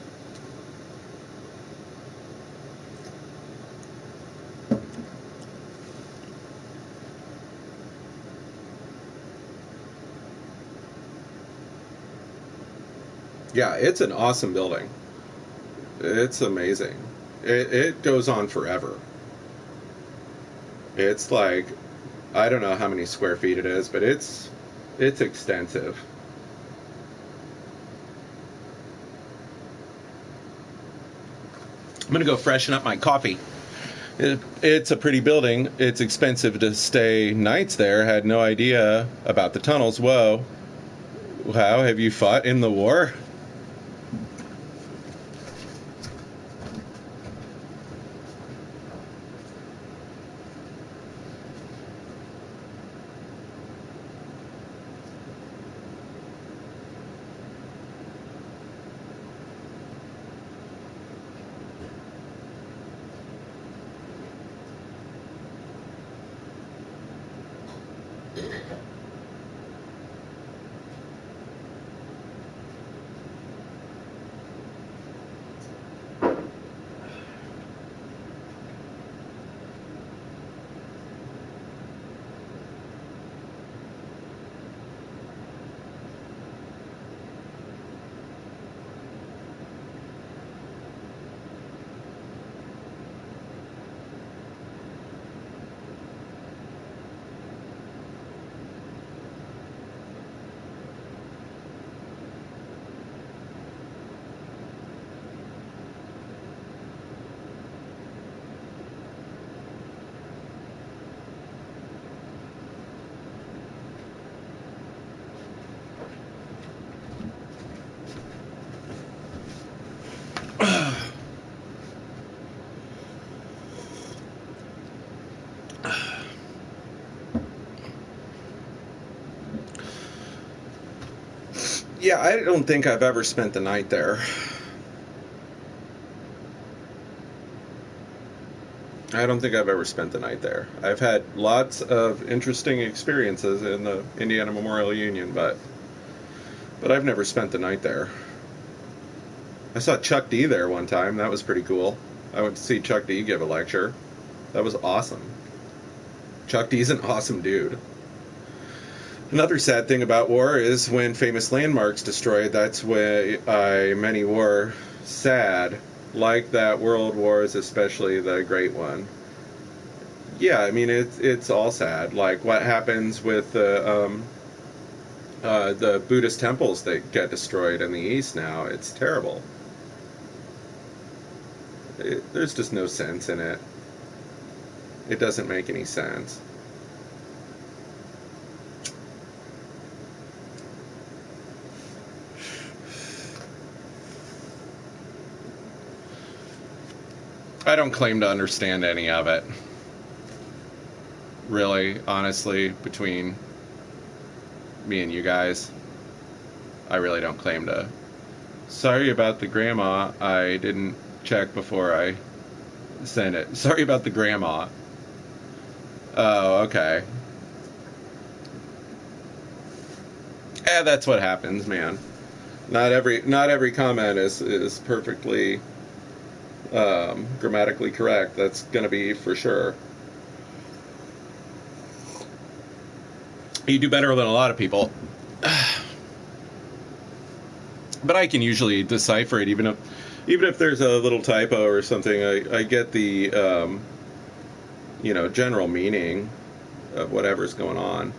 Yeah, it's an awesome building. It's amazing. It goes on forever. It's like, I don't know how many square feet it is, but it's extensive. I'm gonna go freshen up my coffee. It's a pretty building. It's expensive to stay nights there. Had no idea about the tunnels. Whoa. How have you fought in the war? Yeah, I don't think I've ever spent the night there. I don't think I've ever spent the night there. I've had lots of interesting experiences in the Indiana Memorial Union, but I've never spent the night there. I saw Chuck D there one time. That was pretty cool. I went to see Chuck D give a lecture. That was awesome. Chuck D's an awesome dude. Another sad thing about war is when famous landmarks destroyed, that's why many were sad, like that World Wars, especially the Great One. Yeah, I mean, it's all sad. Like what happens with the Buddhist temples that get destroyed in the East now. It's terrible. There's just no sense in it. It doesn't make any sense. I don't claim to understand any of it. Really, honestly, between me and you guys, I really don't claim to. Sorry about the grandma. I didn't check before I sent it. Sorry about the grandma. Oh, okay. That's what happens, man. Not every comment is perfectly grammatically correct. That's going to be for sure. You do better than a lot of people. But I can usually decipher it, even if there's a little typo or something. I get the general meaning of whatever's going on.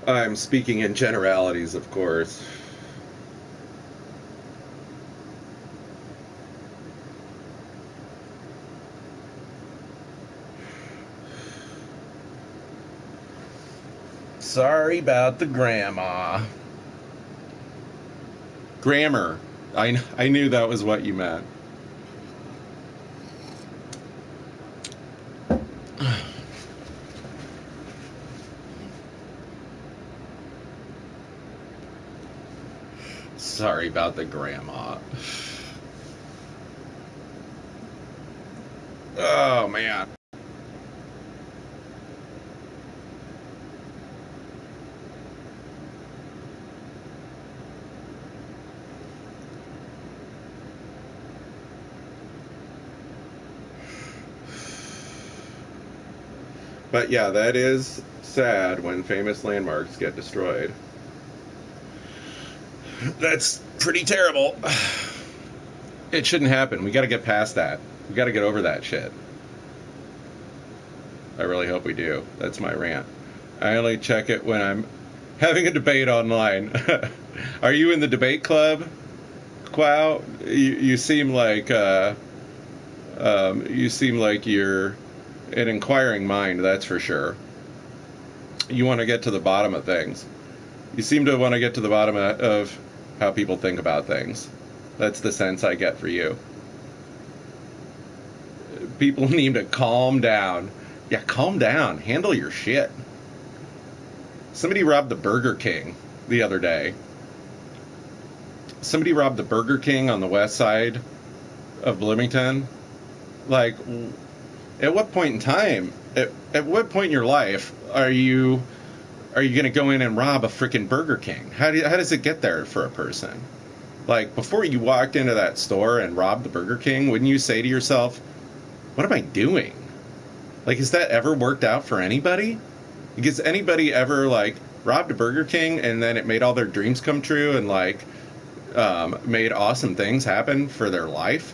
I'm speaking in generalities, of course. Sorry about the grandma. Grammar. I knew that was what you meant. Sorry about the grandma. Oh, man. But yeah, that is sad when famous landmarks get destroyed. That's pretty terrible. It shouldn't happen. We got to get past that. We got to get over that shit. I really hope we do. That's my rant. I only check it when I'm having a debate online. Are you in the debate club, Quao? You seem like you're an inquiring mind. That's for sure. You want to get to the bottom of things. You seem to want to get to the bottom of how people think about things. That's the sense I get for you. People need to calm down. Yeah, calm down. Handle your shit. Somebody robbed the Burger King the other day. Somebody robbed the Burger King on the west side of Bloomington. Like, at what point in time, at what point in your life are you going to go in and rob a freaking Burger King? How does it get there for a person? Like, before you walked into that store and robbed the Burger King, wouldn't you say to yourself, what am I doing? Like, has that ever worked out for anybody? Has anybody ever, like, robbed a Burger King and then it made all their dreams come true and, like, made awesome things happen for their life?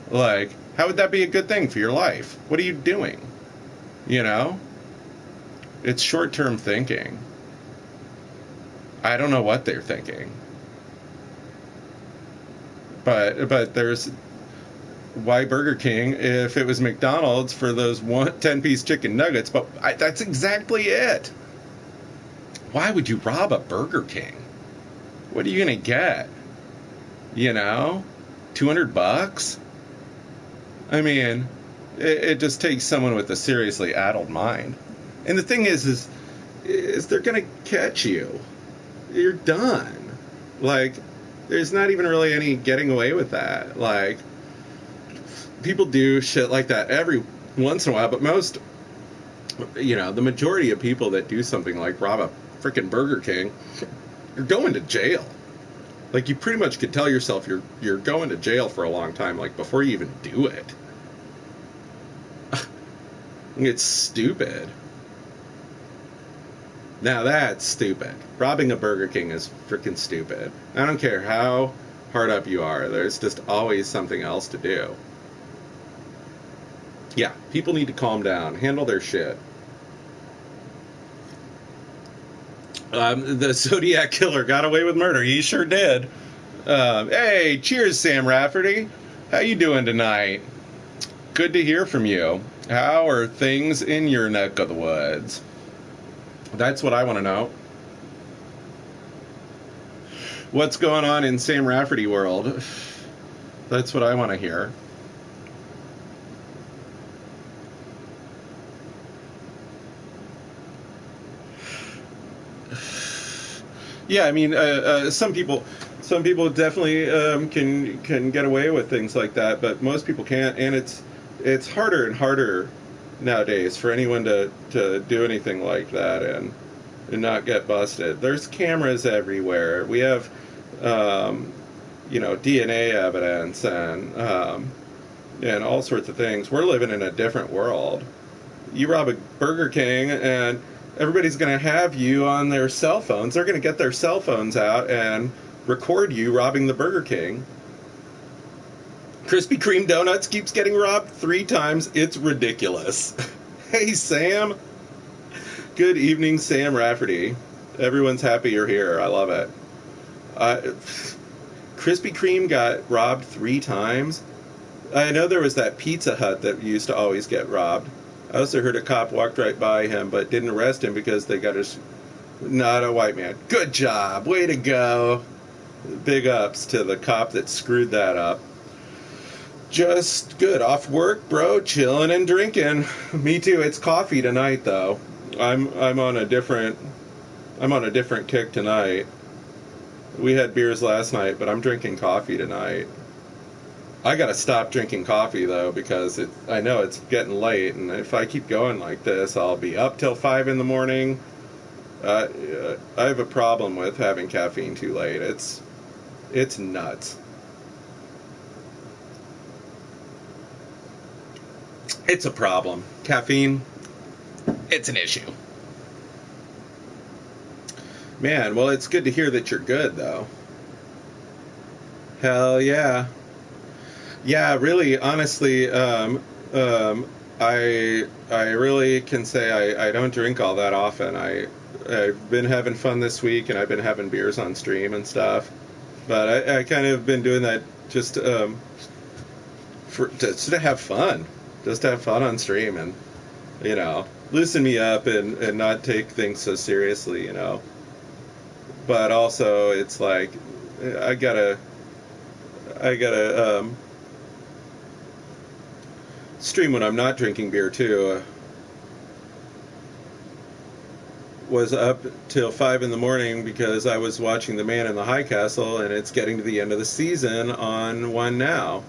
Like, how would that be a good thing for your life? What are you doing? You know? It's short-term thinking. I don't know what they're thinking. But there's... Why Burger King if it was McDonald's for those 10-piece chicken nuggets? But that's exactly it. Why would you rob a Burger King? What are you going to get? You know? $200? I mean, it just takes someone with a seriously addled mind. And the thing is is they're gonna catch you. You're done. Like, there's not even really any getting away with that. Like, people do shit like that every once in a while, but most, the majority of people that do something like rob a freaking Burger King, you're going to jail. Like, you pretty much could tell yourself you're going to jail for a long time, like, before you even do it. It's stupid. Now that's stupid. Robbing a Burger King is freaking stupid. I don't care how hard up you are. There's just always something else to do. Yeah, people need to calm down. Handle their shit. The Zodiac Killer got away with murder. He sure did. Hey, cheers, Sam Rafferty. How you doing tonight? Good to hear from you. How are things in your neck of the woods? That's what I want to know. What's going on in Sam Rafferty world? That's what I want to hear. Yeah, I mean, some people definitely can get away with things like that, but most people can't, and it's harder and harder nowadays for anyone to do anything like that and not get busted. There's cameras everywhere. We have DNA evidence and all sorts of things. We're living in a different world. You rob a Burger King and everybody's going to have you on their cell phones. They're going to get their cell phones out and record you robbing the Burger King. Krispy Kreme Donuts keeps getting robbed 3 times. It's ridiculous. Hey, Sam. Good evening, Sam Rafferty. Everyone's happy you're here. I love it. Krispy Kreme got robbed 3 times. I know there was that Pizza Hut that used to always get robbed. I also heard a cop walked right by him but didn't arrest him because they got his... Not a white man. Good job. Way to go. Big ups to the cop that screwed that up. Just good. Off work, bro. Chilling and drinking. Me too. It's coffee tonight, though. I'm on a different kick tonight. We had beers last night, but I'm drinking coffee tonight. I gotta stop drinking coffee though because I know it's getting late, and if I keep going like this, I'll be up till 5 in the morning. I have a problem with having caffeine too late. It's nuts. It's a problem. Caffeine, it's an issue. Man, well, it's good to hear that you're good, though. Hell yeah. Yeah, really, honestly, I really can say I don't drink all that often. I've been having fun this week, and I've been having beers on stream and stuff. But I kind of been doing that just to have fun. Just to have fun on stream and, loosen me up and not take things so seriously, But also, it's like, I gotta stream when I'm not drinking beer, too. Was up till 5 in the morning because I was watching The Man in the High Castle, and it's getting to the end of the season on One Now.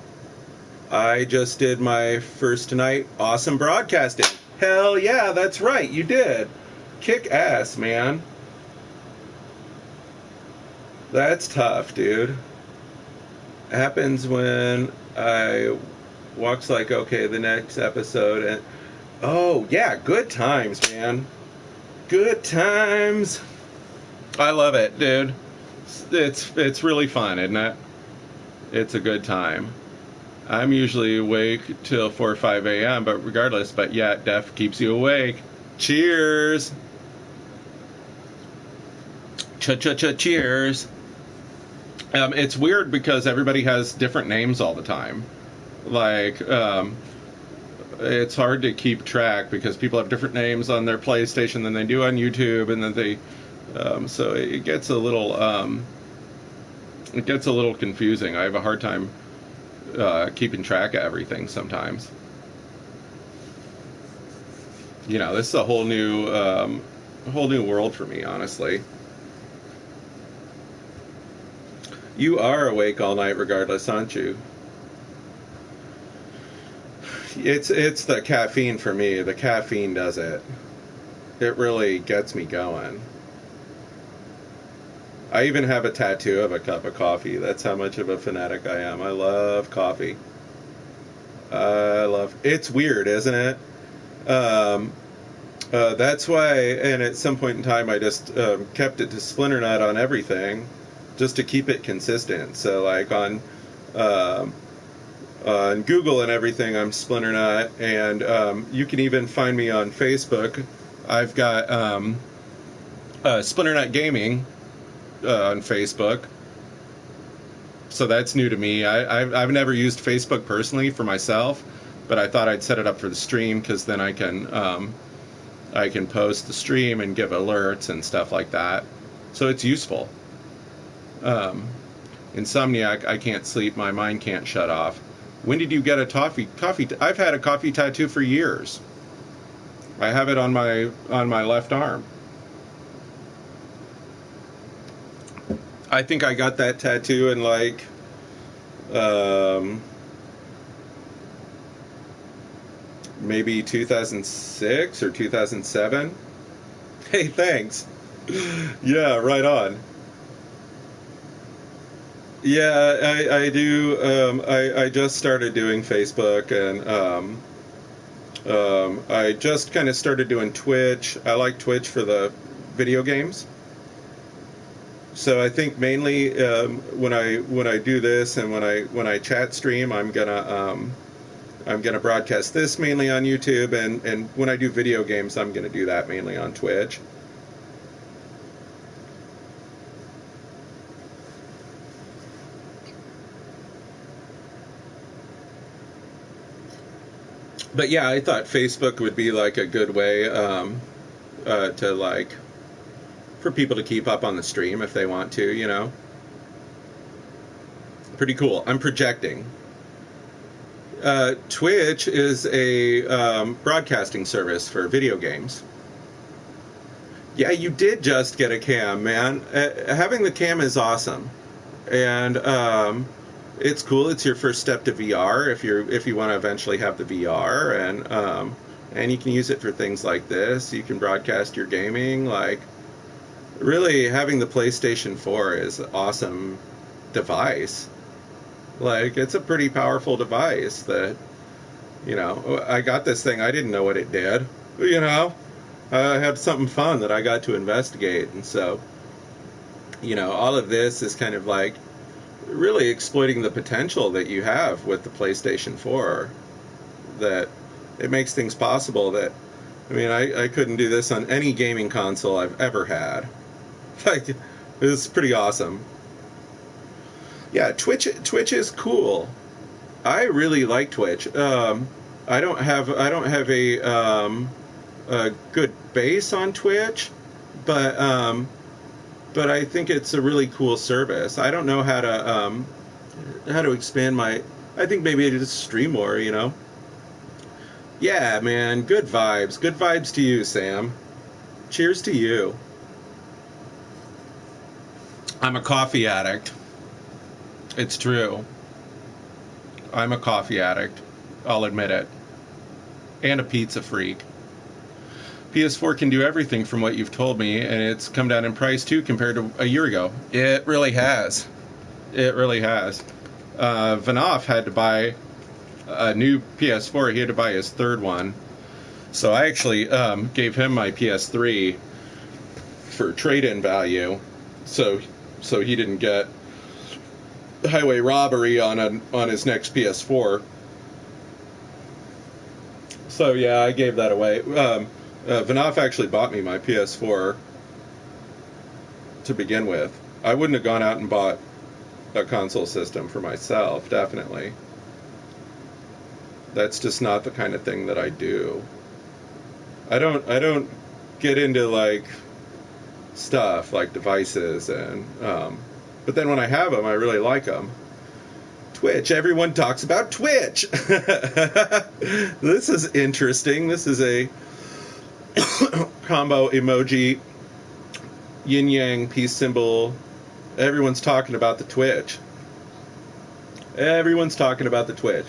I just did my first night awesome broadcasting. Hell yeah, that's right, you did. Kick ass, man. That's tough, dude. Happens when I walks like, okay, the next episode, and oh yeah, good times, man. Good times. I love it, dude. It's really fun, isn't it? It's a good time. I'm usually awake till 4 or 5 a.m., but regardless, but yeah, Def keeps you awake. Cheers. Cheers. It's weird because everybody has different names all the time. Like, it's hard to keep track because people have different names on their PlayStation than they do on YouTube, and then they, so it gets a little confusing. I have a hard time keeping track of everything sometimes. This is a whole new whole new world for me, honestly. You are awake all night regardless, aren't you? It's the caffeine for me. The caffeine does it. It really gets me going. I even have a tattoo of a cup of coffee. That's how much of a fanatic I am. I love coffee. It's weird, isn't it? That's why, and at some point in time, I just kept it to Splinternut on everything, just to keep it consistent. So, like on Google and everything, I'm Splinternut, and you can even find me on Facebook. I've got Splinternut Gaming on Facebook. So that's new to me. I've never used Facebook personally for myself, but I thought I'd set it up for the stream because then I can post the stream and give alerts and stuff like that. So it's useful. Insomniac, I can't sleep. My mind can't shut off. When did you get a coffee? I've had a coffee tattoo for years. I have it on my left arm. I think I got that tattoo in like maybe 2006 or 2007. Hey, thanks. Yeah, right on. Yeah, I do. I just started doing Facebook, and I just kind of started doing Twitch. I like Twitch for the video games. So I think mainly when I do this and when I chat stream, I'm gonna broadcast this mainly on YouTube, and when I do video games, I'm gonna do that mainly on Twitch. But yeah, I thought Facebook would be like a good way to like for people to keep up on the stream if they want to, you know. Pretty cool. I'm projecting. Twitch is a broadcasting service for video games. Yeah, you did just get a cam, man. Having the cam is awesome, and it's cool. It's your first step to VR if you want to eventually have the VR, and you can use it for things like this. You can broadcast your gaming. Like, really, having the PlayStation 4 is an awesome device. Like, it's a pretty powerful device that, you know, I got this thing. I didn't know what it did. You know, I had something fun that I got to investigate, and so, you know, all of this is kind of like really exploiting the potential that you have with the PlayStation 4, that it makes things possible that, I mean, I couldn't do this on any gaming console I've ever had. Like, it's pretty awesome. Yeah, Twitch is cool. I really like Twitch. I don't have a good base on Twitch, but I think it's a really cool service. I don't know how to expand my. I think maybe I just stream more. You know. Yeah, man. Good vibes. Good vibes to you, Sam. Cheers to you. I'm a coffee addict. It's true. I'm a coffee addict. I'll admit it. And a pizza freak. PS4 can do everything from what you've told me, and it's come down in price too compared to a year ago. It really has. It really has. Vanoff had to buy a new PS4. He had to buy his third one. So I actually gave him my PS3 for trade-in value, so he didn't get highway robbery on his next PS4. So yeah, I gave that away. Vanoff actually bought me my PS4 to begin with. I wouldn't have gone out and bought a console system for myself, definitely. That's just not the kind of thing that I do. I don't get into like stuff like devices, and but then when I have them, I really like them. Twitch. Everyone talks about Twitch. This is interesting. This is a combo emoji, yin yang peace symbol. Everyone's talking about the Twitch. Everyone's talking about the Twitch.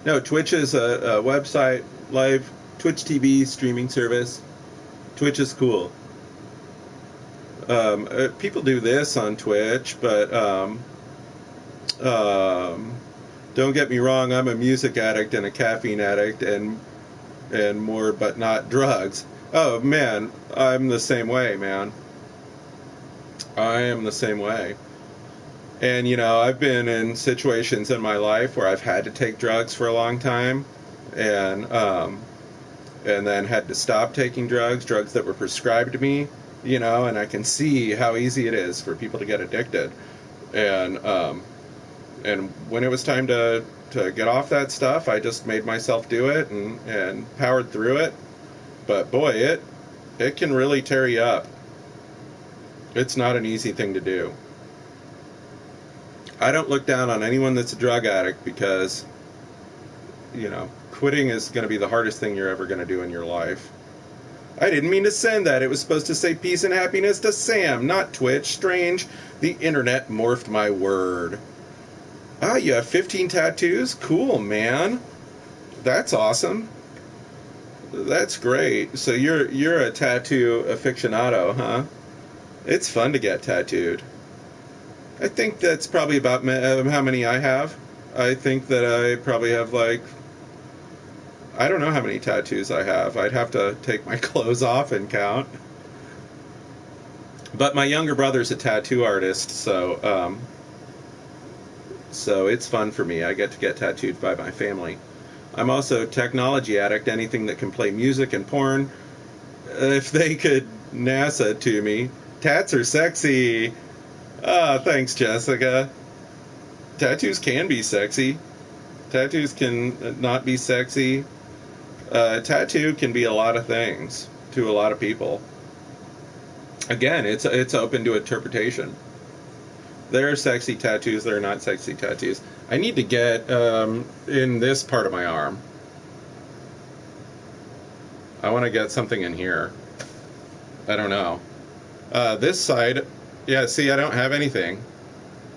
No, Twitch is a website, live Twitch TV streaming service. Twitch is cool. People do this on Twitch, but don't get me wrong, I'm a music addict and a caffeine addict and more, but not drugs. Oh man, I'm the same way, man. I am the same way. And you know, I've been in situations in my life where I've had to take drugs for a long time, and then had to stop taking drugs that were prescribed to me, you know, and I can see how easy it is for people to get addicted. And when it was time to get off that stuff, I just made myself do it and powered through it. But boy, it can really tear you up. It's not an easy thing to do. I don't look down on anyone that's a drug addict because, you know, quitting is going to be the hardest thing you're ever going to do in your life. I didn't mean to send that. It was supposed to say peace and happiness to Sam, not Twitch. Strange. The internet morphed my word. Ah, you have 15 tattoos? Cool, man. That's awesome. That's great. So you're a tattoo aficionado, huh? It's fun to get tattooed. I think that's probably about how many I have. I think that I probably have like, I don't know how many tattoos I have. I'd have to take my clothes off and count. But my younger brother's a tattoo artist, so it's fun for me. I get to get tattooed by my family. I'm also a technology addict. Anything that can play music and porn. If they could NASA to me. Tats are sexy. Ah, thanks, Jessica. Tattoos can be sexy. Tattoos can not be sexy. Tattoo can be a lot of things to a lot of people. Again, it's open to interpretation. There are sexy tattoos, there are not sexy tattoos. I need to get in this part of my arm. I want to get something in here. I don't know. This side, yeah, see, I don't have anything.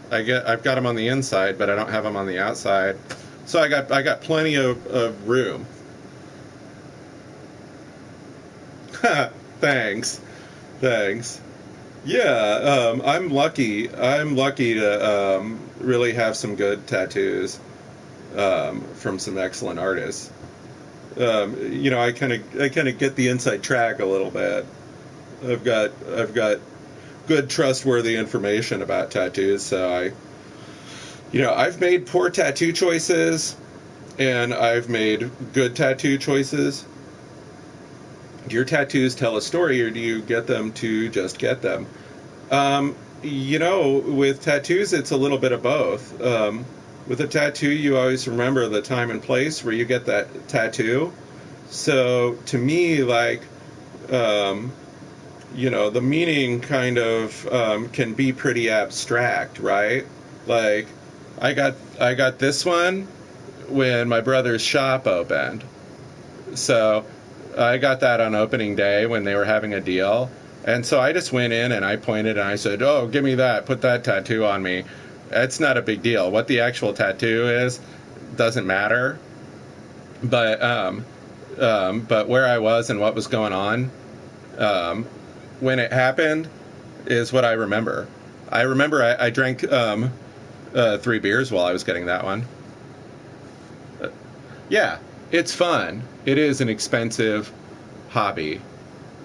I've got them on the inside, but I don't have them on the outside. So I got plenty of room. Thanks. Yeah, I'm lucky. I'm lucky to really have some good tattoos from some excellent artists. You know, I kind of get the inside track a little bit. I've got good trustworthy information about tattoos, so I've made poor tattoo choices and I've made good tattoo choices. Do your tattoos tell a story, or do you get them to just get them? With tattoos, it's a little bit of both. With a tattoo, you always remember the time and place where you get that tattoo. So to me, like, the meaning kind of can be pretty abstract, right? Like, I got this one when my brother's shop opened. So I got that on opening day when they were having a deal. And so I just went in and I pointed and I said, "Oh, give me that. Put that tattoo on me." It's not a big deal. What the actual tattoo is doesn't matter. But where I was and what was going on when it happened is what I remember. I remember I drank 3 beers while I was getting that one. Yeah, it's fun. It is an expensive hobby.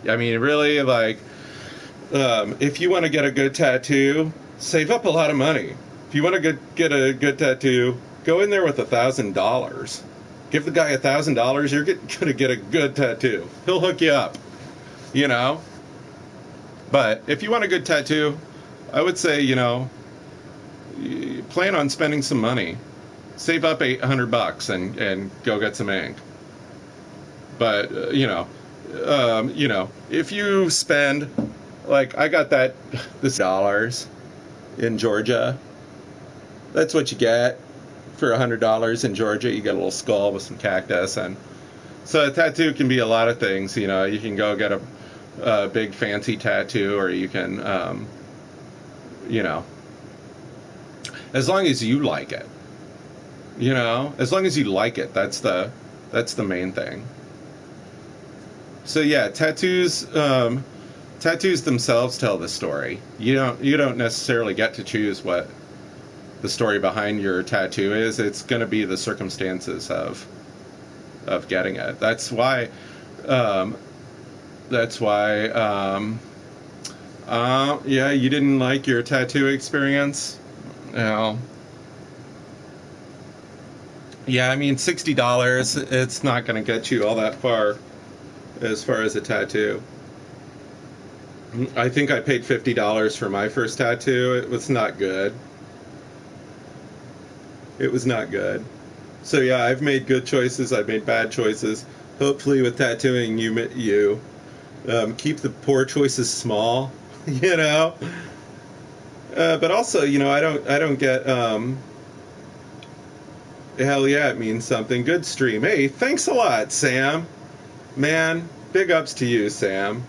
I mean, really, like, if you want to get a good tattoo, save up a lot of money. If you want to get a good tattoo, go in there with $1,000. Give the guy $1,000, you're going to get a good tattoo. He'll hook you up, you know? But if you want a good tattoo, I would say, plan on spending some money. Save up $800 and go get some ink. But, if you spend, like, I got this dollars in Georgia. That's what you get for $100 in Georgia. You get a little skull with some cactus. And so a tattoo can be a lot of things. You can go get a big fancy tattoo, or you can, you know, as long as you like it. You know, as long as you like it, that's the main thing. So yeah, tattoos themselves tell the story. You don't necessarily get to choose what the story behind your tattoo is. It's going to be the circumstances of getting it. That's why yeah, you didn't like your tattoo experience. Well, yeah, I mean, $60, it's not going to get you all that far as a tattoo. I think I paid $50 for my first tattoo. It was not good. It was not good. So yeah, I've made good choices. I've made bad choices. Hopefully, with tattooing, you keep the poor choices small. You know. But also, you know, I don't get. Hell yeah, it means something. Good stream. Hey, thanks a lot, Sam. Man, big ups to you, Sam.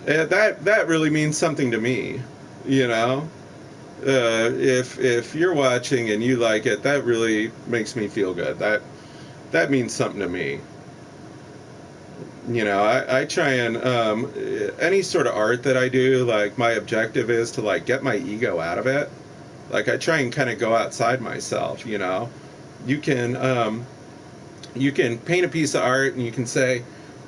That really means something to me. You know. If you're watching and you like it, that really makes me feel good. That means something to me. You know, I try and any sort of art that I do, like, my objective is to, like, get my ego out of it. Like, I try and kind of go outside myself. You know, you can paint a piece of art and you can say,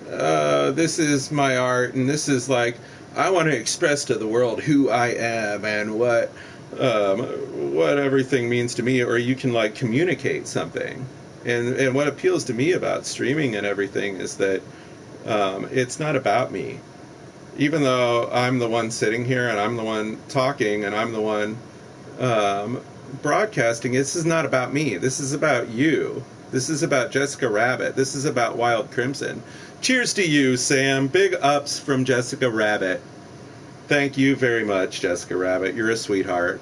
this is my art, and this is, like, I want to express to the world who I am and what everything means to me. Or you can, like, communicate something. And what appeals to me about streaming and everything is that it's not about me. Even though I'm the one sitting here and I'm the one talking and I'm the one broadcasting, this is not about me. This is about you. This is about Jessica Rabbit. This is about Wild Crimson. Cheers to you, Sam. Big ups from Jessica Rabbit. Thank you very much, Jessica Rabbit. You're a sweetheart.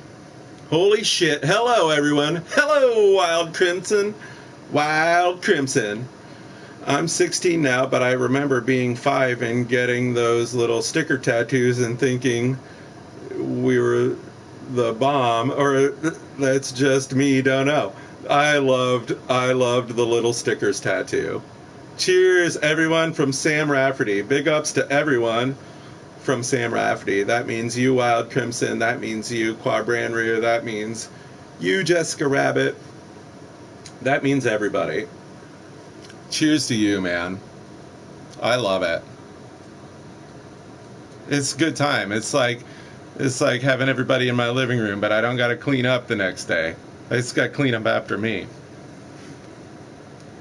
Holy shit. Hello, everyone. Hello, Wild Crimson. Wild Crimson. I'm 16 now, but I remember being 5 and getting those little sticker tattoos and thinking we were the bomb, or that's just me, don't know. I loved the little stickers tattoo. Cheers, everyone, from Sam Rafferty. Big ups to everyone from Sam Rafferty. That means you, Wild Crimson. That means you, Quabranru. That means you, Jessica Rabbit. That means everybody. Cheers to you, man. I love it. It's a good time. It's like having everybody in my living room, but I don't got to clean up the next day. I just got to clean up after me.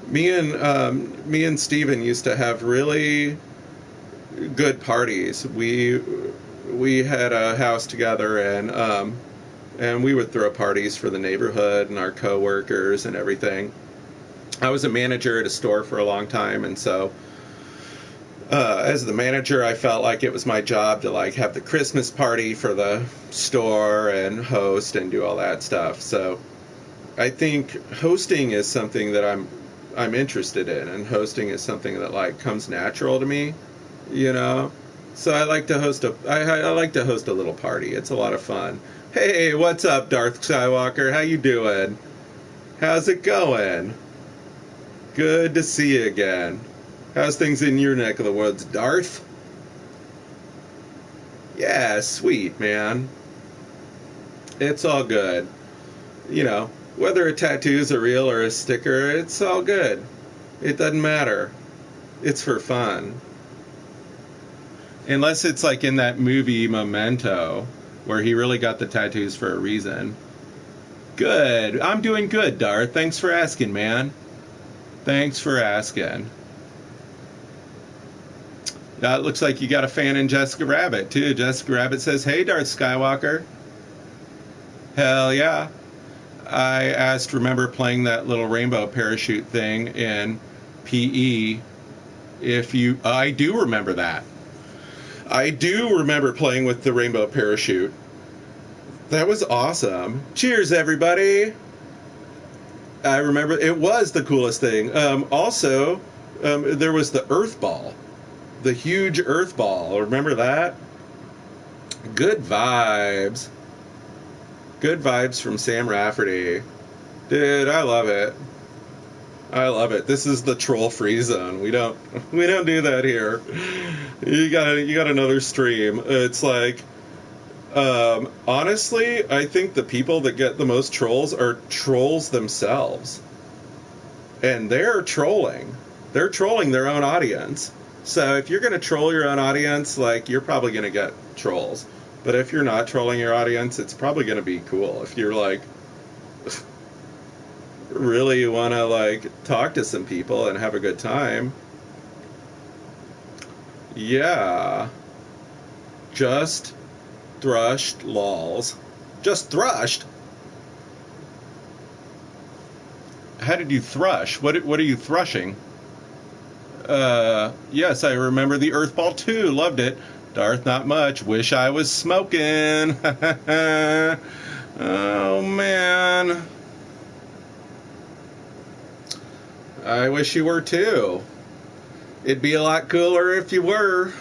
Me and Steven used to have really good parties. We had a house together, and we would throw parties for the neighborhood and our coworkers and everything. I was a manager at a store for a long time, and so as the manager, I felt like it was my job to, like, have the Christmas party for the store and host and do all that stuff. So I think hosting is something that I'm interested in, and hosting is something that, like, comes natural to me, you know. So I like to host I like to host a little party. It's a lot of fun. Hey, what's up, Darth Skywalker? How you doing? How's it going? Good to see you again. How's things in your neck of the woods, Darth? Yeah, sweet, man. It's all good. You know, whether a tattoo's a real or a sticker, it's all good. It doesn't matter. It's for fun. Unless it's like in that movie Memento, where he really got the tattoos for a reason. Good. I'm doing good, Darth. Thanks for asking, man. Thanks for asking. It looks like you got a fan in Jessica Rabbit, too. Jessica Rabbit says, hey, Darth Skywalker. Hell yeah. I remember playing that little rainbow parachute thing in PE. I do remember that. I do remember playing with the rainbow parachute. That was awesome. Cheers, everybody. I remember it was the coolest thing. Also, there was the Earth Ball. The huge earth ball. Remember that? Good vibes. Good vibes from Sam Rafferty. Dude, I love it. I love it. This is the troll free zone. We don't do that here. You got another stream. It's like honestly, I think the people that get the most trolls are trolls themselves. And they're trolling. They're trolling their own audience. So if you're going to troll your own audience, like, you're probably going to get trolls. But if you're not trolling your audience, it's probably going to be cool. If you're like really want to like talk to some people and have a good time. Yeah. Just thrushed lols. Just thrushed? How did you thrush? What are you thrashing? Yes, I remember the Earth Ball too. Loved it. Darth, not much. Wish I was smoking. Oh, man. I wish you were too. It'd be a lot cooler if you were.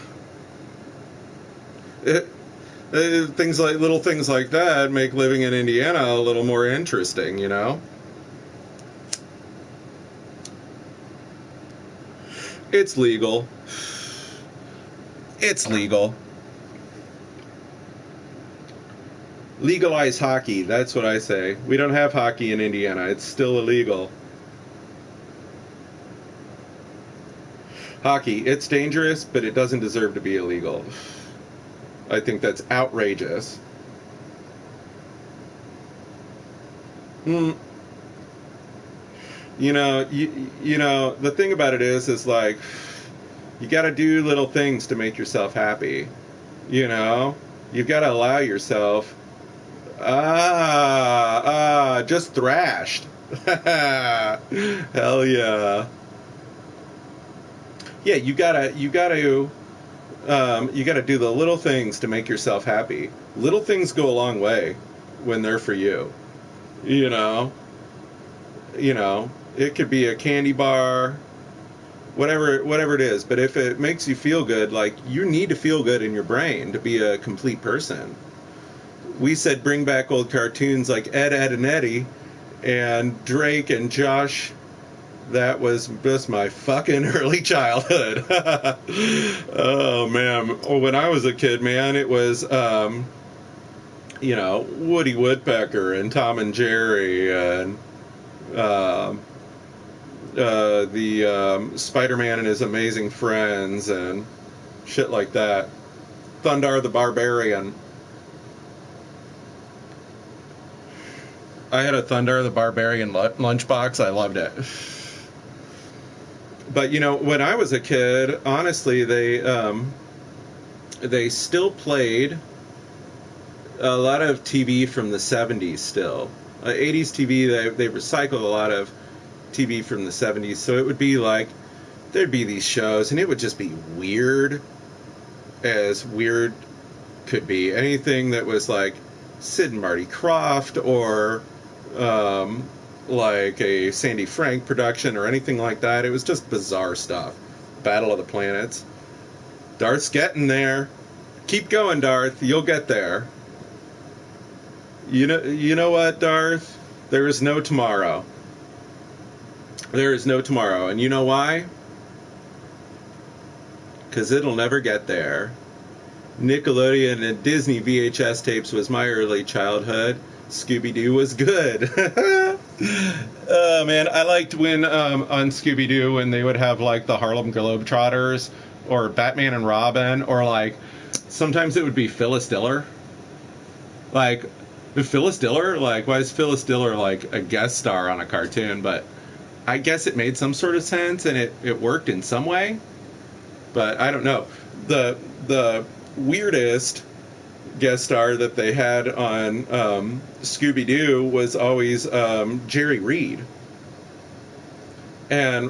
Little things like that make living in Indiana a little more interesting, you know? It's legal. It's legal. Legalize hockey, that's what I say. We don't have hockey in Indiana. It's still illegal. Hockey, it's dangerous, but it doesn't deserve to be illegal. I think that's outrageous. You know, you know, the thing about it is like, you got to do little things to make yourself happy. You know, you've got to allow yourself. Just thrashed. Hell yeah. Yeah, you gotta do the little things to make yourself happy. Little things go a long way when they're for you. You know, it could be a candy bar, whatever it is. But if it makes you feel good, like, you need to feel good in your brain to be a complete person. We said bring back old cartoons like Ed, Edd and Eddy, and Drake and Josh. That was just my fucking early childhood. Oh, man. When I was a kid, man, it was, Woody Woodpecker and Tom and Jerry and the Spider-Man and His Amazing Friends and shit like that. Thundar the Barbarian. I had a Thundar the Barbarian lunchbox. I loved it. But, you know, when I was a kid, honestly, they still played a lot of TV from the 70s still. 80s TV, they recycled a lot of TV from the 70s. So it would be like, there'd be these shows, and it would just be weird as weird could be. Anything that was like Sid and Marty Krofft or like a Sandy Frank production or anything like that. It was just bizarre stuff. Battle of the Planets. Darth's getting there. Keep going, Darth. You'll get there. You know what, Darth? There is no tomorrow. There is no tomorrow. And you know why? Because it'll never get there. Nickelodeon and Disney VHS tapes was my early childhood. Scooby-Doo was good. Oh, man, I liked when on Scooby-Doo when they would have like the Harlem Globetrotters or Batman and Robin, or like sometimes it would be Phyllis Diller. Like, Phyllis Diller? Like, why is Phyllis Diller like a guest star on a cartoon? But I guess it made some sort of sense and it worked in some way. But I don't know. The weirdest guest star that they had on Scooby-Doo was always Jerry Reed. And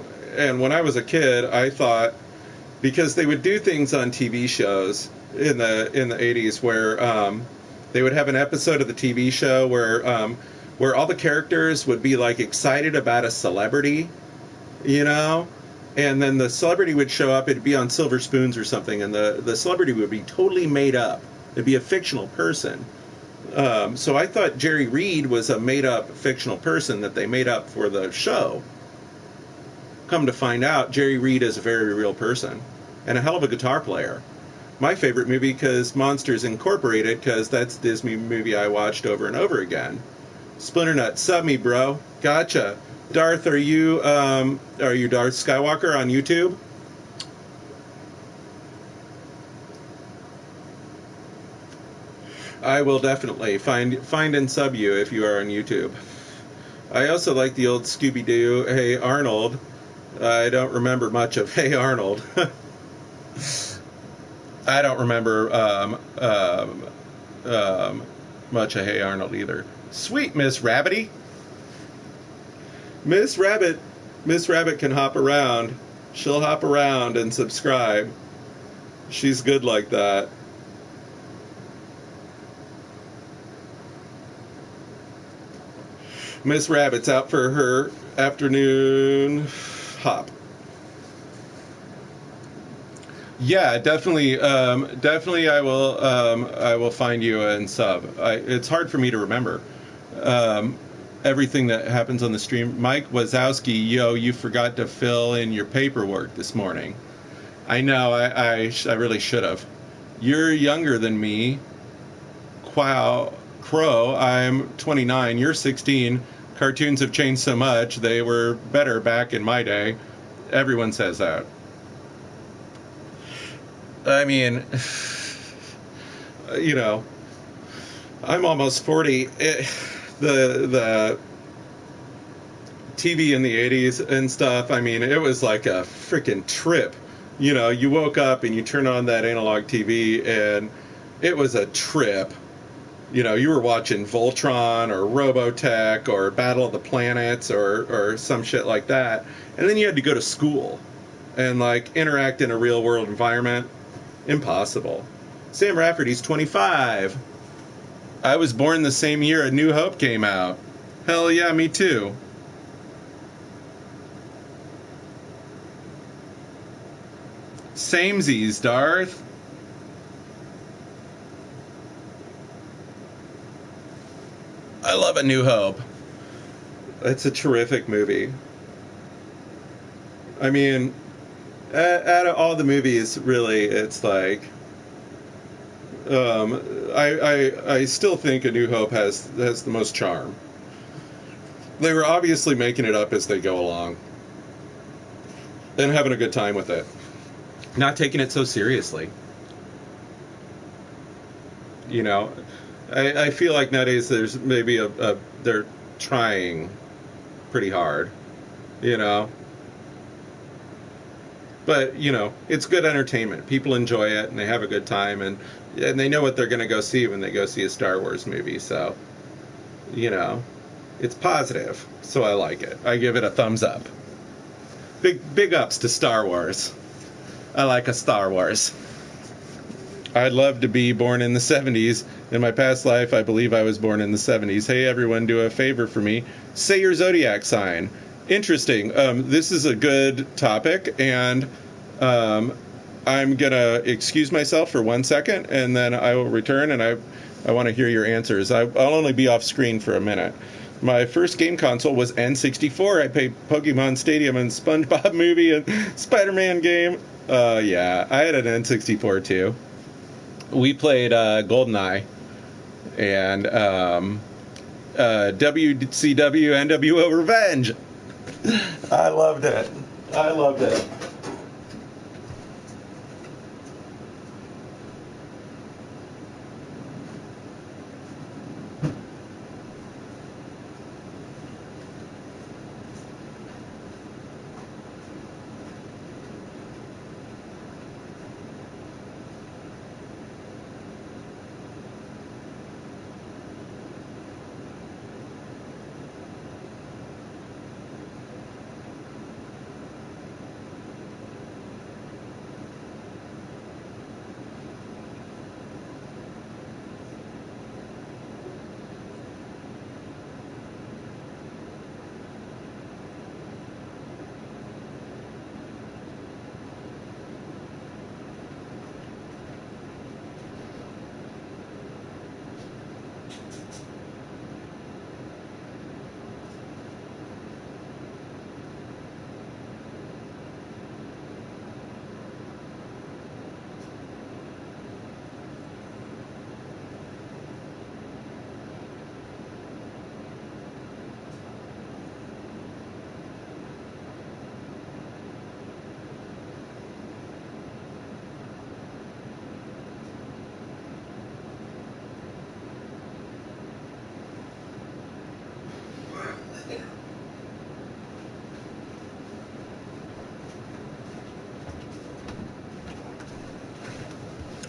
when I was a kid, I thought, because they would do things on TV shows in the 80s where they would have an episode of the TV show where all the characters would be like excited about a celebrity, you know, and then the celebrity would show up. It'd be on silver spoons or something, and the celebrity would be totally made up. It'd be a fictional person. So I thought Jerry Reed was a made-up fictional person that they made up for the show. Come to find out, Jerry Reed is a very real person and a hell of a guitar player. My favorite movie because Monsters Incorporated, because that's a Disney movie I watched over and over again. Splinternut, sub me, bro. Gotcha. Darth, are you Darth Skywalker on YouTube? I will definitely find and sub you if you are on YouTube. I also like the old Scooby-Doo, Hey Arnold. I don't remember much of Hey Arnold. I don't remember much of Hey Arnold either. Sweet Miss Rabbity. Miss Rabbit can hop around. She'll hop around and subscribe. She's good like that. Miss Rabbit's out for her afternoon hop. Yeah, definitely. I will find you and sub. It's hard for me to remember everything that happens on the stream. Mike Wazowski, yo, you forgot to fill in your paperwork this morning. I know. I really should have. You're younger than me. Crow. I'm 29. You're 16. Cartoons have changed so much. They were better back in my day. Everyone says that. I mean, you know, I'm almost 40. The TV in the 80s and stuff, I mean, it was like a freaking trip. You know, you woke up and you turn on that analog TV and it was a trip. You know, you were watching Voltron or Robotech or Battle of the Planets or some shit like that. And then you had to go to school and, like, interact in a real-world environment. Impossible. Sam Rafferty's 25. I was born the same year A New Hope came out. Hell yeah, me too. Samesies, Darth. I love A New Hope. It's a terrific movie. I mean, out of all the movies, really, it's like, I still think A New Hope has the most charm. They were obviously making it up as they go along and having a good time with it, not taking it so seriously. You know, I feel like nowadays there's maybe they're trying pretty hard, you know. But, you know, it's good entertainment. People enjoy it, and they have a good time, and they know what they're going to go see when they go see a Star Wars movie. So, you know, it's positive. So I like it. I give it a thumbs up. Big ups to Star Wars. I like a Star Wars. I'd love to be born in the 70s. In my past life, I believe I was born in the 70s. Hey, everyone, do a favor for me. Say your zodiac sign. Interesting. This is a good topic, and I'm going to excuse myself for 1 second, and then I will return, and I want to hear your answers. I'll only be off screen for a minute. My first game console was N64. I played Pokemon Stadium and SpongeBob movie and Spider-Man game. Yeah, I had an N64 too. We played GoldenEye and WCW NWO Revenge. I loved it.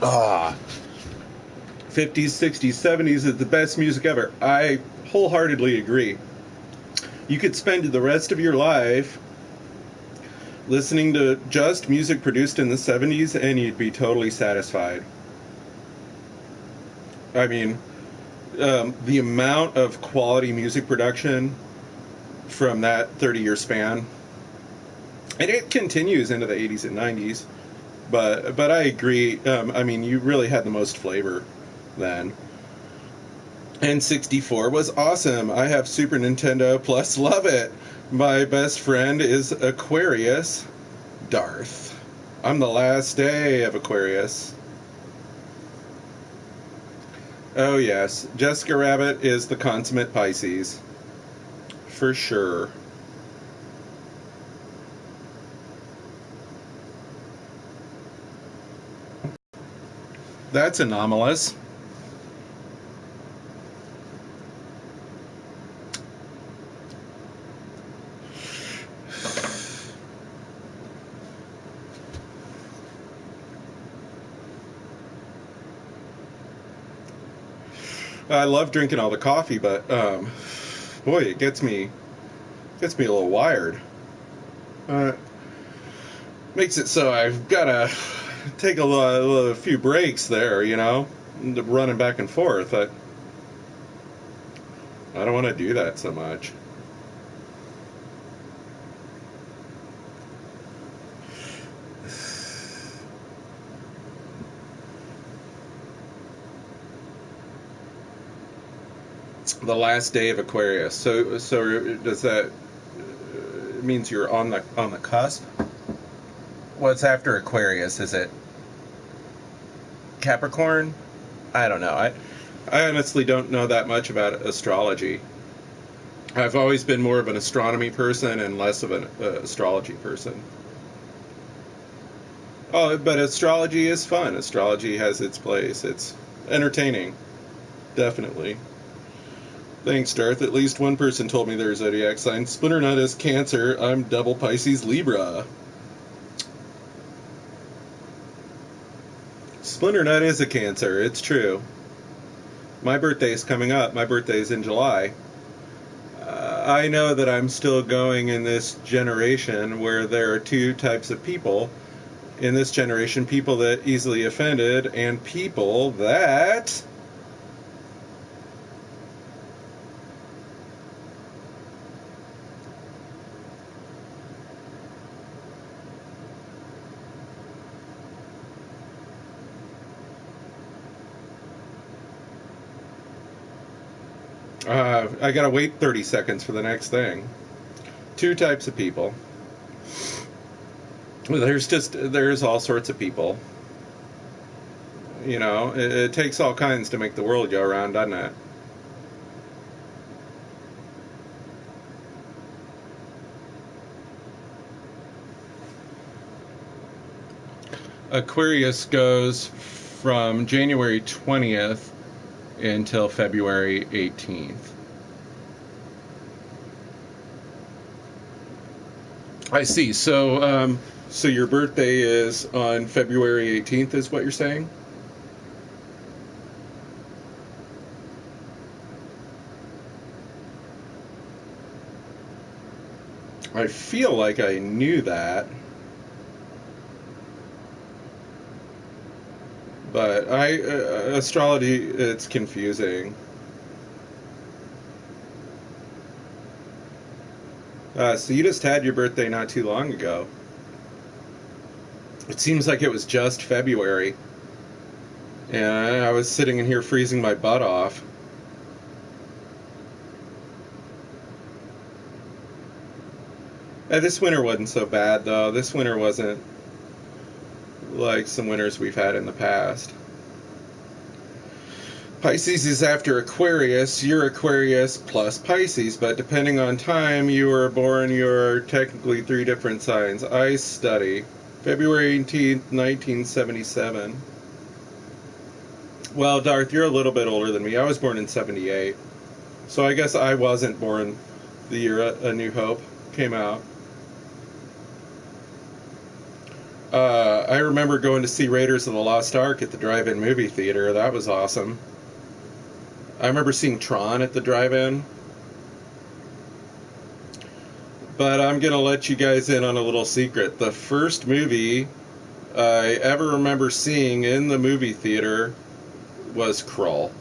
50s, 60s, 70s is the best music ever. I wholeheartedly agree. You could spend the rest of your life listening to just music produced in the 70s and you'd be totally satisfied. I mean, the amount of quality music production from that 30-year span, and it continues into the 80s and 90s, but I agree. I mean, you really had the most flavor then. And 64 was awesome. I have Super Nintendo plus love it. My best friend is Aquarius Darth. I'm the last day of Aquarius. Oh yes, Jessica Rabbit is the consummate Pisces. For sure. That's anomalous. I love drinking all the coffee, but boy, it gets me a little wired. Makes it so I've got to take a few breaks there, you know, running back and forth. I don't want to do that so much. The last day of Aquarius. So does that means you're on the cusp? What's after Aquarius? Is it Capricorn? I don't know. I honestly don't know that much about astrology. I've always been more of an astronomy person and less of an astrology person. Oh, but astrology is fun. Astrology has its place. It's entertaining. Definitely. Thanks, Darth. At least one person told me their zodiac sign. Splinternut is Cancer. I'm double Pisces Libra. Splinternut is a Cancer. It's true. My birthday is coming up. My birthday is in July. I know that I'm still going in this generation where there are two types of people. In this generation, people that easily offended and people that I gotta wait 30 seconds for the next thing. Two types of people. There's all sorts of people. You know, it takes all kinds to make the world go around, doesn't it? Aquarius goes from January 20th until February 18th. I see. So your birthday is on February 18th, is what you're saying? I feel like I knew that. But astrology, it's confusing. So you just had your birthday not too long ago. It seems like it was just February. And I was sitting in here freezing my butt off. This winter wasn't so bad, though. This winter wasn't like some winters we've had in the past. Pisces is after Aquarius. You're Aquarius plus Pisces, but depending on time you were born, you're technically three different signs. I study February 18th, 1977. Well, Darth, you're a little bit older than me. I was born in 78. So I guess I wasn't born the year A New Hope came out. I remember going to see Raiders of the Lost Ark at the drive-in movie theater. That was awesome. I remember seeing Tron at the drive-in. But I'm going to let you guys in on a little secret. The first movie I ever remember seeing in the movie theater was Krull.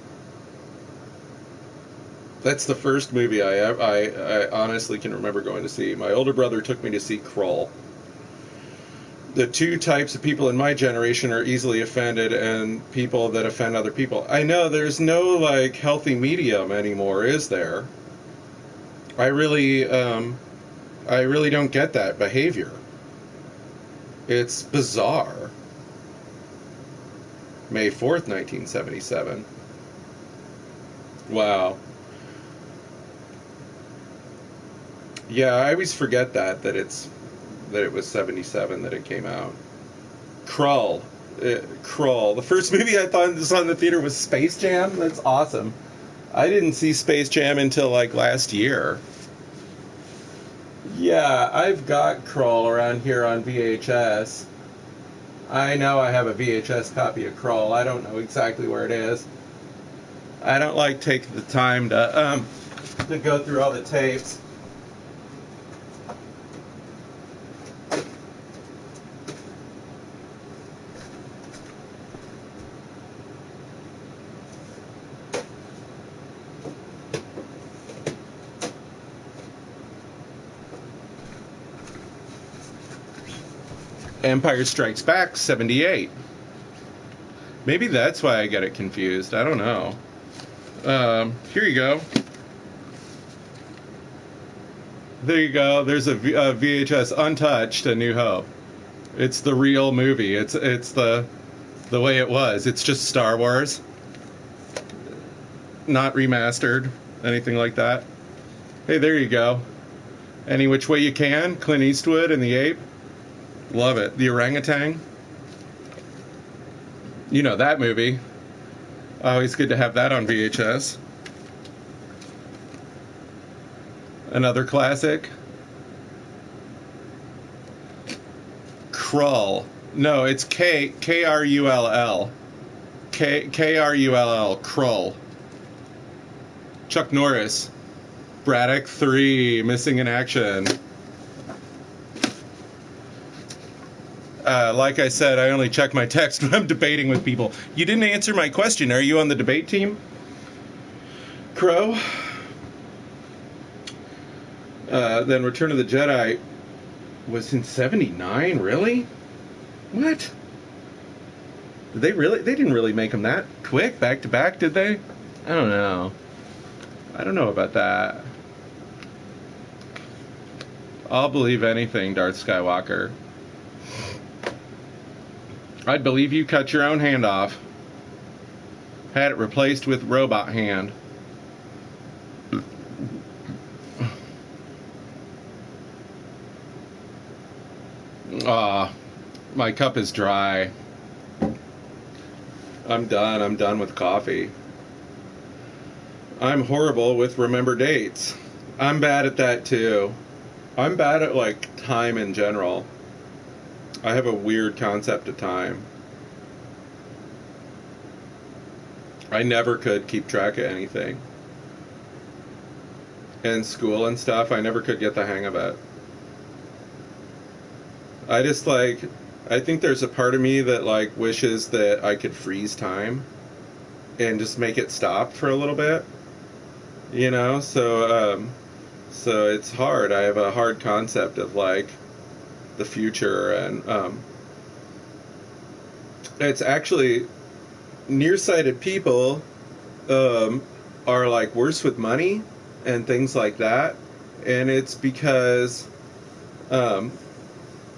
That's the first movie I honestly can remember going to see. My older brother took me to see Krull. The two types of people in my generation are easily offended and people that offend other people. I know there's no like healthy medium anymore, is there? I really don't get that behavior. It's bizarre. May 4th, 1977. Wow. Yeah, I always forget that it was 77 that it came out. Krull. Krull. The first movie I thought saw in the theater was Space Jam. That's awesome. I didn't see Space Jam until like last year. Yeah, I've got Krull around here on VHS. I know I have a VHS copy of Krull. I don't know exactly where it is. I don't like taking the time to go through all the tapes. Empire Strikes Back, 78. Maybe that's why I get it confused. I don't know. Here you go. There you go. There's a VHS Untouched, A New Hope. It's the real movie. It's the way it was. It's just Star Wars. Not remastered. Anything like that. Hey, there you go. Any Which Way You Can. Clint Eastwood and the Ape. Love it. The Orangutan. You know that movie. Always good to have that on VHS. Another classic. Krull. No, it's K-R-U-L-L. K-R-U-L-L. Krull. Chuck Norris. Braddock 3. Missing in Action. Like I said, I only check my text when I'm debating with people. You didn't answer my question. Are you on the debate team? Crow? Then Return of the Jedi was in 79? Really? What? Did they really? They didn't really make them that quick, back to back, did they? I don't know. I don't know about that. I'll believe anything, Darth Skywalker. I'd believe you cut your own hand off. Had it replaced with robot hand. My cup is dry. I'm done with coffee. I'm horrible with remember dates. I'm bad at that too. I'm bad at like time in general. I have a weird concept of time. I never could keep track of anything. In school and stuff, I never could get the hang of it. I think there's a part of me that like wishes that I could freeze time and just make it stop for a little bit. You know, so it's hard. I have a hard concept of like the future, and it's actually nearsighted people are like worse with money and things like that, and it's because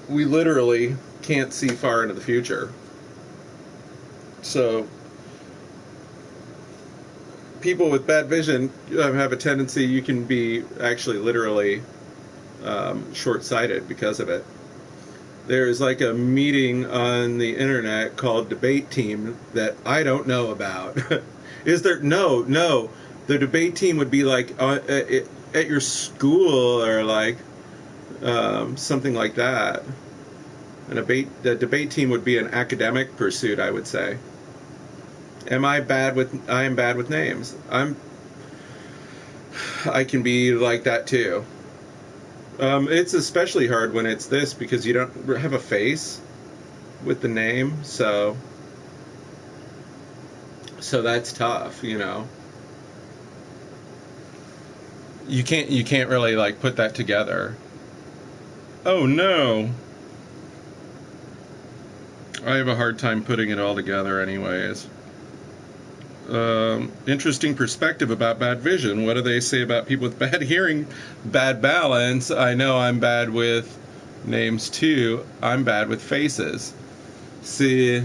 we literally can't see far into the future. So people with bad vision have a tendency, you can be actually literally short-sighted because of it. There's like a meeting on the internet called Debate Team that I don't know about. Is there? No. The debate team would be like at your school or like something like that. And the debate team would be an academic pursuit, I would say. I am bad with names. I can be like that too. It's especially hard when it's this because you don't have a face with the name, so that's tough, you know. You can't really like put that together. Oh no. I have a hard time putting it all together anyways. Interesting perspective about bad vision. What do they say about people with bad hearing, bad balance? I know I'm bad with names too. I'm bad with faces. See,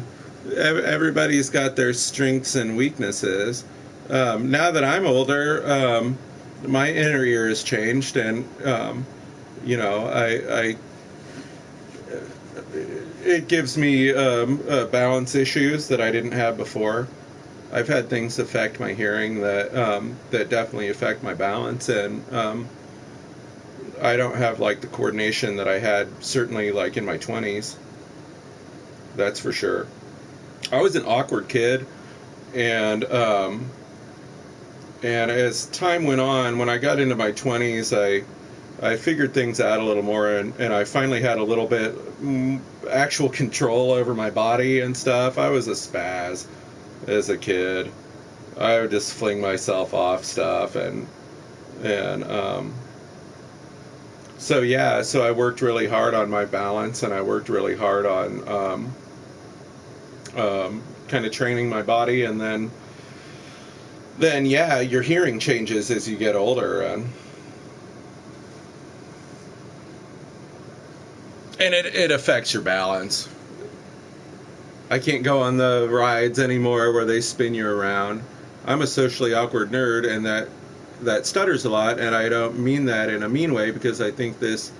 everybody's got their strengths and weaknesses. Now that I'm older, my inner ear has changed, and you know, it gives me balance issues that I didn't have before. I've had things affect my hearing that definitely affect my balance, and I don't have like the coordination that I had certainly like in my 20s. That's for sure. I was an awkward kid, and as time went on, when I got into my 20s, I figured things out a little more, and I finally had a little bit actual control over my body and stuff. I was a spaz as a kid. I would just fling myself off stuff, and so I worked really hard on my balance, and I worked really hard on kind of training my body, and then yeah, your hearing changes as you get older, and it affects your balance. I can't go on the rides anymore where they spin you around. I'm a socially awkward nerd, and that stutters a lot, and I don't mean that in a mean way, because I think this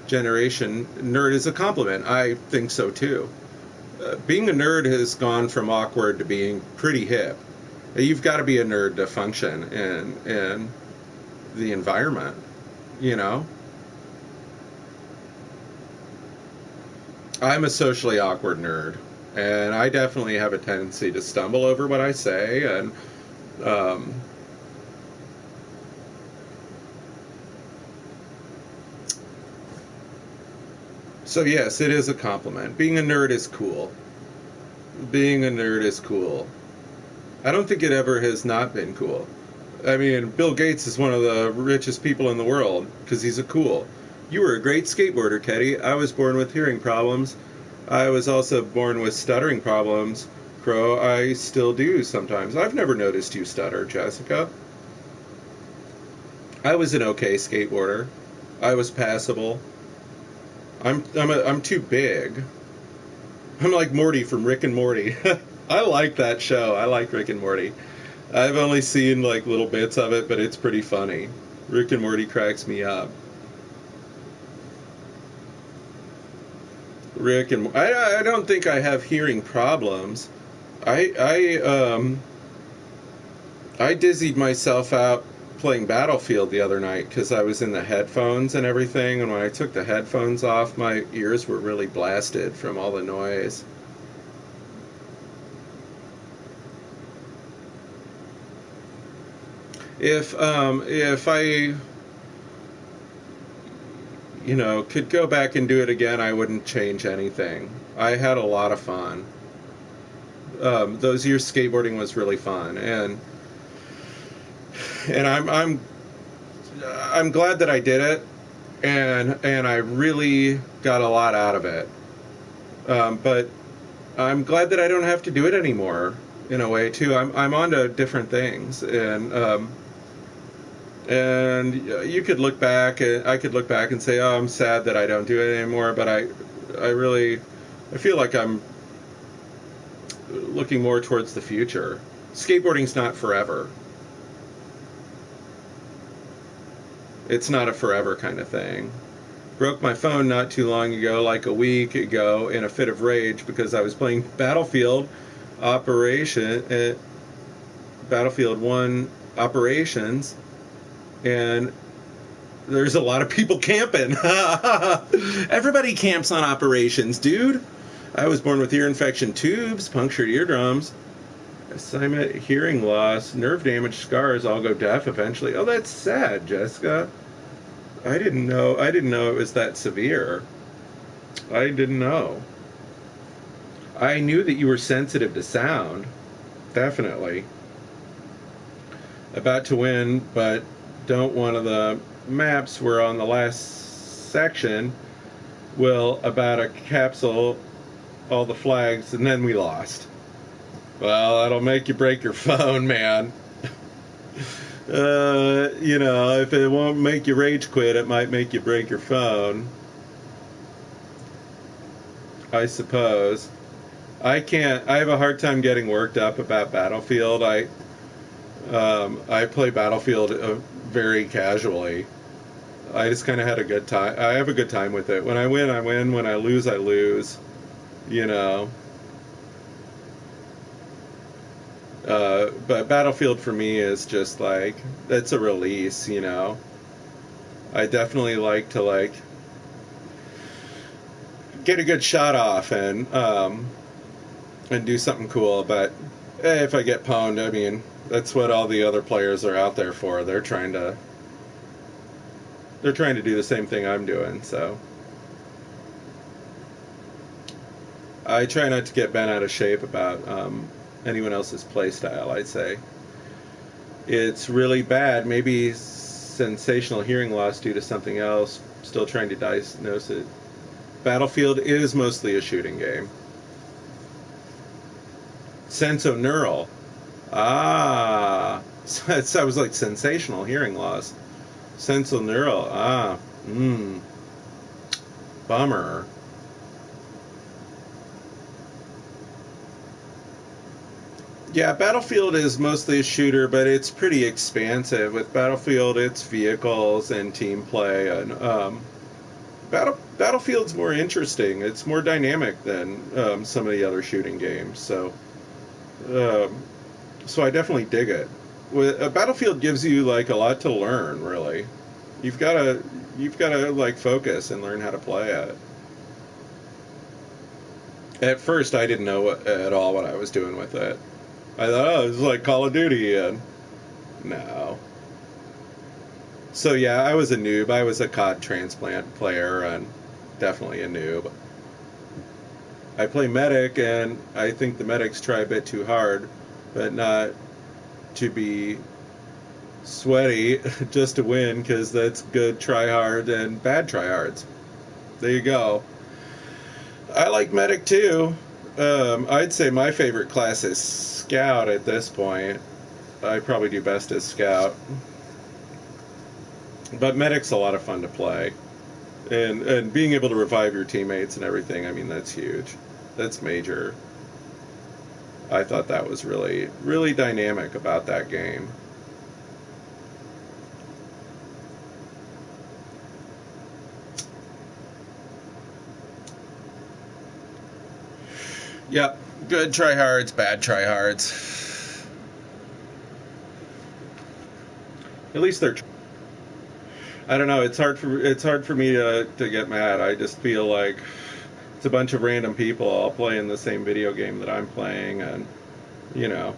generation, nerd is a compliment. I think so too. Being a nerd has gone from awkward to being pretty hip. You've got to be a nerd to function in the environment, you know? I'm a socially awkward nerd, and I definitely have a tendency to stumble over what I say, and so yes, it is a compliment. Being a nerd is cool. Being a nerd is cool. I don't think it ever has not been cool. I mean, Bill Gates is one of the richest people in the world because he's a cool. You were a great skateboarder, Teddy. I was born with hearing problems. I was also born with stuttering problems, Crow. I still do sometimes. I've never noticed you stutter, Jessica. I was an okay skateboarder. I was passable. I'm too big. I'm like Morty from Rick and Morty. I like that show. I like Rick and Morty. I've only seen like little bits of it, but it's pretty funny. Rick and Morty cracks me up. Rick and I don't think I have hearing problems. I dizzied myself out playing Battlefield the other night because I was in the headphones and everything, and when I took the headphones off, my ears were really blasted from all the noise. If I could go back and do it again, I wouldn't change anything. I had a lot of fun. Those years skateboarding was really fun, and I'm glad that I did it, and I really got a lot out of it. But I'm glad that I don't have to do it anymore. In a way, too, I'm onto different things, and you could look back, and I could look back and say, "Oh, I'm sad that I don't do it anymore." But I feel like I'm looking more towards the future. Skateboarding's not forever. It's not a forever kind of thing. Broke my phone not too long ago, like a week ago, in a fit of rage because I was playing Battlefield 1 Operations, and There's a lot of people camping. Everybody camps on operations, dude. I was born with ear infection, tubes, punctured eardrums, assignment, hearing loss, nerve damage, scars, all go deaf eventually. Oh, that's sad, Jessica. I didn't know it was that severe. I didn't know. I knew that you were sensitive to sound. Definitely. About to win, but don't one of the maps were on the last section. Well, about a capsule, all the flags, and then we lost. Well, that'll make you break your phone, man. If it won't make you rage quit, it might make you break your phone. I suppose. I have a hard time getting worked up about Battlefield. I play Battlefield very casually. I just kind of had a good time. I have a good time with it. When I win, I win. When I lose, I lose. But Battlefield for me is just like, it's a release, I definitely like to get a good shot off and do something cool. But if I get pwned, I mean, that's what all the other players are out there for. They're trying to do the same thing I'm doing. So I try not to get bent out of shape about anyone else's play style. I'd say it's really bad. Maybe sensational hearing loss due to something else. Still trying to diagnose it. Battlefield is mostly a shooting game. Sensorineural. So it was like sensational hearing loss. Sensorineural. Bummer. Yeah, Battlefield is mostly a shooter, but it's pretty expansive. With Battlefield, it's vehicles and team play, and Battlefield's more interesting. It's more dynamic than some of the other shooting games. So I definitely dig it. Battlefield gives you a lot to learn. Really, you've got to focus and learn how to play it. At first, I didn't know at all what I was doing with it. I thought, it was like Call of Duty, and no. So yeah, I was a noob. I was a COD transplant player, and definitely a noob. I play medic, and I think the medics try a bit too hard, but not to be sweaty just to win, because that's good try hard and bad try hards. There you go. I like medic too. I'd say my favorite class is Scout at this point. I probably do best as Scout. But Medic's a lot of fun to play. And being able to revive your teammates and everything, I mean, that's huge. That's major. I thought that was really, really dynamic about that game. Yep. Good tryhards, bad tryhards. At least they're. I don't know. It's hard for me to get mad. I just feel like it's a bunch of random people all playing the same video game that I'm playing, and I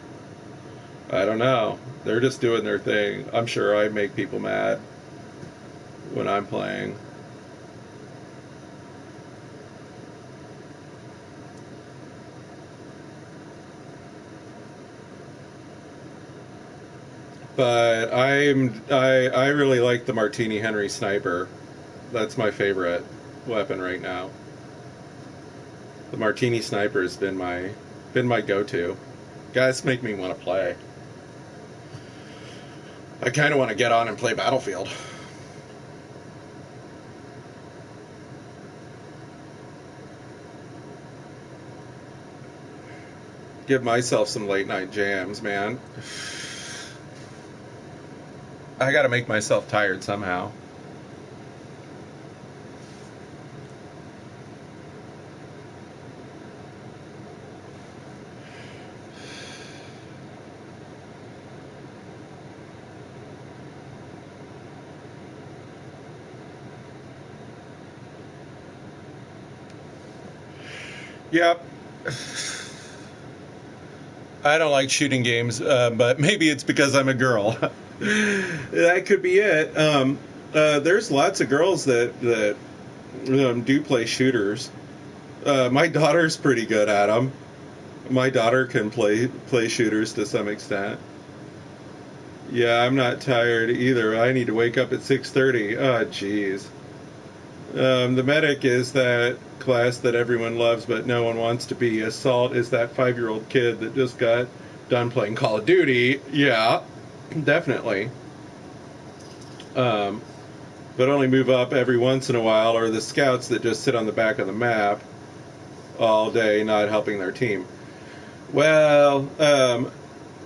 don't know. They're just doing their thing. I'm sure I make people mad when I'm playing. But I really like the Martini Henry sniper. That's my favorite weapon right now. The Martini sniper has been my go-to. Guys make me want to play. I kind of want to get on and play Battlefield. Give myself some late night jams, man. I gotta make myself tired somehow. Yep. I don't like shooting games, but maybe it's because I'm a girl. That could be it. There's lots of girls that do play shooters. My daughter's pretty good at them. My daughter can play shooters to some extent. Yeah, I'm not tired either. I need to wake up at 6:30. Oh, jeez. The medic is that class that everyone loves but no one wants to be. Assault is that 5-year-old kid that just got done playing Call of Duty. Yeah, definitely. But only move up every once in a while, or the scouts that just sit on the back of the map all day not helping their team. Well,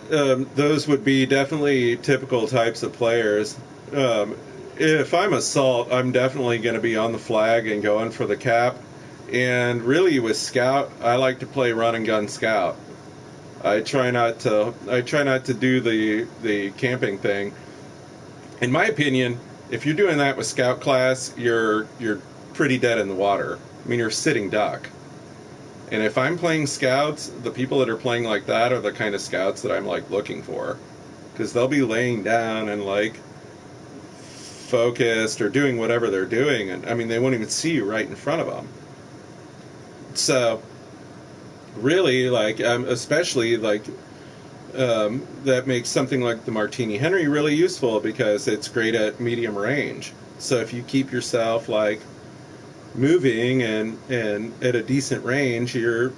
those would be definitely typical types of players. If I'm assault, I'm definitely going to be on the flag and going for the cap. And really, with scout, I like to play run and gun scout. I try not to do the camping thing. In my opinion, if you're doing that with scout class, you're pretty dead in the water. I mean, you're sitting duck. And if I'm playing scouts, the people that are playing like that are the kind of scouts that I'm like looking for, because they'll be laying down and like focused or doing whatever they're doing, and I mean they won't even see you right in front of them. So really, like especially like that makes something like the Martini Henry really useful because it's great at medium range. So if you keep yourself like moving and at a decent range, you're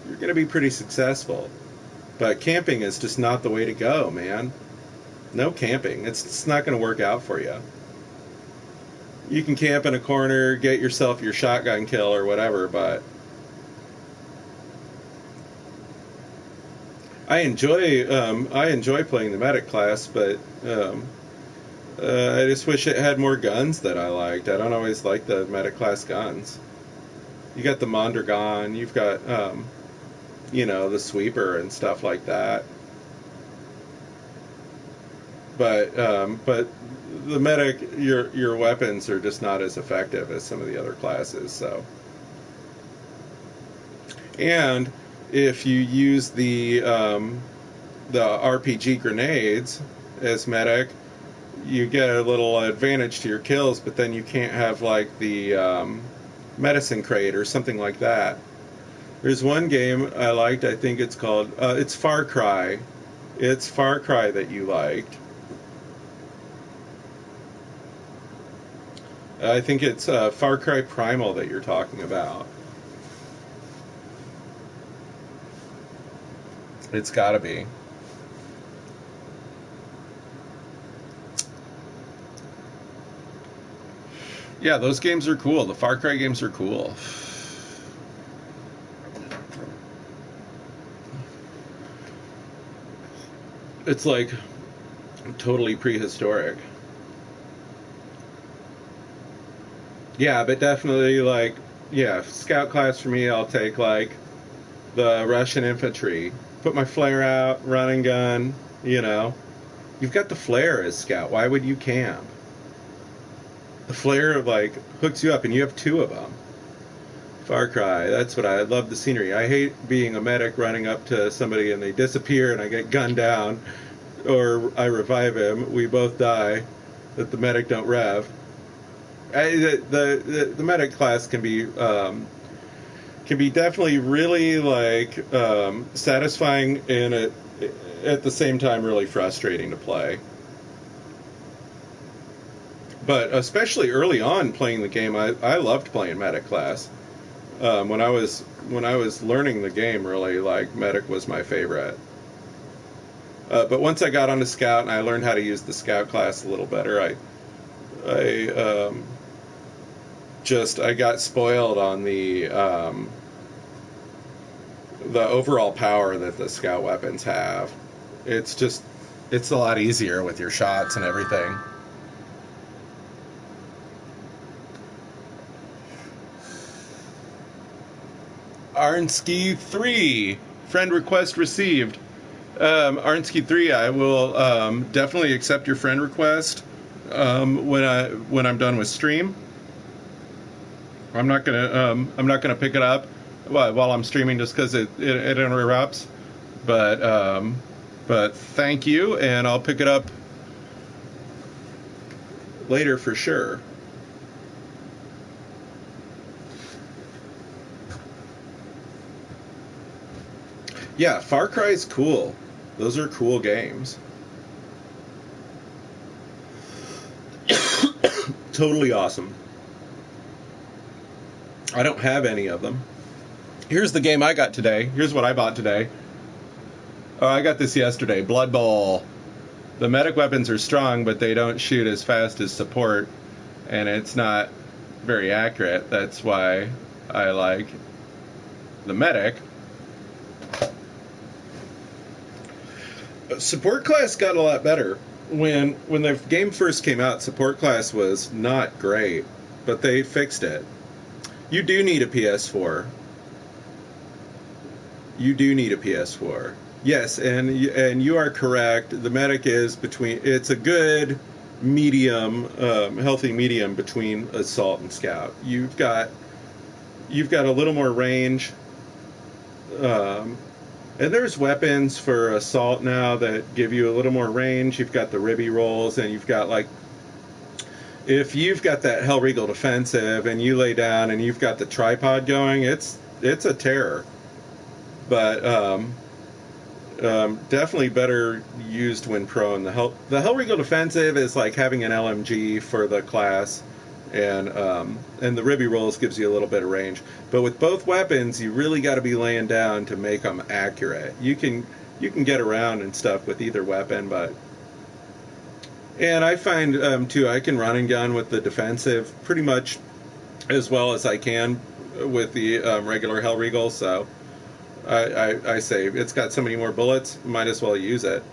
going to be pretty successful. But camping is just not the way to go, man. No camping. It's not going to work out for you. You can camp in a corner, get yourself your shotgun kill or whatever, but I enjoy playing the medic class, but I just wish it had more guns that I liked. I don't always like the medic class guns. You got the Mondragon, you've got the sweeper and stuff like that. But the medic, your weapons are just not as effective as some of the other classes. So, and if you use the RPG grenades as medic, you get a little advantage to your kills, but then you can't have like the medicine crate or something like that. There's one game I liked. I think it's called it's Far Cry. It's Far Cry that you liked. I think it's Far Cry Primal that you're talking about. It's got to be. Yeah, those games are cool. The Far Cry games are cool. It's like totally prehistoric. Yeah, but definitely like, yeah, scout class for me, I'll take like the Russian infantry. Put my flare out, run and gun, You've got the flare as scout. Why would you camp? The flare like hooks you up, and you have 2 of them. Far Cry, that's what I love the scenery. I hate being a medic running up to somebody and they disappear and I get gunned down, or I revive him. We both die. That the medic don't rev. The medic class can be definitely really like satisfying and at the same time really frustrating to play. But especially early on playing the game, I loved playing medic class. When I was learning the game, really, like medic was my favorite. But once I got onto scout and I learned how to use the scout class a little better, I got spoiled on the overall power that the scout weapons have. It's a lot easier with your shots and everything. Arnsky 3 friend request received. Arnsky 3, I will definitely accept your friend request when I'm done with stream. I'm not gonna pick it up while I'm streaming, just because it interrupts. But thank you, and I'll pick it up later for sure. Yeah, Far Cry's cool. Those are cool games. Totally awesome. I don't have any of them. Here's the game I got today. Here's what I bought today. Oh, I got this yesterday. Blood Bowl. The medic weapons are strong, but they don't shoot as fast as support, and it's not very accurate. That's why I like the medic. Support class got a lot better. When the game first came out, support class was not great, but they fixed it. You do need a PS4. You do need a PS4. Yes, and you are correct. The medic is between. It's a good medium, healthy medium between assault and scout. You've got a little more range. And there's weapons for assault now that give you a little more range. You've got the ribby rolls, and you've got, like, if you've got that Hellregal defensive and you lay down and you've got the tripod going, it's a terror. But definitely better used when prone. The Hellregal defensive is like having an LMG for the class, and the ribby rolls gives you a little bit of range. But with both weapons, you really got to be laying down to make them accurate. You can get around and stuff with either weapon, and I find too, I can run and gun with the defensive pretty much as well as I can with the regular Hellregal. So I say it's got so many more bullets, might as well use it.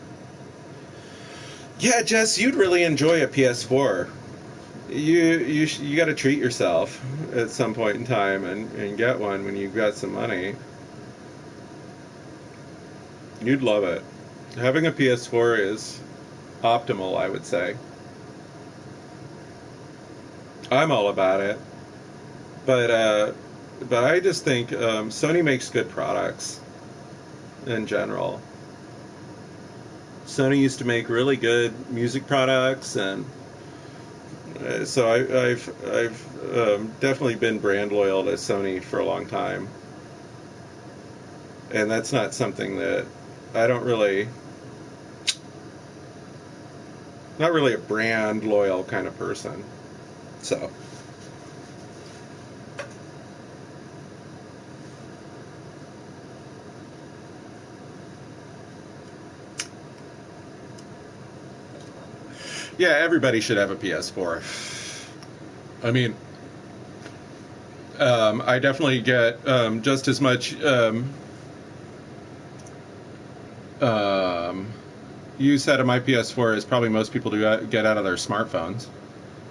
Yeah, Jess, you'd really enjoy a PS4. You got to treat yourself at some point in time and get one when you've got some money. You'd love it. Having a PS4 is optimal, I would say. I'm all about it, but I just think Sony makes good products in general. Sony used to make really good music products, and so I've definitely been brand loyal to Sony for a long time, and that's not something that I don't really. Not really a brand loyal kind of person. So. Yeah, everybody should have a PS4. I mean, I definitely get just as much use out of my PS4 as probably most people do get out of their smartphones.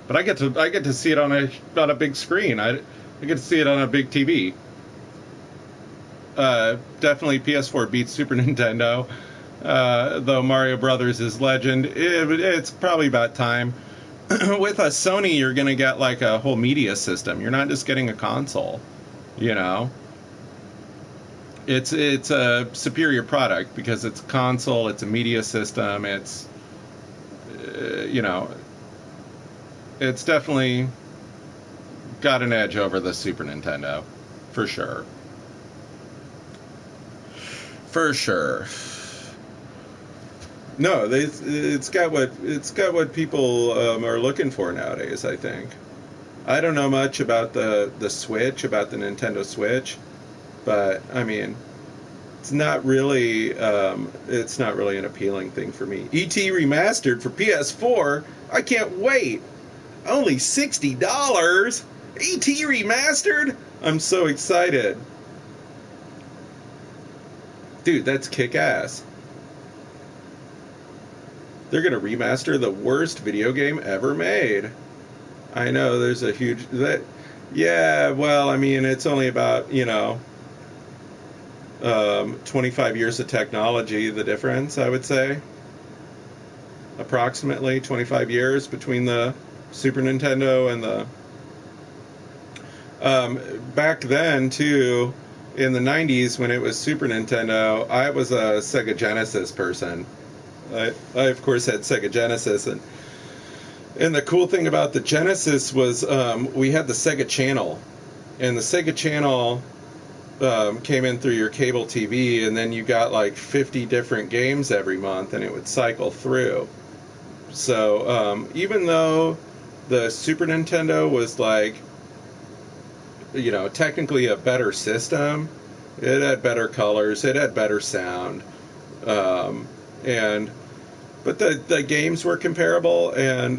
But I get to see it on a big screen. I get to see it on a big TV. Definitely PS4 beats Super Nintendo. Though Mario Brothers is legend, it's probably about time. With a Sony, you're going to get like a whole media system. You're not just getting a console, you know. It's a superior product because it's a console, it's a media system, it's it's definitely got an edge over the Super Nintendo, for sure. For sure. No, it's got what people are looking for nowadays, I think. I don't know much about the Switch, about the Nintendo Switch, but I mean, it's not really an appealing thing for me. E.T. Remastered for PS4, I can't wait. Only $60. E.T. Remastered? I'm so excited. Dude, that's kick-ass. They're going to remaster the worst video game ever made. I know, there's a huge... Yeah, well, I mean, it's only about, 25 years of technology, the difference, I would say. Approximately 25 years between the Super Nintendo and the... back then, too, in the 90s when it was Super Nintendo, I was a Sega Genesis person. I of course had Sega Genesis, and the cool thing about the Genesis was we had the Sega Channel, and the Sega Channel came in through your cable TV, and then you got like 50 different games every month, and it would cycle through. So even though the Super Nintendo was like, you know, technically a better system, it had better colors, it had better sound, and but the games were comparable, and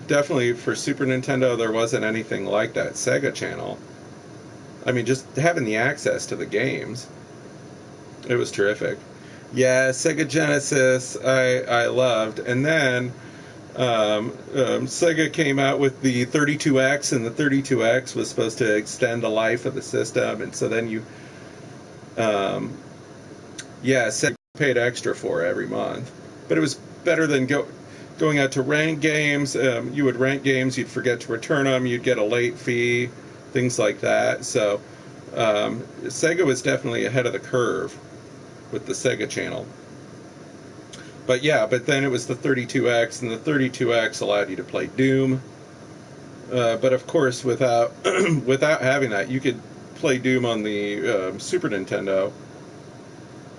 definitely for Super Nintendo there wasn't anything like that Sega Channel. I mean, just having the access to the games, it was terrific. Yeah, Sega Genesis, I loved. And then Sega came out with the 32X, and the 32X was supposed to extend the life of the system. And so then Sega paid extra for every month. But it was better than going out to rent games. You would rent games, you'd forget to return them, you'd get a late fee, things like that. So Sega was definitely ahead of the curve with the Sega Channel. But then it was the 32X, and the 32X allowed you to play Doom. But of course, without without having that, you could play Doom on the Super Nintendo.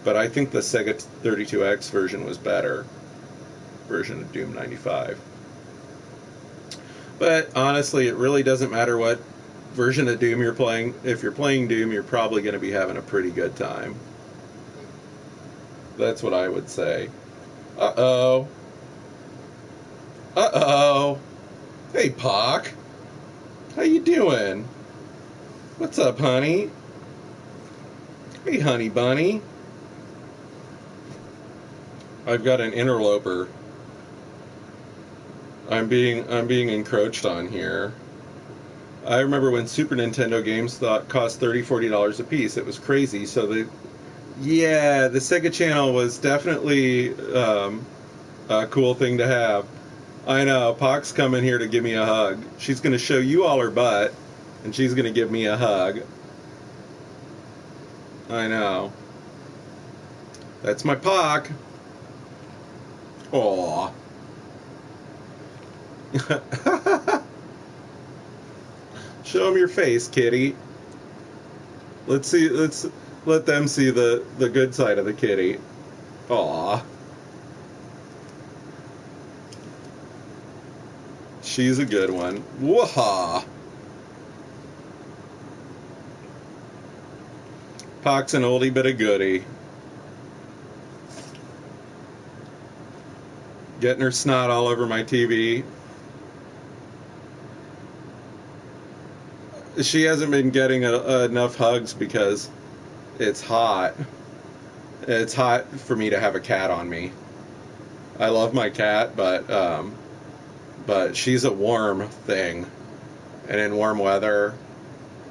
But I think the Sega 32X version was better. Version of Doom 95. But honestly, it really doesn't matter what version of Doom you're playing. If you're playing Doom, you're probably going to be having a pretty good time. That's what I would say. Uh-oh. Uh-oh. Hey, Pock. How you doing? What's up, honey? Hey, honey bunny. I've got an interloper. I'm being encroached on here. I remember when Super Nintendo games cost $30-$40 a piece. It was crazy. So the Sega Channel was definitely a cool thing to have. I know, Pock's coming here to give me a hug. She's going to show you all her butt, and she's going to give me a hug. I know. That's my Pock. Aww. Show them your face, kitty. Let's let them see the good side of the kitty. Aw. She's a good one. Wah-ha. Pock's an oldie but a goodie. Getting her snot all over my TV. She hasn't been getting enough hugs because it's hot. It's hot for me to have a cat on me. I love my cat, but she's a warm thing, and in warm weather,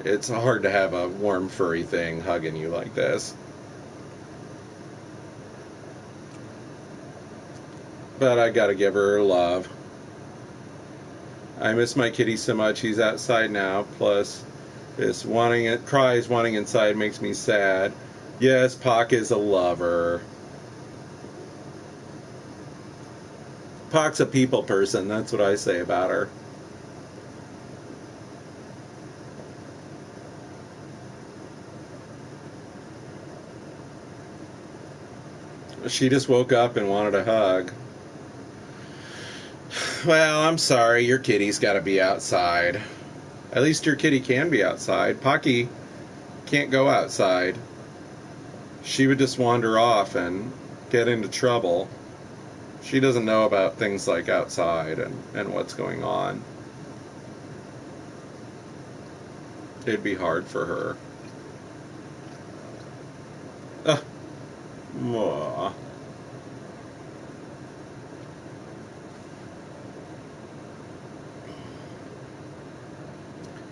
it's hard to have a warm furry thing hugging you like this. But I gotta give her love. I miss my kitty so much. He's outside now. Plus, this cries wanting inside makes me sad. Yes, Pock is a lover. Pock's a people person. That's what I say about her. She just woke up and wanted a hug. Well, I'm sorry, your kitty's got to be outside. At least your kitty can be outside. Pocky can't go outside. She would just wander off and get into trouble. She doesn't know about things like outside and what's going on. It'd be hard for her. Mwah.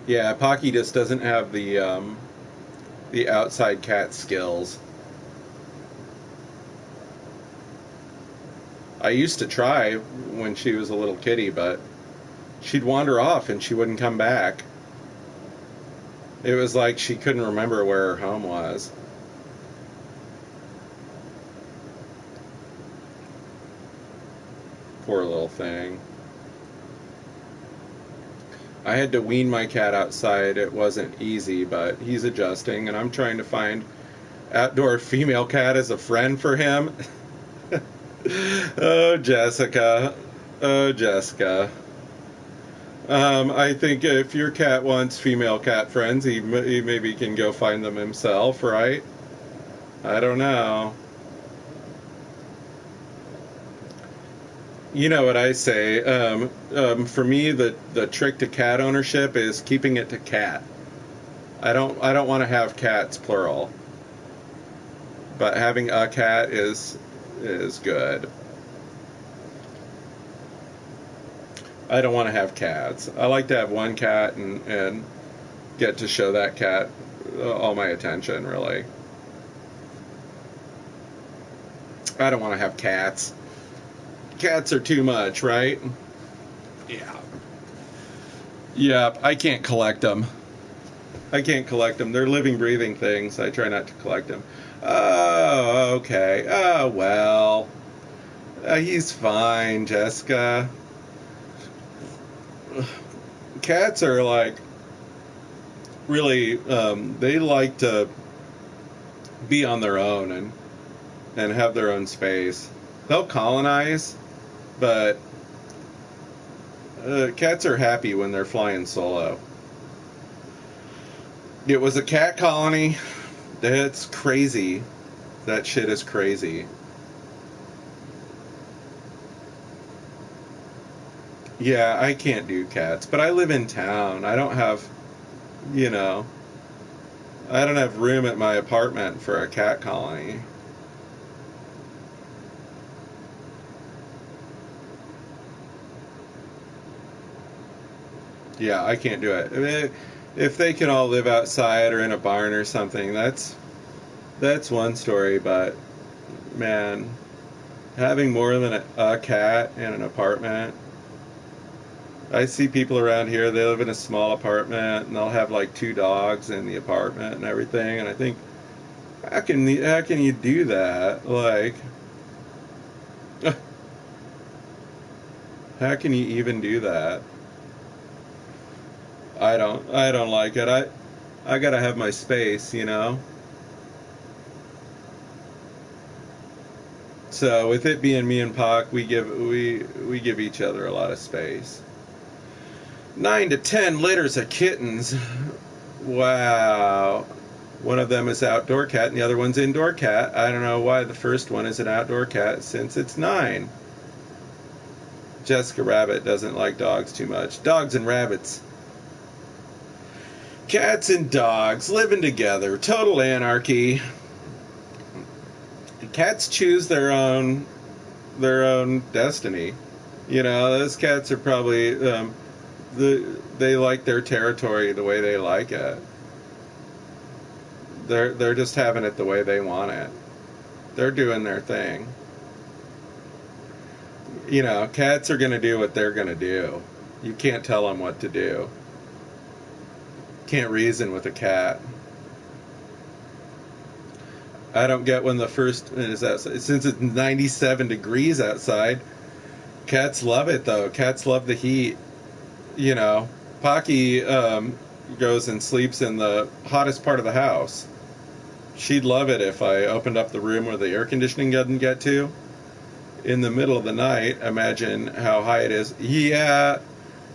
Yeah, Pocky just doesn't have the outside cat skills. I used to try when she was a little kitty, but she'd wander off and she wouldn't come back. It was like she couldn't remember where her home was. Poor little thing. I had to wean my cat outside. It wasn't easy, but he's adjusting, and I'm trying to find outdoor female cat as a friend for him. Oh, Jessica. Oh, Jessica. I think if your cat wants female cat friends, he maybe can go find them himself, right? I don't know. You know what I say? For me, the trick to cat ownership is keeping it to cat. I don't want to have cats plural, but having a cat is good. I don't want to have cats. I like to have one cat and get to show that cat all my attention, really. I don't want to have cats. Cats are too much, right? Yeah. Yep, I can't collect them. I can't collect them. They're living, breathing things. I try not to collect them. Oh, okay. Oh, well. He's fine, Jessica. Cats are like, really, they like to be on their own and have their own space. They'll colonize, but cats are happy when they're flying solo. It was a cat colony. That's crazy. That shit is crazy. Yeah, I can't do cats, but I live in town. I don't have, you know, I don't have room at my apartment for a cat colony. Yeah, I can't do it. I mean, if they can all live outside or in a barn or something, that's one story. But man, having more than a cat in an apartment. I see people around here. They live in a small apartment and they'll have like 2 dogs in the apartment and everything. And I think, how can you do that? Like, how can you even do that? I don't like it. I gotta have my space, you know. So with it being me and Pac, we give each other a lot of space. 9 to 10 litters of kittens. Wow. One of them is outdoor cat and the other one's indoor cat. I don't know why the first one is an outdoor cat since it's 9. Jessica Rabbit doesn't like dogs too much. Dogs and rabbits. Cats and dogs living together. Total anarchy. Cats choose their own destiny. You know, those cats are probably they like their territory the way they like it. They're just having it the way they want it. They're doing their thing. You know, cats are going to do what they're going to do. You can't tell them what to do. Can't reason with a cat. I don't get when the first is outside. Since it's 97 degrees outside, cats love it though. Cats love the heat. You know, Pocky goes and sleeps in the hottest part of the house. She'd love it if I opened up the room where the air conditioning doesn't get to. In the middle of the night, imagine how high it is. Yeah,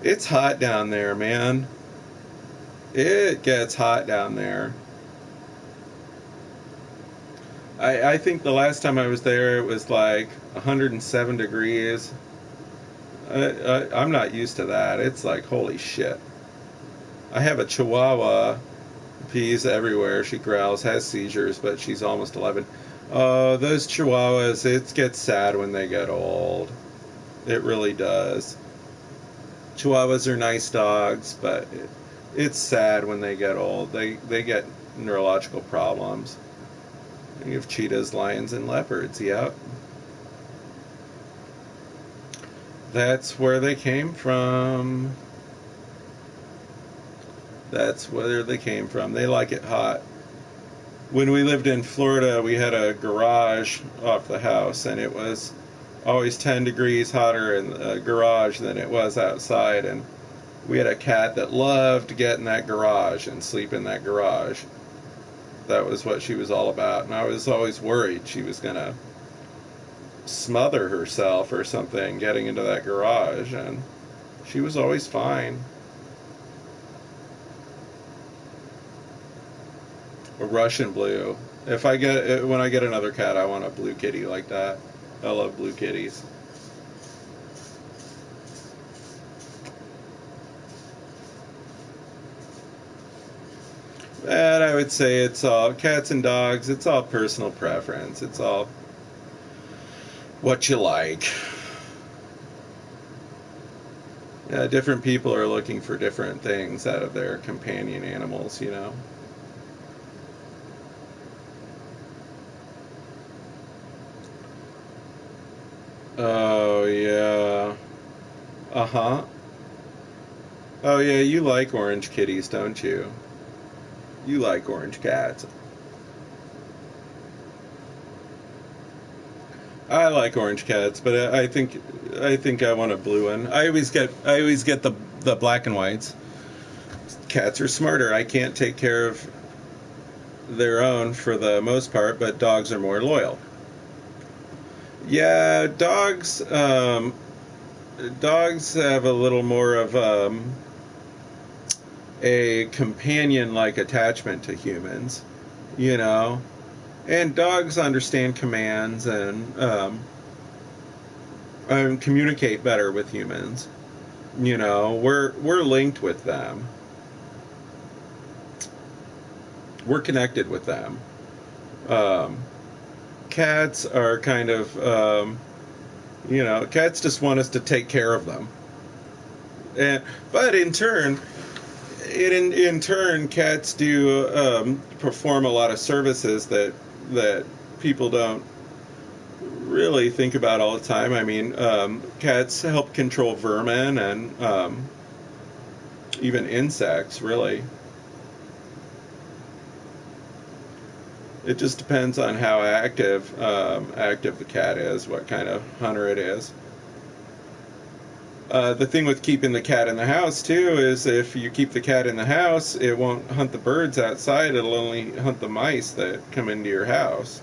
it's hot down there, man. It gets hot down there. I think the last time I was there, it was like 107 degrees. I'm not used to that. It's like, holy shit. I have a Chihuahua, pees everywhere. She growls, has seizures, but she's almost 11. Oh, those Chihuahuas, it gets sad when they get old. It really does. Chihuahuas are nice dogs, but it's sad when they get old. They get neurological problems. You have cheetahs, lions, and leopards, yep. That's where they came from. That's where they came from. They like it hot. When we lived in Florida, we had a garage off the house, and it was always 10 degrees hotter in the garage than it was outside. And we had a cat that loved to get in that garage and sleep in that garage. That was what she was all about. And I was always worried she was going to smother herself or something getting into that garage. And she was always fine. A Russian blue. When I get another cat, I want a blue kitty like that. I love blue kitties. And I would say it's all cats and dogs. It's all personal preference. It's all what you like. Yeah, different people are looking for different things out of their companion animals, you know. Oh, yeah. Uh-huh. Oh, yeah, you like orange kitties, don't you? You like orange cats. I like orange cats, but I think I want a blue one. I always get the black and whites. Cats are smarter. I can't take care of their own for the most part, but dogs are more loyal. Yeah, dogs have a little more of a companion-like attachment to humans, you know. And dogs understand commands and communicate better with humans. You know, we're linked with them. We're connected with them. Cats are kind of, cats just want us to take care of them. But in turn, cats do perform a lot of services that people don't really think about all the time. I mean, cats help control vermin and even insects, really. It just depends on how active the cat is, what kind of hunter it is. The thing with keeping the cat in the house, too, is if you keep the cat in the house, it won't hunt the birds outside. It'll only hunt the mice that come into your house.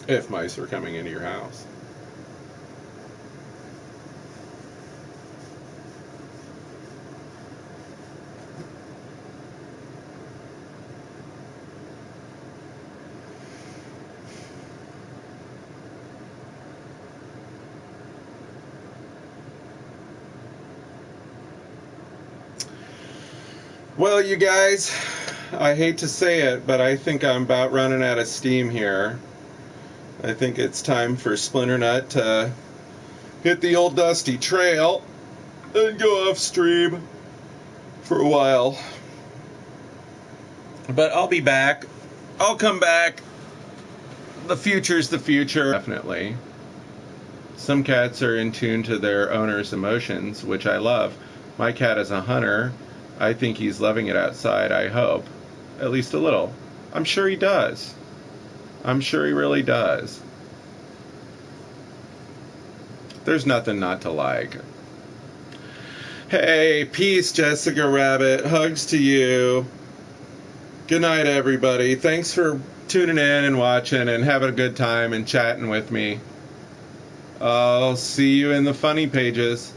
If mice are coming into your house. Well, you guys, I hate to say it, but I think I'm about running out of steam here. I think it's time for Splinternut to hit the old dusty trail and go off stream for a while. But I'll be back. I'll come back. The future's the future. Definitely. Some cats are in tune to their owner's emotions, which I love. My cat is a hunter. I think he's loving it outside, I hope. At least a little. I'm sure he does. I'm sure he really does. There's nothing not to like. Hey, peace, Jessica Rabbit. Hugs to you. Good night, everybody. Thanks for tuning in and watching and having a good time and chatting with me. I'll see you in the funny pages.